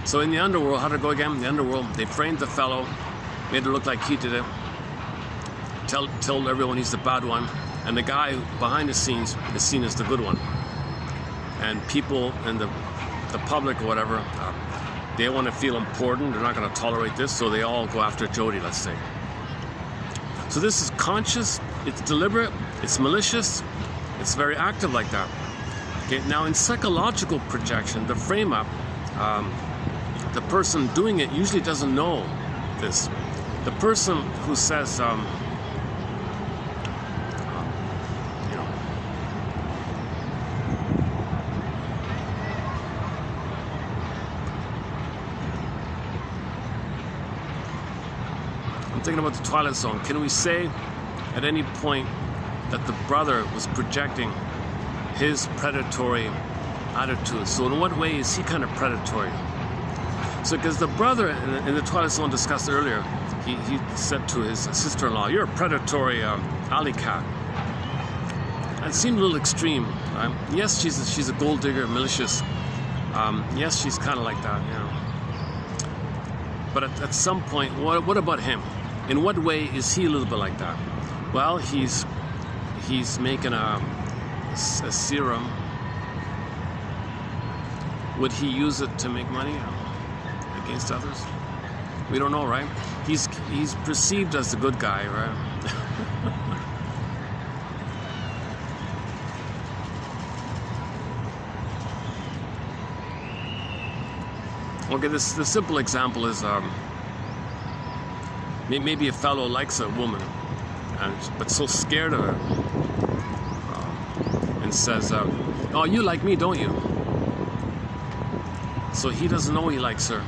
So in the underworld, how did it go again? In the underworld, they framed the fellow, made it look like he did it, told everyone he's the bad one, and the guy behind the scenes is seen as the good one. And people in the public or whatever, they want to feel important, they're not going to tolerate this, so they all go after Jody, let's say. So this is conscious, it's deliberate, it's malicious, it's very active like that. Okay, now in psychological projection, the frame-up, the person doing it usually doesn't know this. The person who says, I'm thinking about the Twilight Zone. Can we say at any point that the brother was projecting his predatory attitude? So in what way is he kind of predatory? So because the brother in the Twilight Zone discussed earlier, he said to his sister-in-law, you're a predatory alley cat. It seemed a little extreme. Right? Yes, she's a gold digger, malicious. Yes, she's kind of like that, you know. But at some point, what about him? In what way is he a little bit like that? Well, he's making a serum. Would he use it to make money against others? We don't know, right? He's perceived as the good guy, right? Okay, the simple example is maybe a fellow likes a woman, but so scared of her, and says, "Oh, you like me, don't you?" So he doesn't know he likes her.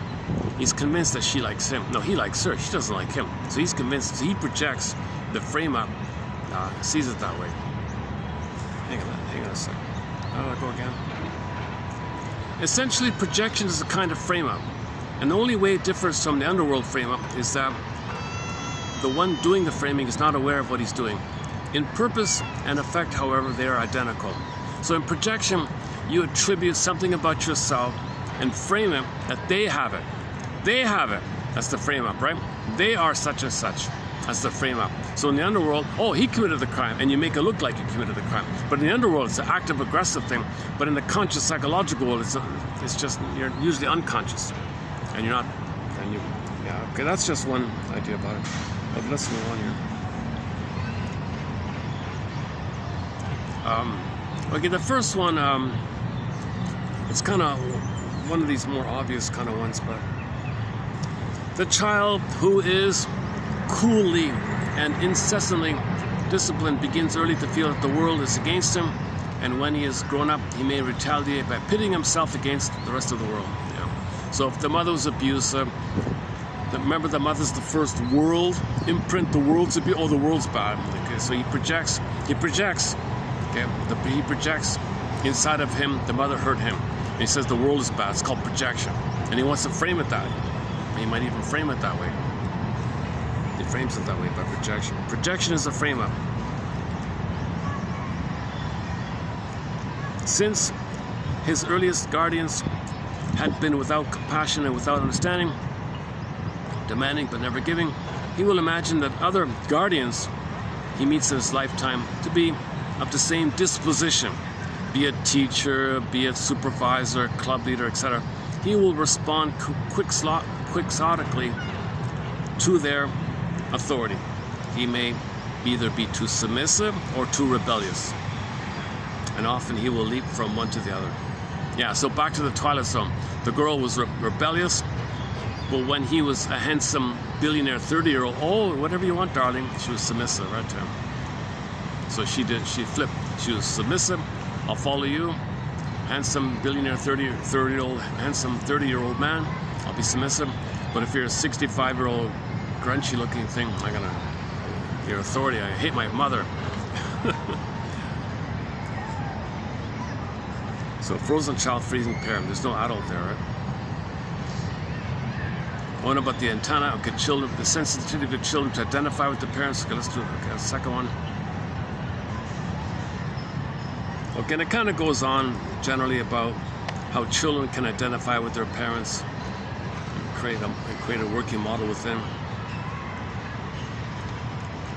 He's convinced that she likes him. No, he likes her. She doesn't like him. So he's convinced. So he projects the frame up, sees it that way. Hang on a second. How do I go again? Essentially, projection is a kind of frame-up. And the only way it differs from the underworld frame-up is that the one doing the framing is not aware of what he's doing. In purpose and effect, however, they are identical. So in projection, you attribute something about yourself and frame it that they have it. They have it. That's the frame-up, right? They are such and such. That's the frame up. So in the underworld, oh, he committed the crime, and you make it look like he committed the crime. But in the underworld, it's an active, aggressive thing. But in the conscious, psychological world, it's just, you're usually unconscious, and you're not, and you, yeah, okay, that's just one idea about it. But let's move on here. Okay, the first one, it's kind of one of these more obvious kind of ones, but the child who is coolly and incessantly disciplined begins early to feel that the world is against him, and when he is grown up, he may retaliate by pitting himself against the rest of the world. Yeah. So if the mother was abusive, remember the mother's the first world imprint. The world's abuse. Oh, the world's bad. Okay, so he projects. Okay, he projects inside of him. The mother hurt him. And he says the world is bad. It's called projection, and he wants to frame it that. He might even frame it that way. He frames it that way by projection. Projection is a frame up. Since his earliest guardians had been without compassion and without understanding, demanding but never giving, he will imagine that other guardians he meets in his lifetime to be of the same disposition, be it teacher, be it supervisor, club leader, etc. He will respond quixotically to their authority. He may either be too submissive or too rebellious, and often he will leap from one to the other. Yeah, so back to the Twilight Zone. The girl was rebellious, but when he was a handsome billionaire 30-year-old, oh, whatever you want, darling, she was submissive right to him. So she flipped. She was submissive. I'll follow you. Handsome billionaire 30-year-old, handsome 30-year-old man, I'll be submissive. But if you're a 65-year-old grunchy looking thing, I'm gonna, your authority, I hate my mother. So frozen child, freezing parent. There's no adult there, right? One about the antennae. Okay, children, the sensitivity of children to identify with the parents. Okay, let's do it. Okay, the second one. Okay, and it kind of goes on generally about how children can identify with their parents and create a working model with them.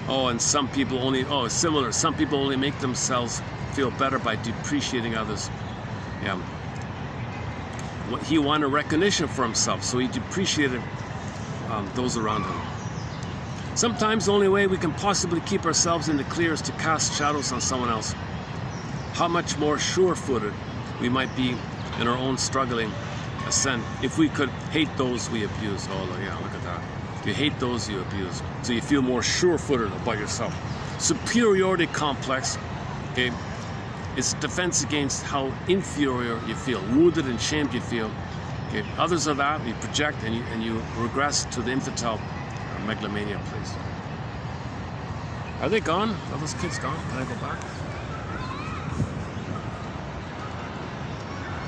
Oh, and some people only, similar. Some people only make themselves feel better by depreciating others. Yeah. He wanted recognition for himself, so he depreciated those around him. Sometimes the only way we can possibly keep ourselves in the clear is to cast shadows on someone else. How much more sure-footed we might be in our own struggling ascent if we could hate those we abuse. Oh, yeah, look at that. You hate those you abuse, so you feel more sure-footed about yourself. Superiority complex, okay, is defense against how inferior you feel, wounded and shamed you feel. Okay, others of that, you project and you regress to the infantile megalomania place. Are they gone? Are those kids gone? Can I go back?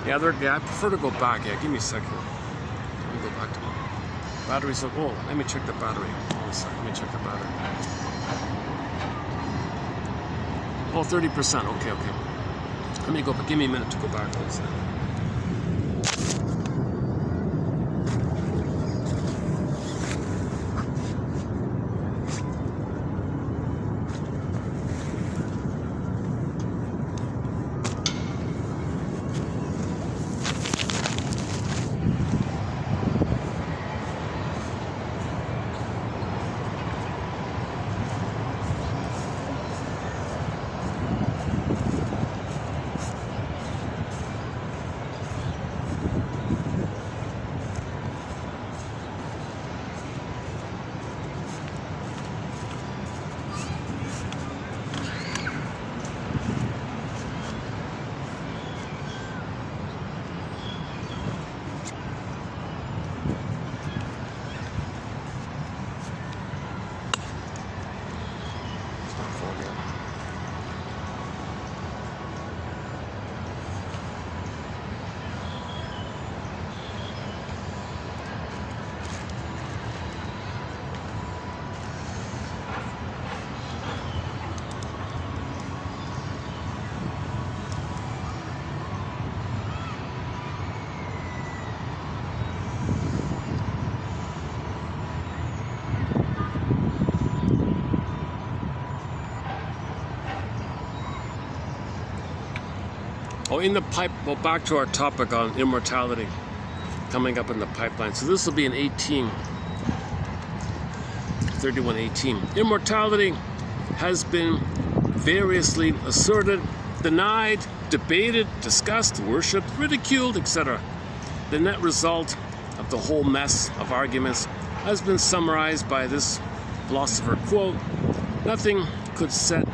Yeah, I prefer to go back. Yeah, give me a second. Let me go back to my batteries. Oh, let me check the battery. Hold on a second. Let me check the battery. Oh, 30%. Okay. Let me go back. Give me a minute to go back. Oh, in the pipe, well, back to our topic on immortality coming up in the pipeline. So this will be in 3118. Immortality has been variously asserted, denied, debated, discussed, worshipped, ridiculed, etc. The net result of the whole mess of arguments has been summarized by this philosopher, quote, nothing could set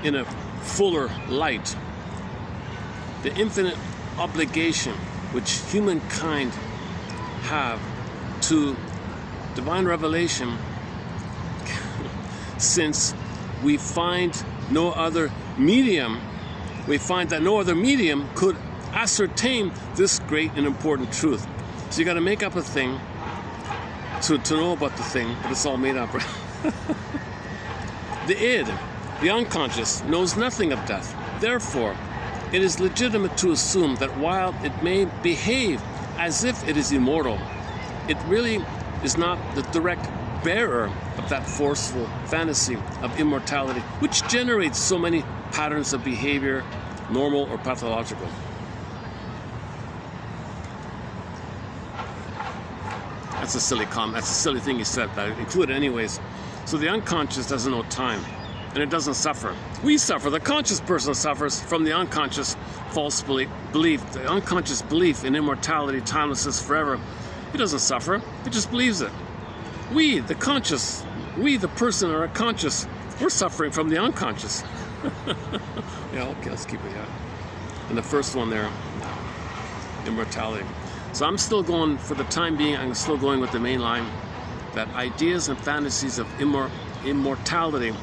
in a fuller light the infinite obligation which humankind have to divine revelation, since we find no other medium, we find that no other medium could ascertain this great and important truth. So you got to make up a thing to know about the thing, but it's all made up. The id, the unconscious, knows nothing of death. Therefore, it is legitimate to assume that while it may behave as if it is immortal, it really is not the direct bearer of that forceful fantasy of immortality, which generates so many patterns of behavior, normal or pathological. That's a silly comment. That's a silly thing he said, but I include it anyways. So the unconscious doesn't know time, and it doesn't suffer. We suffer. The conscious person suffers from the unconscious false belief, the unconscious belief in immortality, timelessness, forever. It doesn't suffer. It just believes it. We, the conscious, we, the person, are conscious. We're suffering from the unconscious. Yeah, okay, let's keep it. Yeah. And the first one there, immortality. So I'm still going, for the time being, I'm still going with the main line, that ideas and fantasies of immortality,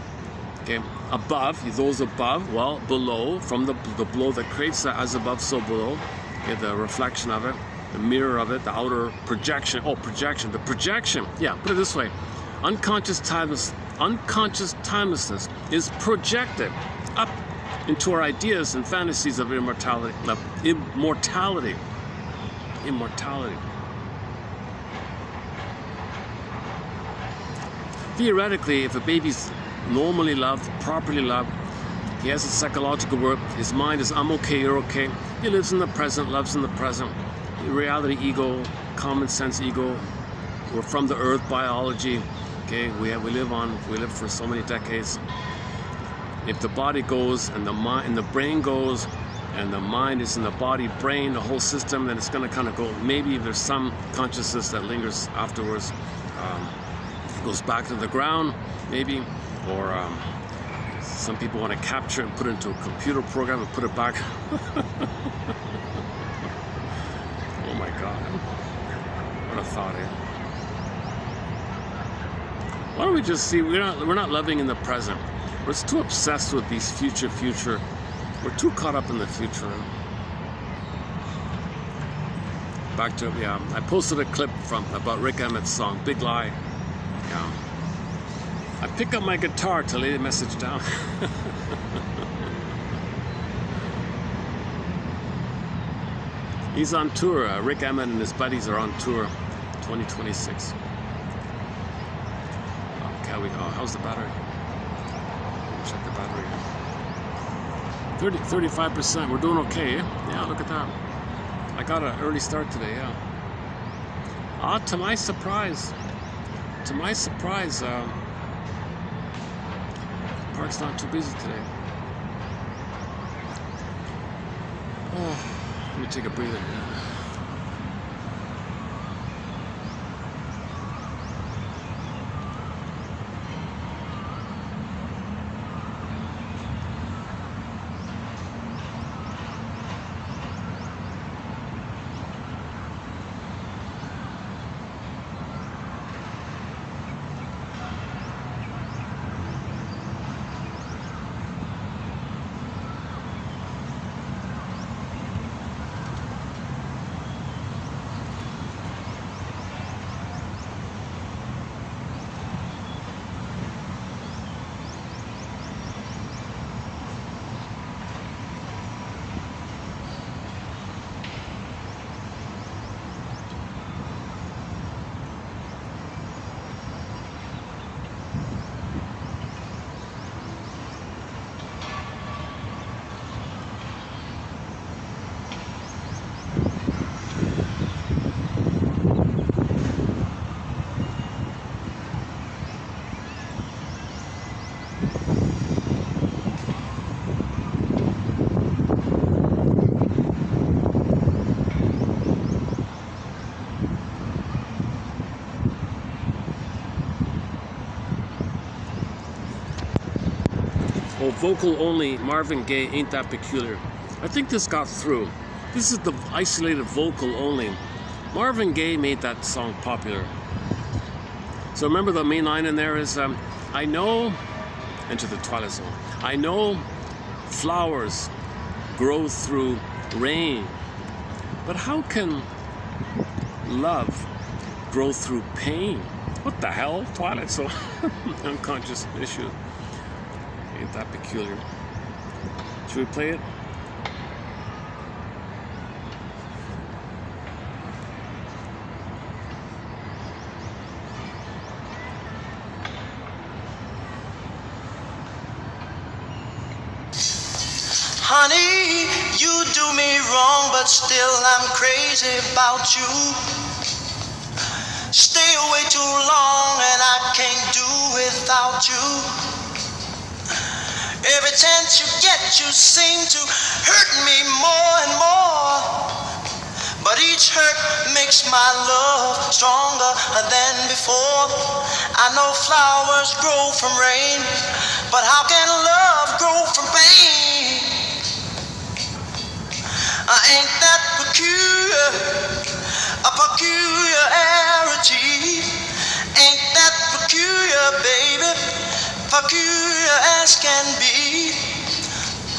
okay, above, those above, well, below, from the below that creates that, as above, so below, okay, the reflection of it, the mirror of it, the outer projection, the projection, yeah, put it this way, unconscious timelessness is projected up into our ideas and fantasies of immortality. Theoretically, if a baby's normally loved, properly loved, he has a psychological work, his mind is, I'm okay, you're okay. He lives in the present, loves in the present. Reality ego, common sense ego, we're from the earth, biology, okay, we live for so many decades. If the body goes and the mind and the brain goes, and the mind is in the body, brain, the whole system, then it's going to kind of go, maybe there's some consciousness that lingers afterwards, goes back to the ground, maybe, or some people want to capture it and put it into a computer program and put it back. Oh my God, what a thought, eh? Why don't we just see, we're not living in the present. We're too obsessed with these future. We're too caught up in the future. Back to, yeah, I posted a clip about Rick Emmett's song, Big Lie. Yeah. I pick up my guitar to lay the message down. He's on tour. Rick Emmett and his buddies are on tour 2026. Okay, how's the battery? Check the battery. 35%. We're doing okay, eh? Yeah, look at that. I got an early start today, yeah. To my surprise, park's not too busy today. Oh, let me take a breather. Oh, vocal only, Marvin Gaye, Ain't That Peculiar. I think this got through. This is the isolated vocal only. Marvin Gaye made that song popular. So remember the main line in there is, I know, Enter the Twilight Zone, I know flowers grow through rain, but how can love grow through pain? What the hell? Twilight Zone. Unconscious issue. Ain't that peculiar? Should we play it? Honey, you do me wrong, but still I'm crazy about you. Stay away too long and I can't do without you. Every chance you get, you seem to hurt me more and more. But each hurt makes my love stronger than before. I know flowers grow from rain, but how can love grow from pain? Ain't that peculiar, a peculiarity? Ain't that peculiar, baby, peculiar as can be?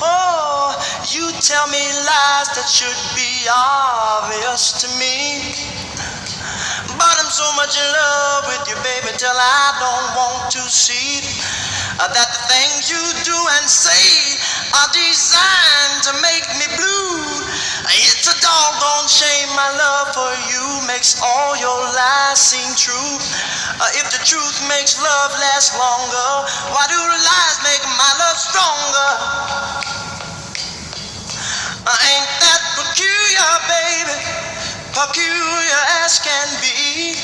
Oh, you tell me lies that should be obvious to me. But I'm so much in love with you, baby, till I don't want to see that the things you do and say are designed to make me blue. It's a doggone shame my love for you makes all your lies seem true. If the truth makes love last longer, why do lies make my love stronger? Ain't that peculiar, baby, peculiar as can be?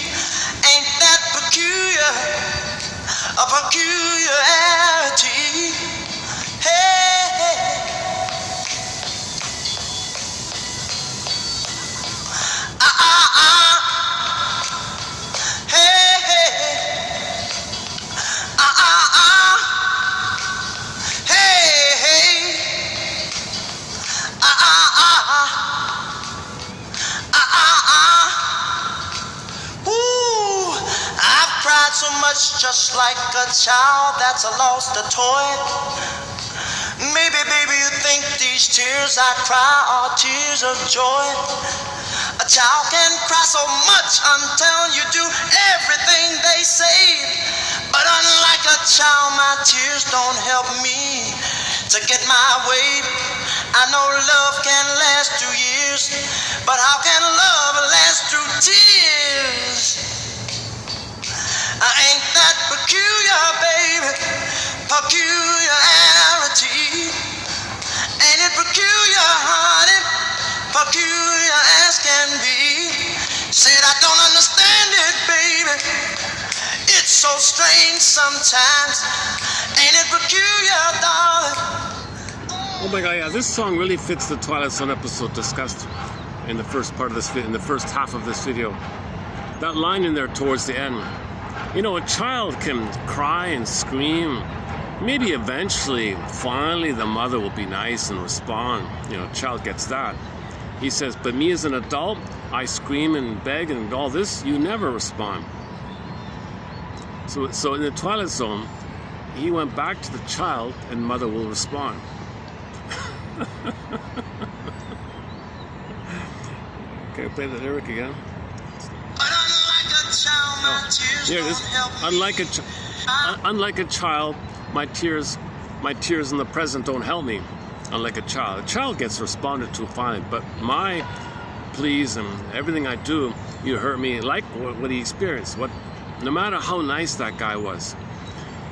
Ain't that peculiar, a peculiarity? Hey, hey. Hey, hey. Hey, hey. Ooh, I've cried so much just like a child that's lost a toy. Maybe, baby, you think these tears I cry are tears of joy. A child can cry so much until you do everything they say. But unlike a child, my tears don't help me to get my way. I know love can last through years, but how can love last through tears? Ain't that peculiar, baby, peculiarity? Ain't it peculiar, honey, peculiar as can be? Said I don't understand it, baby, it's so strange sometimes. Ain't it peculiar, darling? Oh my God, yeah, this song really fits the Twilight Zone episode discussed in the first part of this in the first half of this video. That line in there towards the end. You know, a child can cry and scream. Maybe eventually, finally, the mother will be nice and respond. You know, a child gets that. He says, but me as an adult, I scream and beg and all this, you never respond. So in the Twilight Zone, he went back to the child and mother will respond. Okay, play the lyric again. Here it is. Unlike a child, my tears in the present don't help me. Unlike a child gets responded to fine, but my pleas and everything I do, you hurt me. Like what he experienced. No matter how nice that guy was,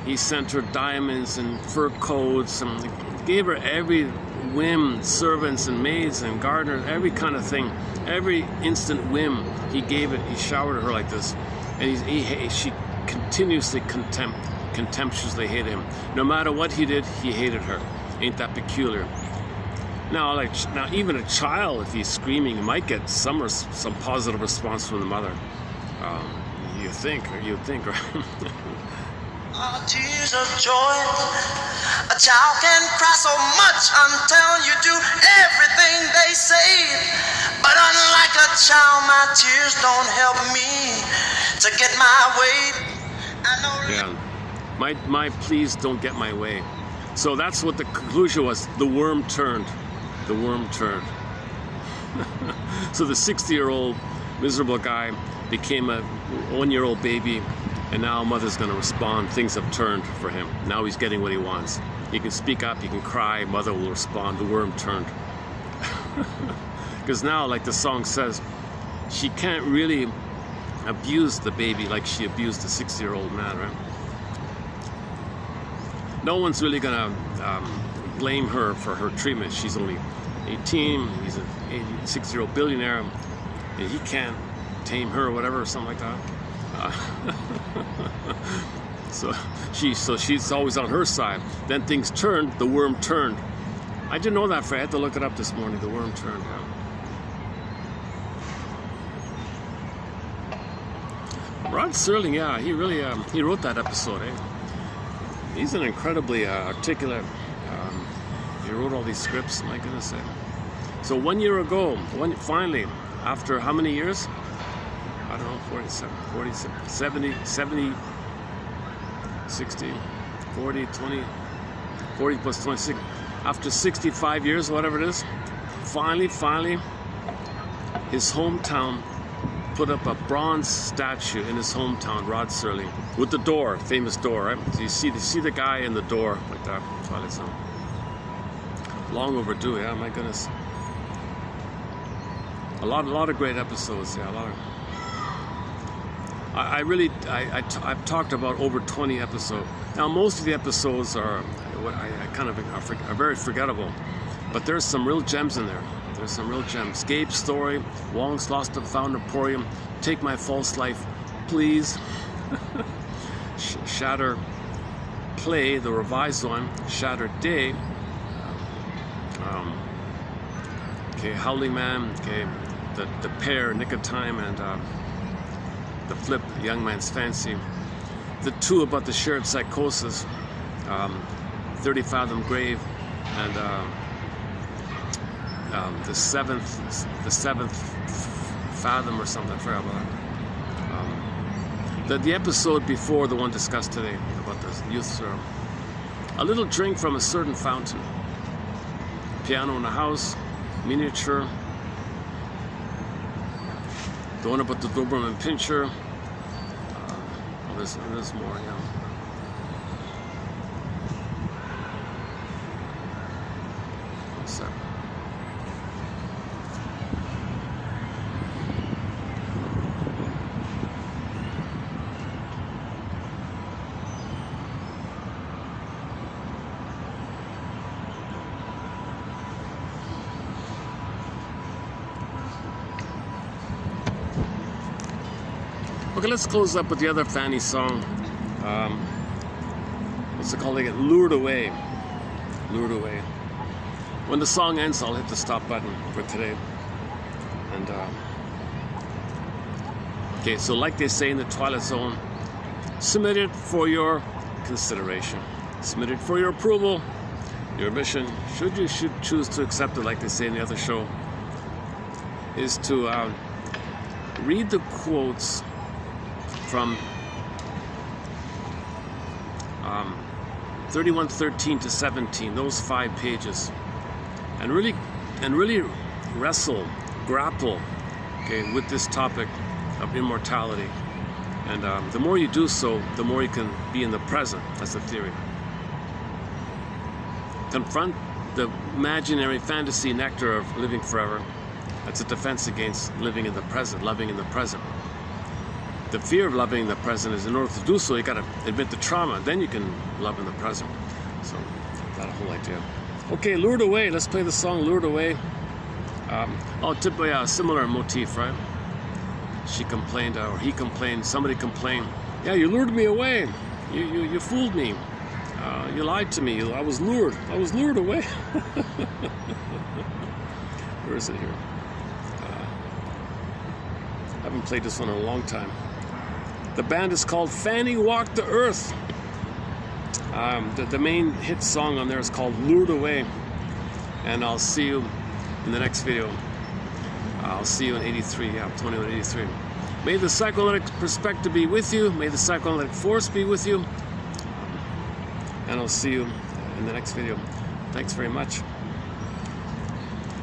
he sent her diamonds and fur coats and gave her every whim, servants and maids and gardeners, every kind of thing, every instant whim he gave it. He showered her like this, and she continuously contemptuously hated him. No matter what he did, he hated her. Ain't that peculiar? Now, even a child, if he's screaming, might get some positive response from the mother. You'd think, right? Tears of joy. A child can cry so much until you do everything they say. But unlike a child, my tears don't help me to get my way. I know. Yeah, my pleas don't get my way. So that's what the conclusion was. The worm turned. The worm turned. So the 60-year-old miserable guy became a 1-year-old baby, and now mother's going to respond. Things have turned for him. Now he's getting what he wants. He can speak up, he can cry, mother will respond. The worm turned. Because now, like the song says, she can't really abuse the baby like she abused the 60-year-old man, right? No one's really going to blame her for her treatment. She's only 18, he's an 86-year-old billionaire, and he can't tame her or whatever, or something like that. So she's always on her side. Then things turned, the worm turned. I didn't know that, Fred. I had to look it up this morning. The worm turned. Yeah. Rod Serling, yeah, he really he wrote that episode. He's an incredibly articulate. He wrote all these scripts. My goodness. So 1 year ago, finally, after how many years? I don't know, 47, 70, 60, 40, 20, 40 plus 26. After 65 years, whatever it is, finally, his hometown put up a bronze statue in his hometown, Rod Serling, with the door, famous door, right? So you see the guy in the door like that. Twilight Zone. Long overdue, yeah, my goodness. A lot of great episodes, yeah, a lot of. I've talked about over 20 episodes. Now, most of the episodes are what I kind of are very forgettable, but there's some real gems in there. There's some real gems. Gabe's story, Wong's Lost and Found Emporium, Take My False Life, Please, Shatter Play, the revised one, Shatter Day, okay, Howling Man, okay, the Pair, Nick of Time, and the Flip, Young Man's Fancy. The two about the shared psychosis, 30 Fathom Grave, and the seventh Fathom or something. I forgot about that. The episode before the one discussed today about the youth serum. A little drink from a certain fountain. Piano in the house, miniature. The one about the Doberman Pinscher. There's more, yeah. What's that? Okay, let's close up with the other Fanny song. What's it called again? Lured Away. Lured Away. When the song ends, I'll hit the stop button for today. And okay, so like they say in the Twilight Zone, submit it for your consideration. Submit it for your approval. Your mission, should you choose to accept it, like they say in the other show, is to read the quotes from 31:13 to 17, those 5 pages, and really grapple, okay, with this topic of immortality. And the more you do so, the more you can be in the present. That's the theory. Confront the imaginary fantasy nectar of living forever. That's a defense against living in the present, loving in the present. The fear of loving in the present is, in order to do so, you got to admit the trauma. Then you can love in the present. So that whole idea. Okay, Lured Away. Let's play the song Lured Away. Typically a similar motif, right? She complained, or he complained. Somebody complained. Yeah, you lured me away. You fooled me. You lied to me. I was lured. I was lured away. Where is it here? I haven't played this one in a long time. The band is called Fanny Walked the Earth. The main hit song on there is called Lured Away. And I'll see you in the next video. I'll see you in 83, yeah, 2183. May the psychoanalytic perspective be with you. May the psychoanalytic force be with you. And I'll see you in the next video. Thanks very much.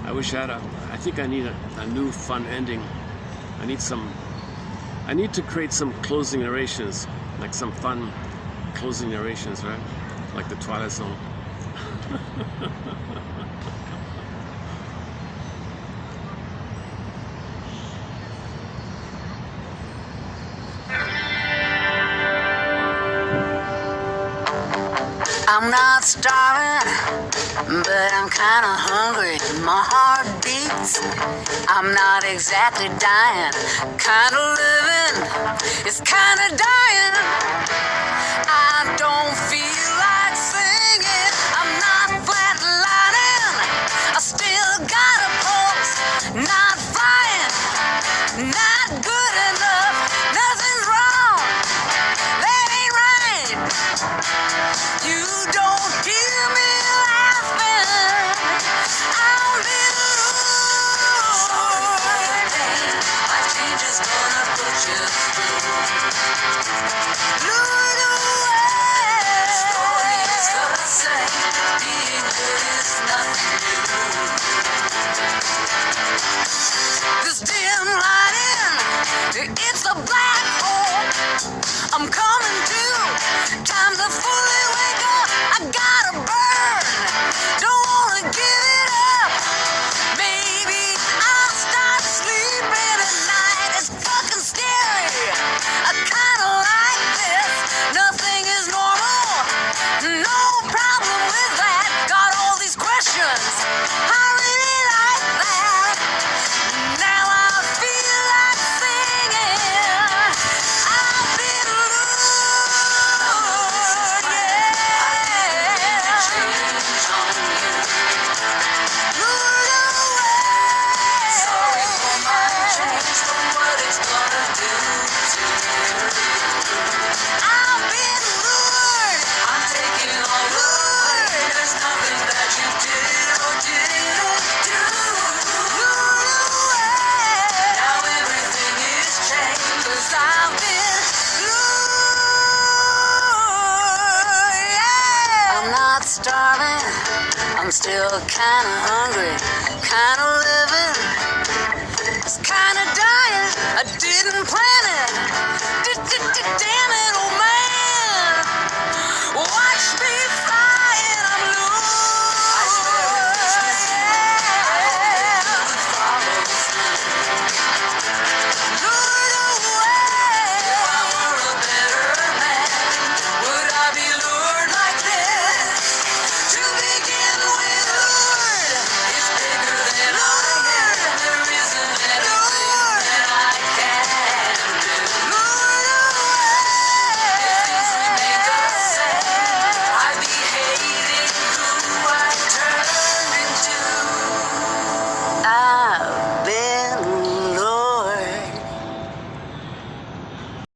I wish I think I need a new fun ending. I need to create some closing narrations, like some fun closing narrations, right? Like the Twilight Zone. I'm not starving, but I'm kinda hungry. My heart beats. I'm not exactly dying, kinda living. It's kinda dying. I don't feel like singing. I'm not flatlining. I still got a pulse. Not flying, not good enough. Nothing's wrong. That ain't right. You don't hear me laughing. I'll be lured. My change is gonna put you through. Lured away. Story is the same. Being good is nothing new. This dim lighting, it's a black hole. I'm coming to. Time to fully wake up. I gotta burn. Don't wanna give it up. Maybe I'll start sleeping at night. It's fucking scary. I kinda like this. Nothing is normal. No problem with that. Got all these questions. I really like that. Now I feel like singing. I've been lured. Starving, I'm still kinda hungry, kinda living, it's kinda dying, I didn't plan it, damn it.